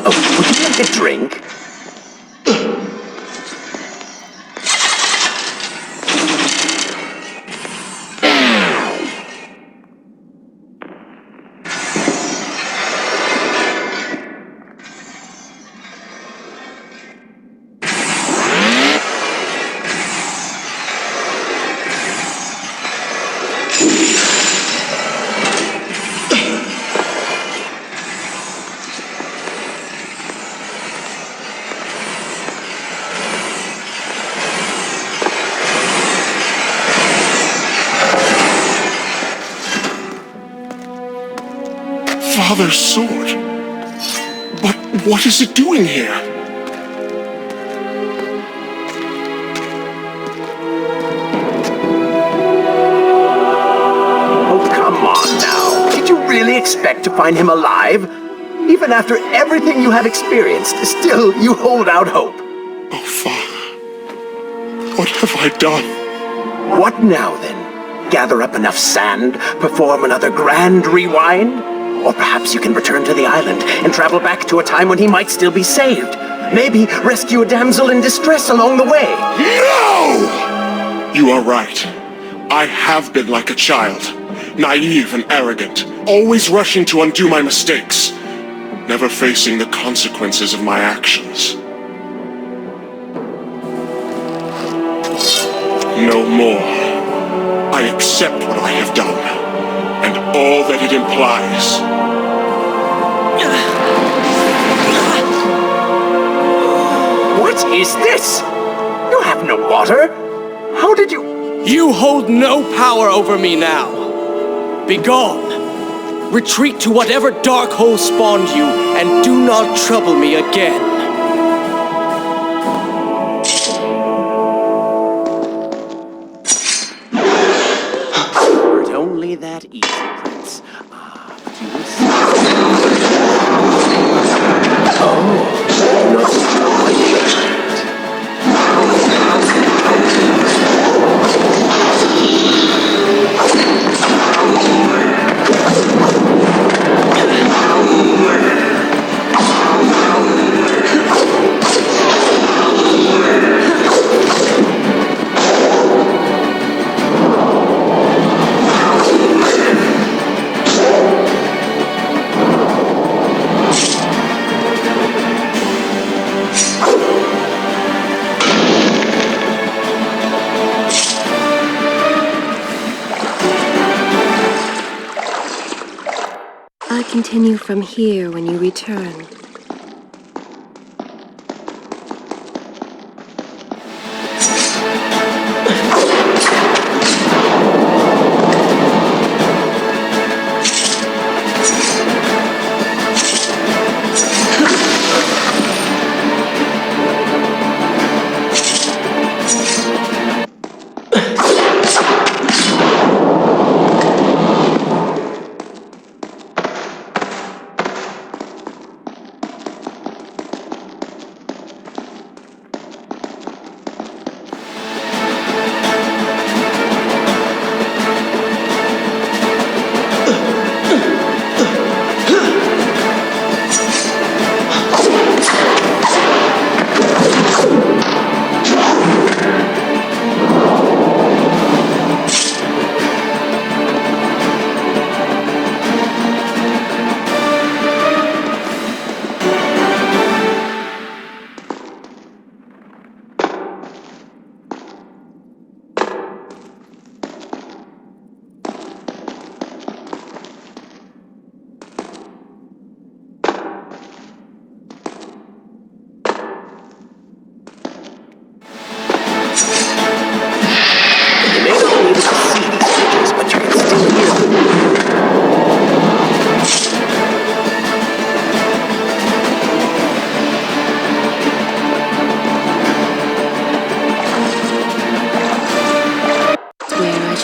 Oh, would you like a drink? Father's sword. But what is it doing here? Oh, come on now. Did you really expect to find him alive? Even after everything you have experienced, still you hold out hope. Oh, Father. What have I done? What now, then? Gather up enough sand, perform another grand rewind? Or perhaps you can return to the island and travel back to a time when he might still be saved. Maybe rescue a damsel in distress along the way. No! You are right. I have been like a child. Naive and arrogant. Always rushing to undo my mistakes. Never facing the consequences of my actions. No more. I accept what I have done, and all that it implies. What is this? You have no water? How did you... You hold no power over me now. Begone. Retreat to whatever dark hole spawned you, and do not trouble me again. It's only that easy, Prince. But you will see. Oh, not quite right. I'll continue from here when you return.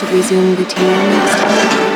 should resume the team next time.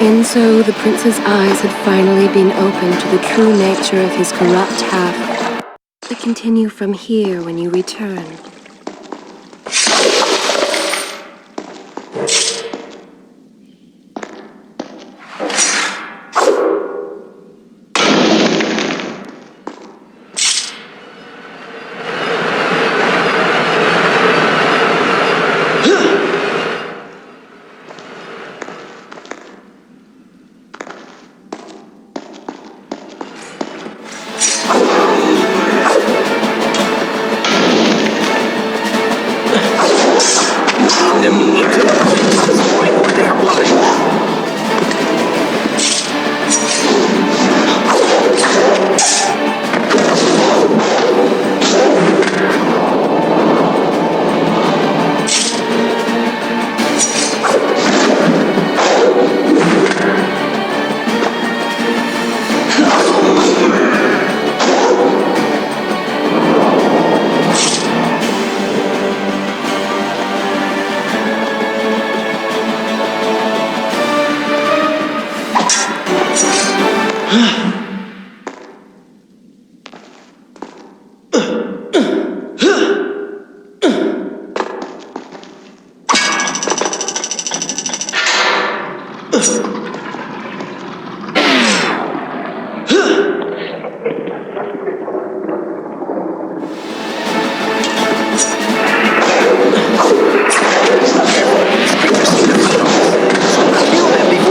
And so the prince's eyes had finally been opened to the true nature of his corrupt half. To continue from here when you return.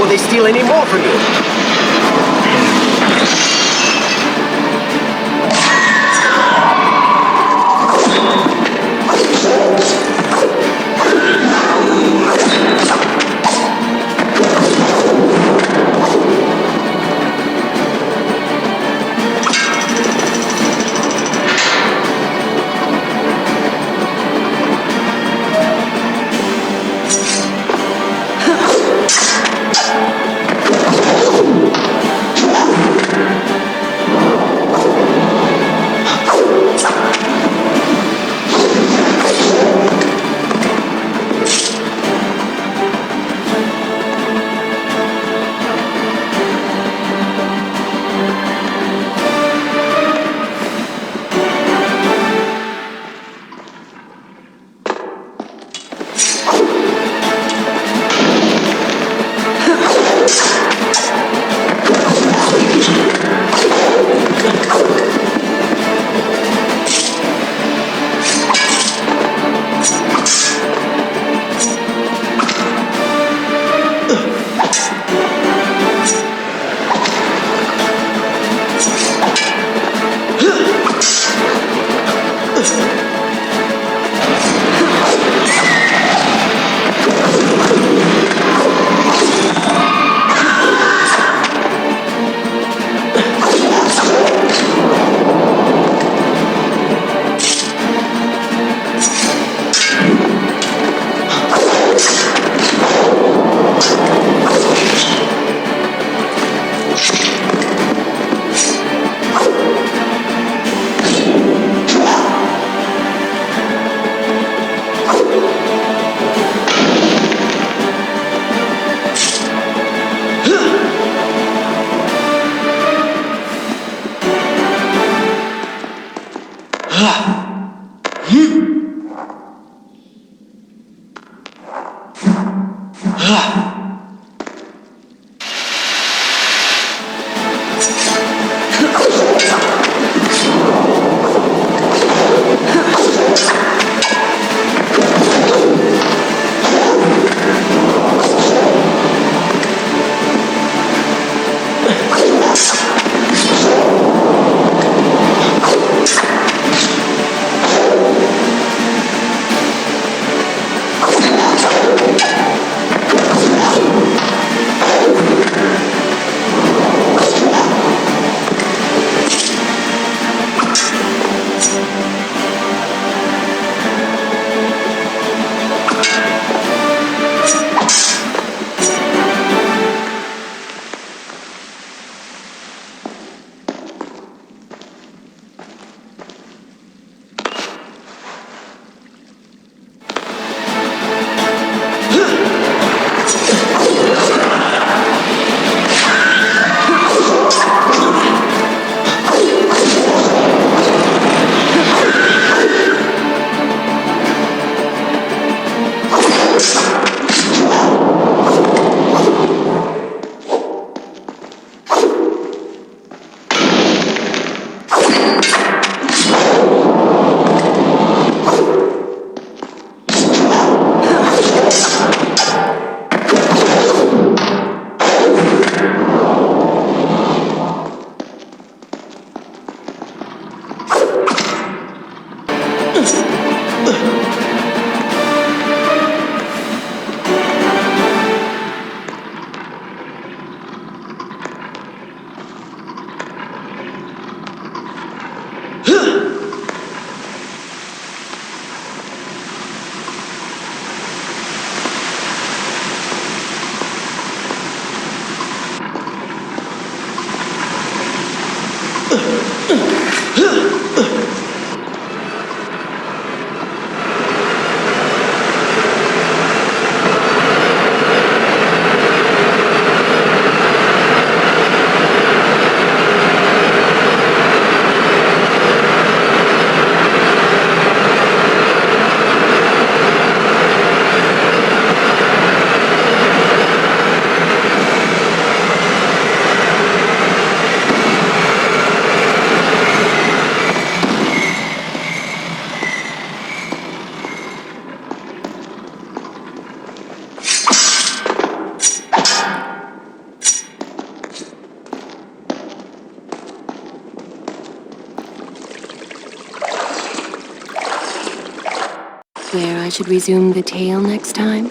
They steal any more from you. Where I should resume the tale next time?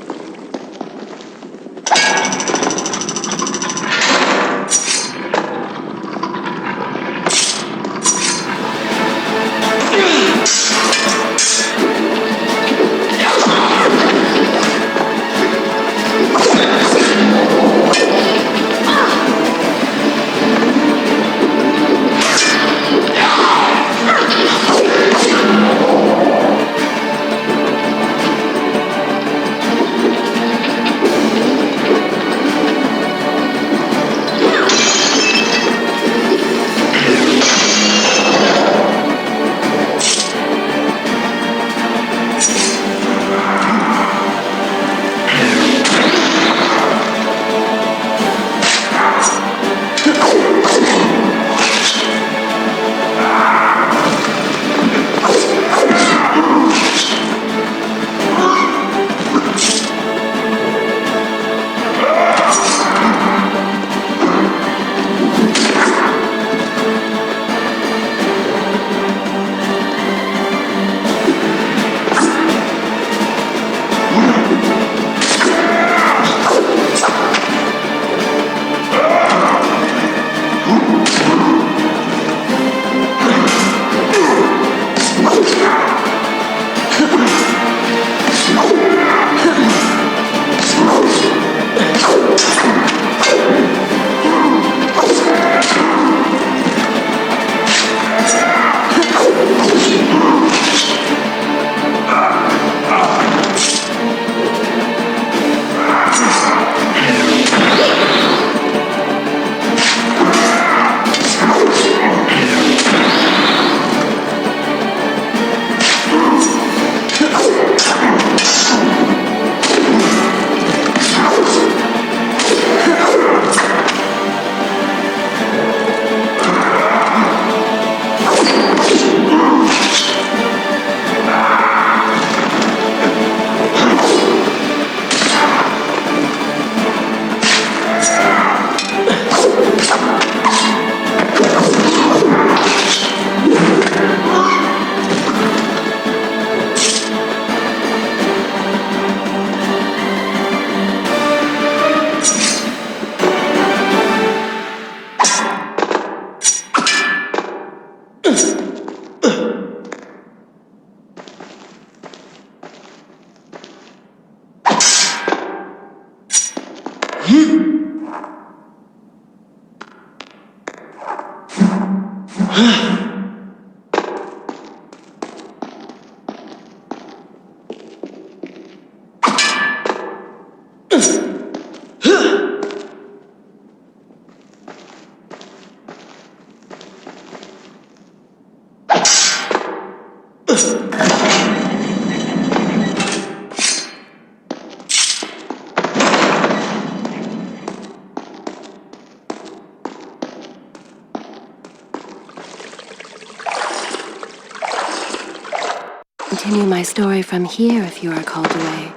Continue my story from here if you are called away.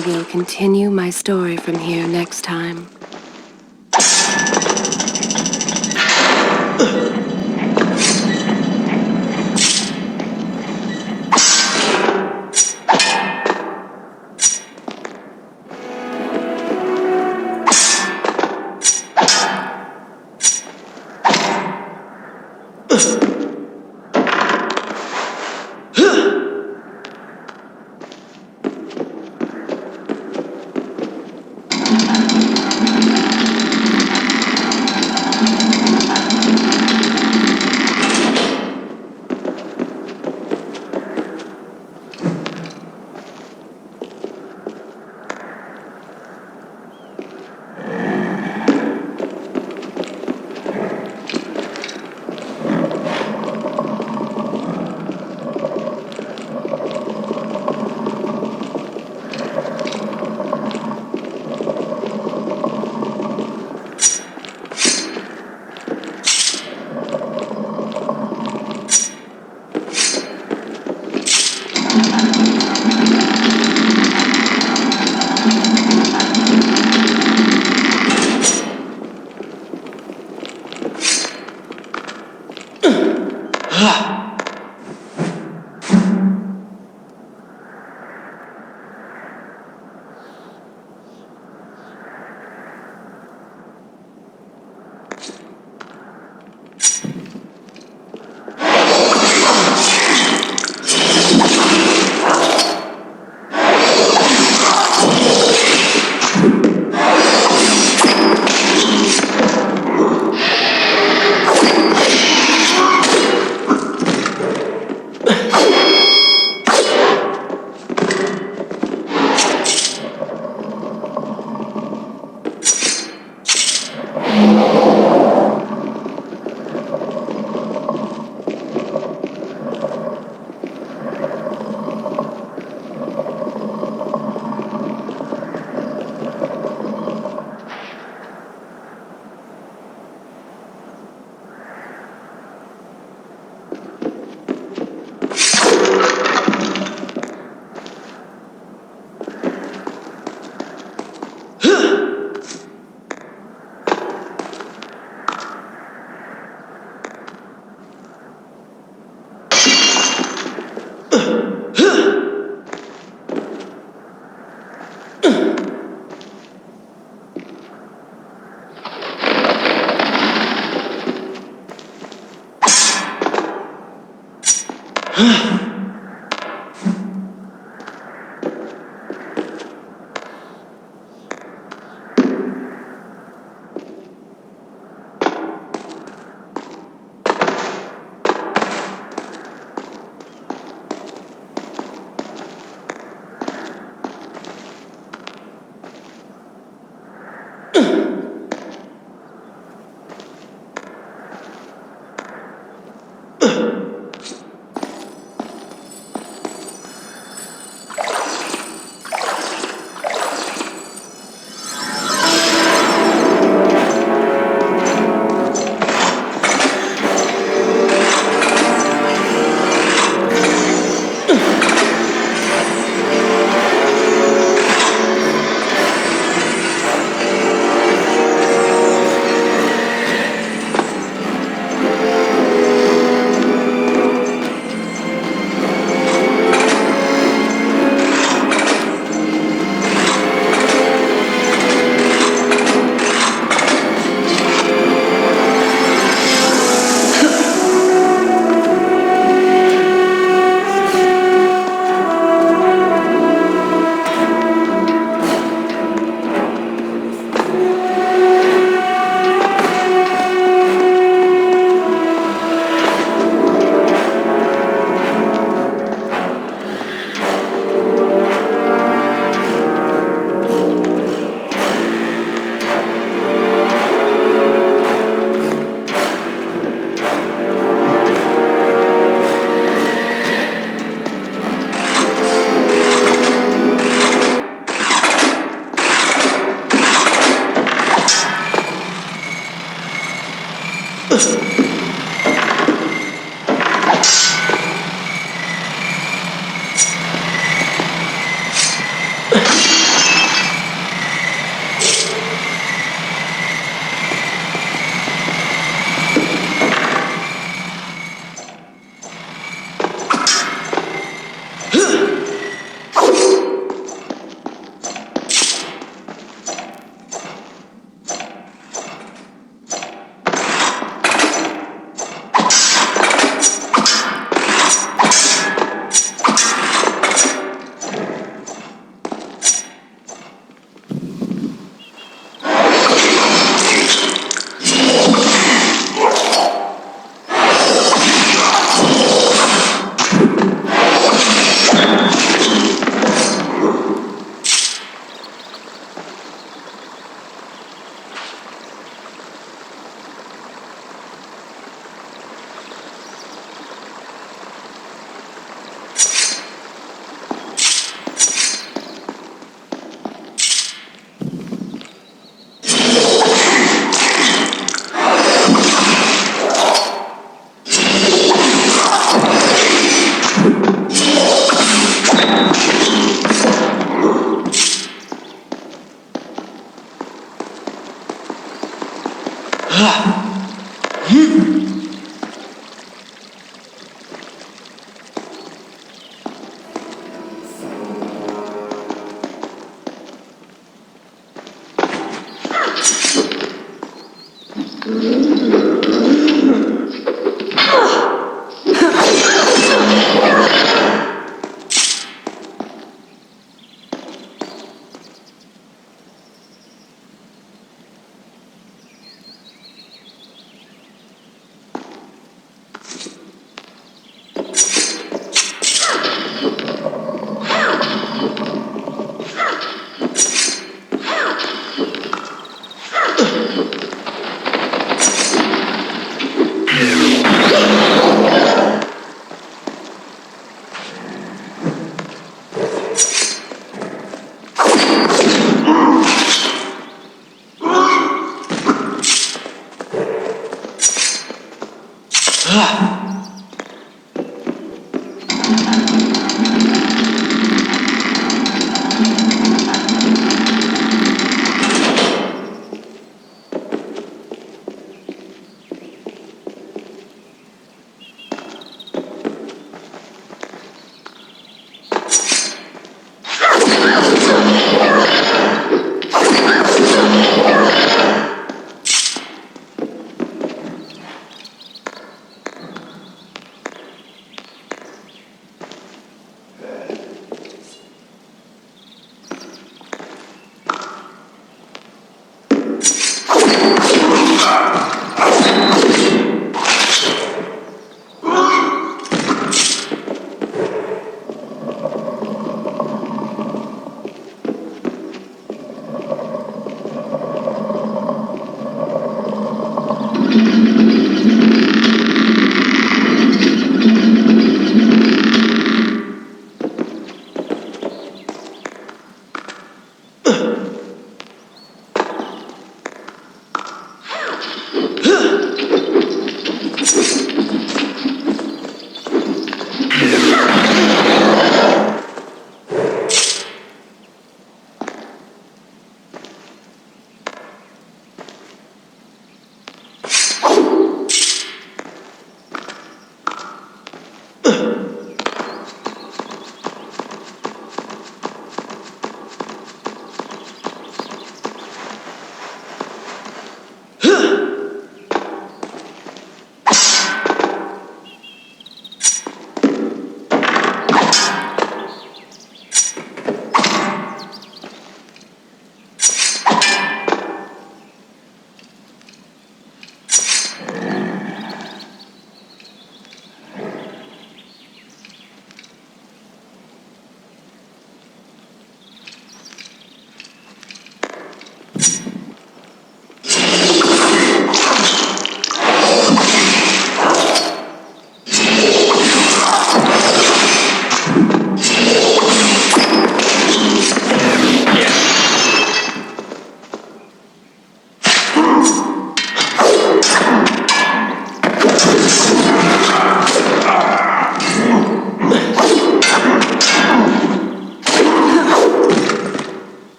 I will continue my story from here next time.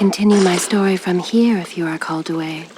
Continue my story from here if you are called away.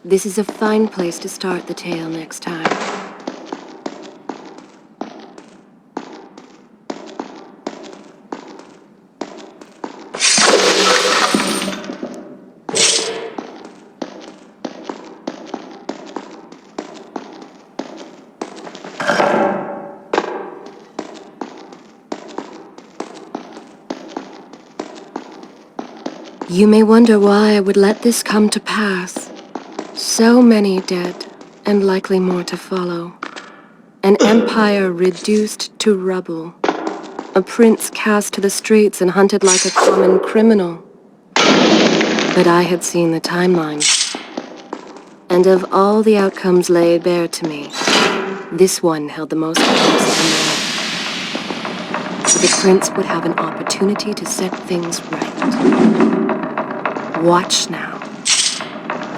This is a fine place to start the tale next time. You may wonder why I would let this come to pass. So many dead, and likely more to follow. An empire reduced to rubble. A prince cast to the streets and hunted like a common criminal. But I had seen the timeline. And of all the outcomes laid bare to me, this one held the most promise of them all. The prince would have an opportunity to set things right. Watch now.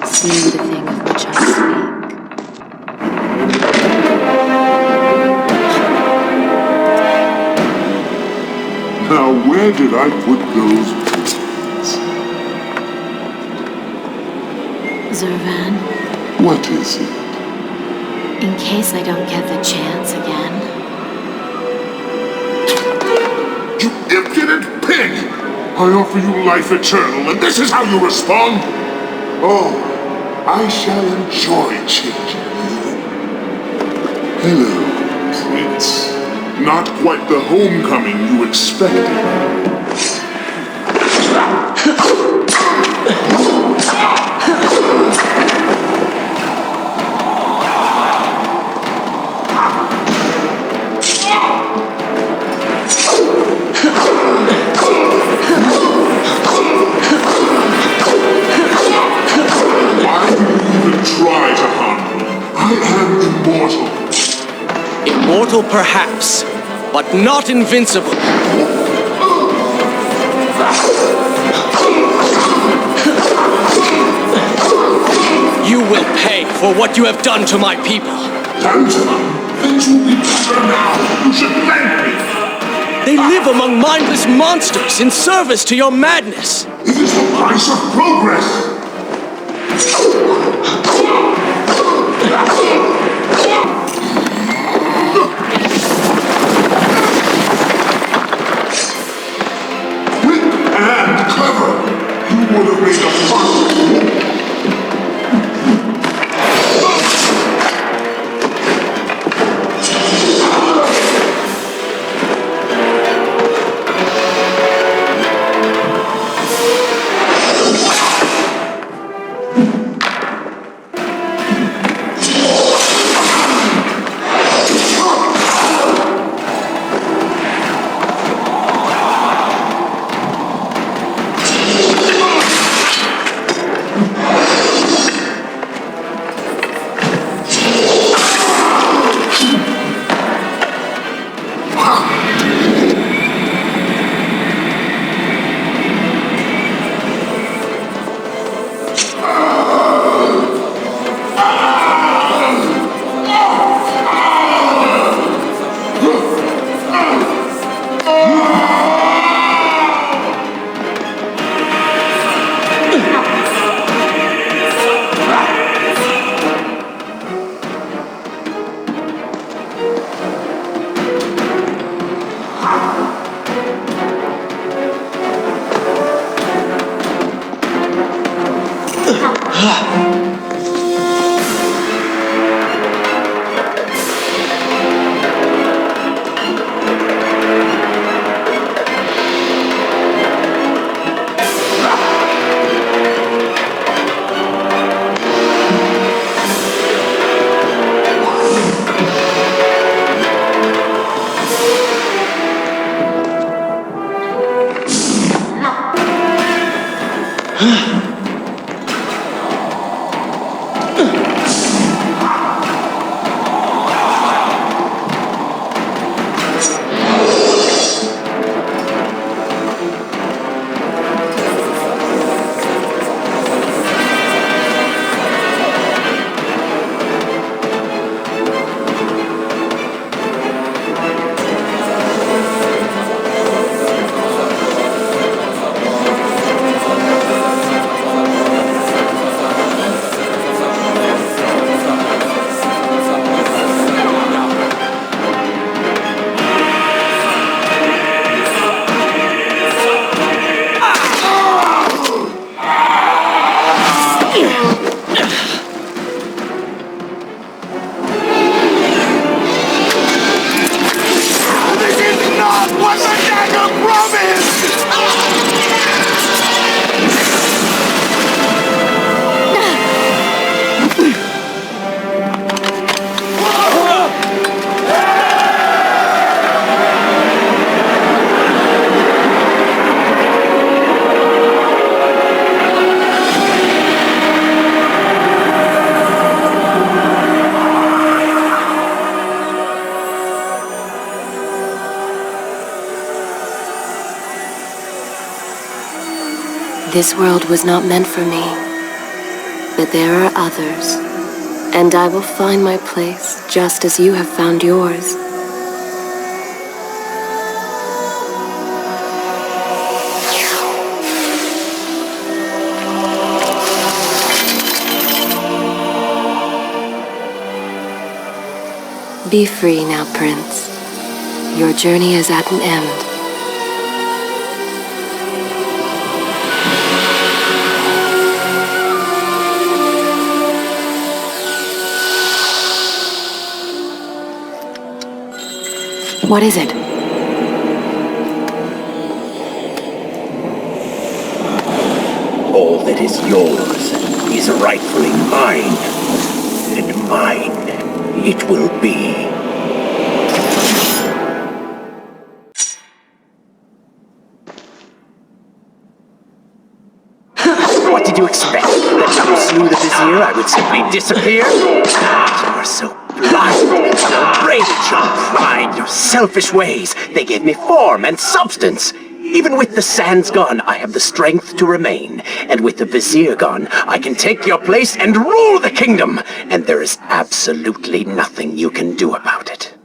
See the thing of which I speak. Now, where did I put those pistons? Zurvan, What is it? in case I don't get the chance again. You impudent pig! I offer you life eternal, and this is how you respond? Oh, I shall enjoy changing you. Hello, Prince. Not quite the homecoming you expected. Try to harm me. I am immortal. Immortal perhaps, but not invincible. You will pay for what you have done to my people. Tantalum, things will be better now. You should thank me. They live among mindless monsters in service to your madness. It is the price of progress. Quick and clever. You would have made a fuss. This world was not meant for me, but there are others, and I will find my place just as you have found yours. Be free now, Prince. Your journey is at an end. What is it? All that is yours is rightfully mine, and mine it will be. What did you expect? That if you slew the Vizier, I would simply disappear? You are so blind. Your rage, your pride, your selfish ways. They gave me form and substance. Even with the sands gone, I have the strength to remain. And with the Vizier gone, I can take your place and rule the kingdom. And there is absolutely nothing you can do about it.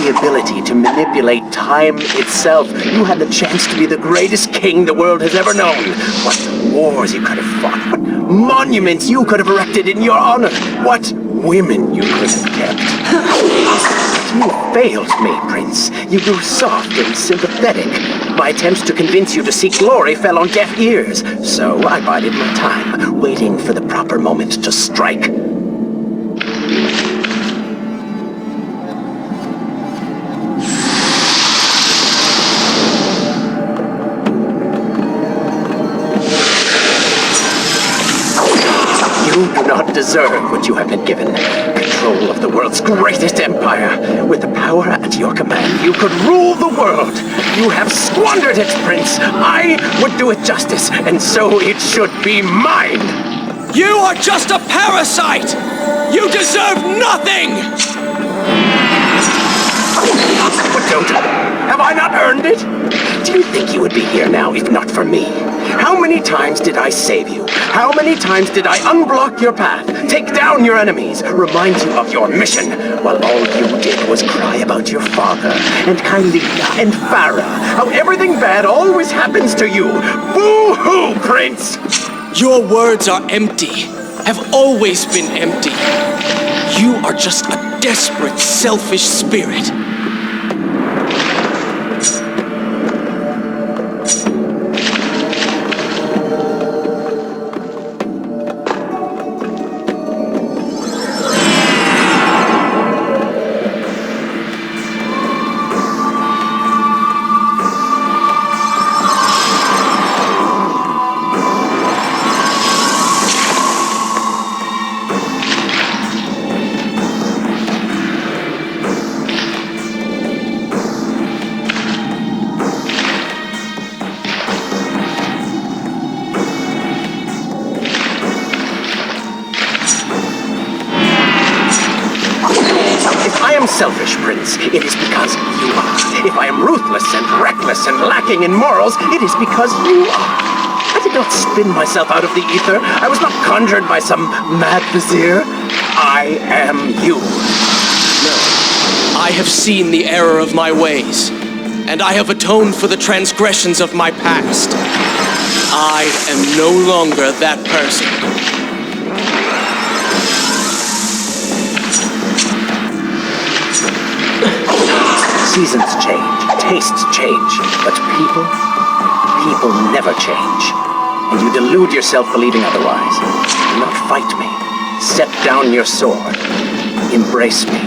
Ability to manipulate time itself. You had the chance to be the greatest king the world has ever known. What wars you could have fought. What monuments you could have erected in your honor. What women you could have kept. You failed me, Prince. You grew soft and sympathetic. My attempts to convince you to seek glory fell on deaf ears. So I bided my time, waiting for the proper moment to strike. You do not deserve what you have been given. Control of the world's greatest empire. With the power at your command, you could rule the world. You have squandered it, Prince. I would do it justice, and so it should be mine. You are just a parasite! You deserve nothing! But don't I? Have I not earned it? Do you think you would be here now if not for me? How many times did I save you? How many times did I unblock your path, take down your enemies, remind you of your mission, while all you did was cry about your father, and Kylina, and Farah, how everything bad always happens to you? Boo-hoo, Prince! Your words are empty, have always been empty. You are just a desperate, selfish spirit. Selfish, Prince, it is because you are. If I am ruthless and reckless and lacking in morals, it is because you are. I did not spin myself out of the ether. I was not conjured by some mad vizier. I am you. No, I have seen the error of my ways, and I have atoned for the transgressions of my past. I am no longer that person. Seasons change, tastes change, but people never change. And you delude yourself believing otherwise. Do not fight me. Set down your sword. Embrace me.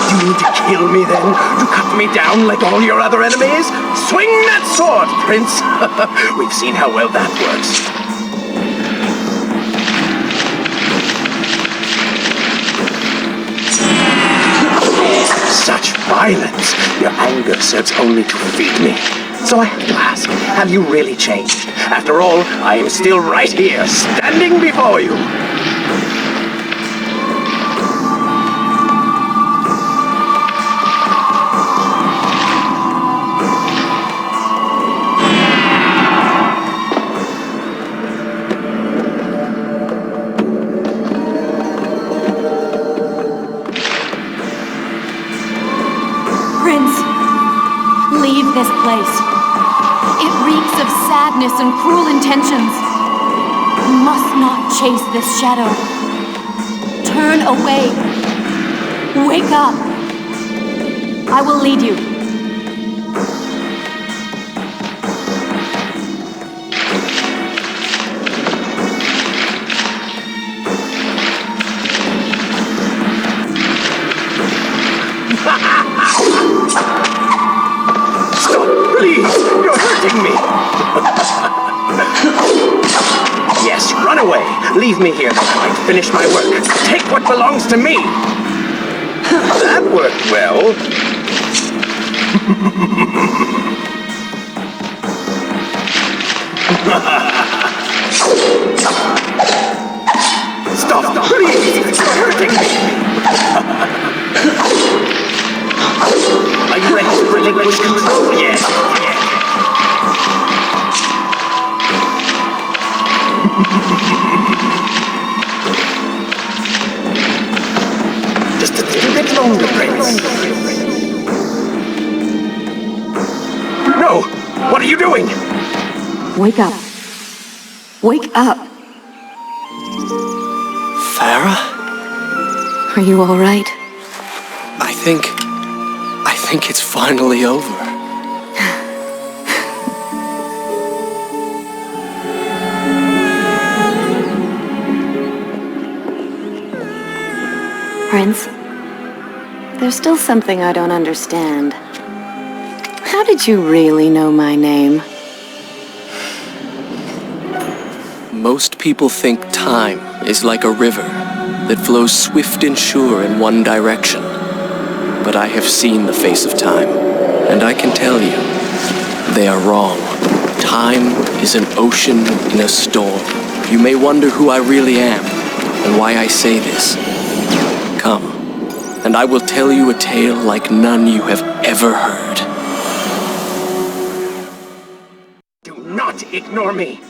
You need to kill me then? To cut me down like all your other enemies? Swing that sword, Prince! We've seen how well that works. Such violence! Your anger serves only to feed me. So I have to ask, have you really changed? After all, I am still right here, standing before you. Prince, leave this place. It reeks of sadness and cruel intentions. You must not chase this shadow. Turn away. Wake up. I will lead you. Stop, please! You're hurting me! Yes, run away! Leave me here that I might finish my work. Take what belongs to me! That worked well. Stop, please! You're hurting me! Are you ready to relinquish control yet? Just a little bit longer, Prince. No! What are you doing? Wake up. Wake up. Farah? Are you all right? I think it's finally over. Prince, there's still something I don't understand. How did you really know my name? Most people think time is like a river that flows swift and sure in one direction. But I have seen the face of time, and I can tell you, they are wrong. Time is an ocean in a storm. You may wonder who I really am, and why I say this. Come, and I will tell you a tale like none you have ever heard. Do not ignore me!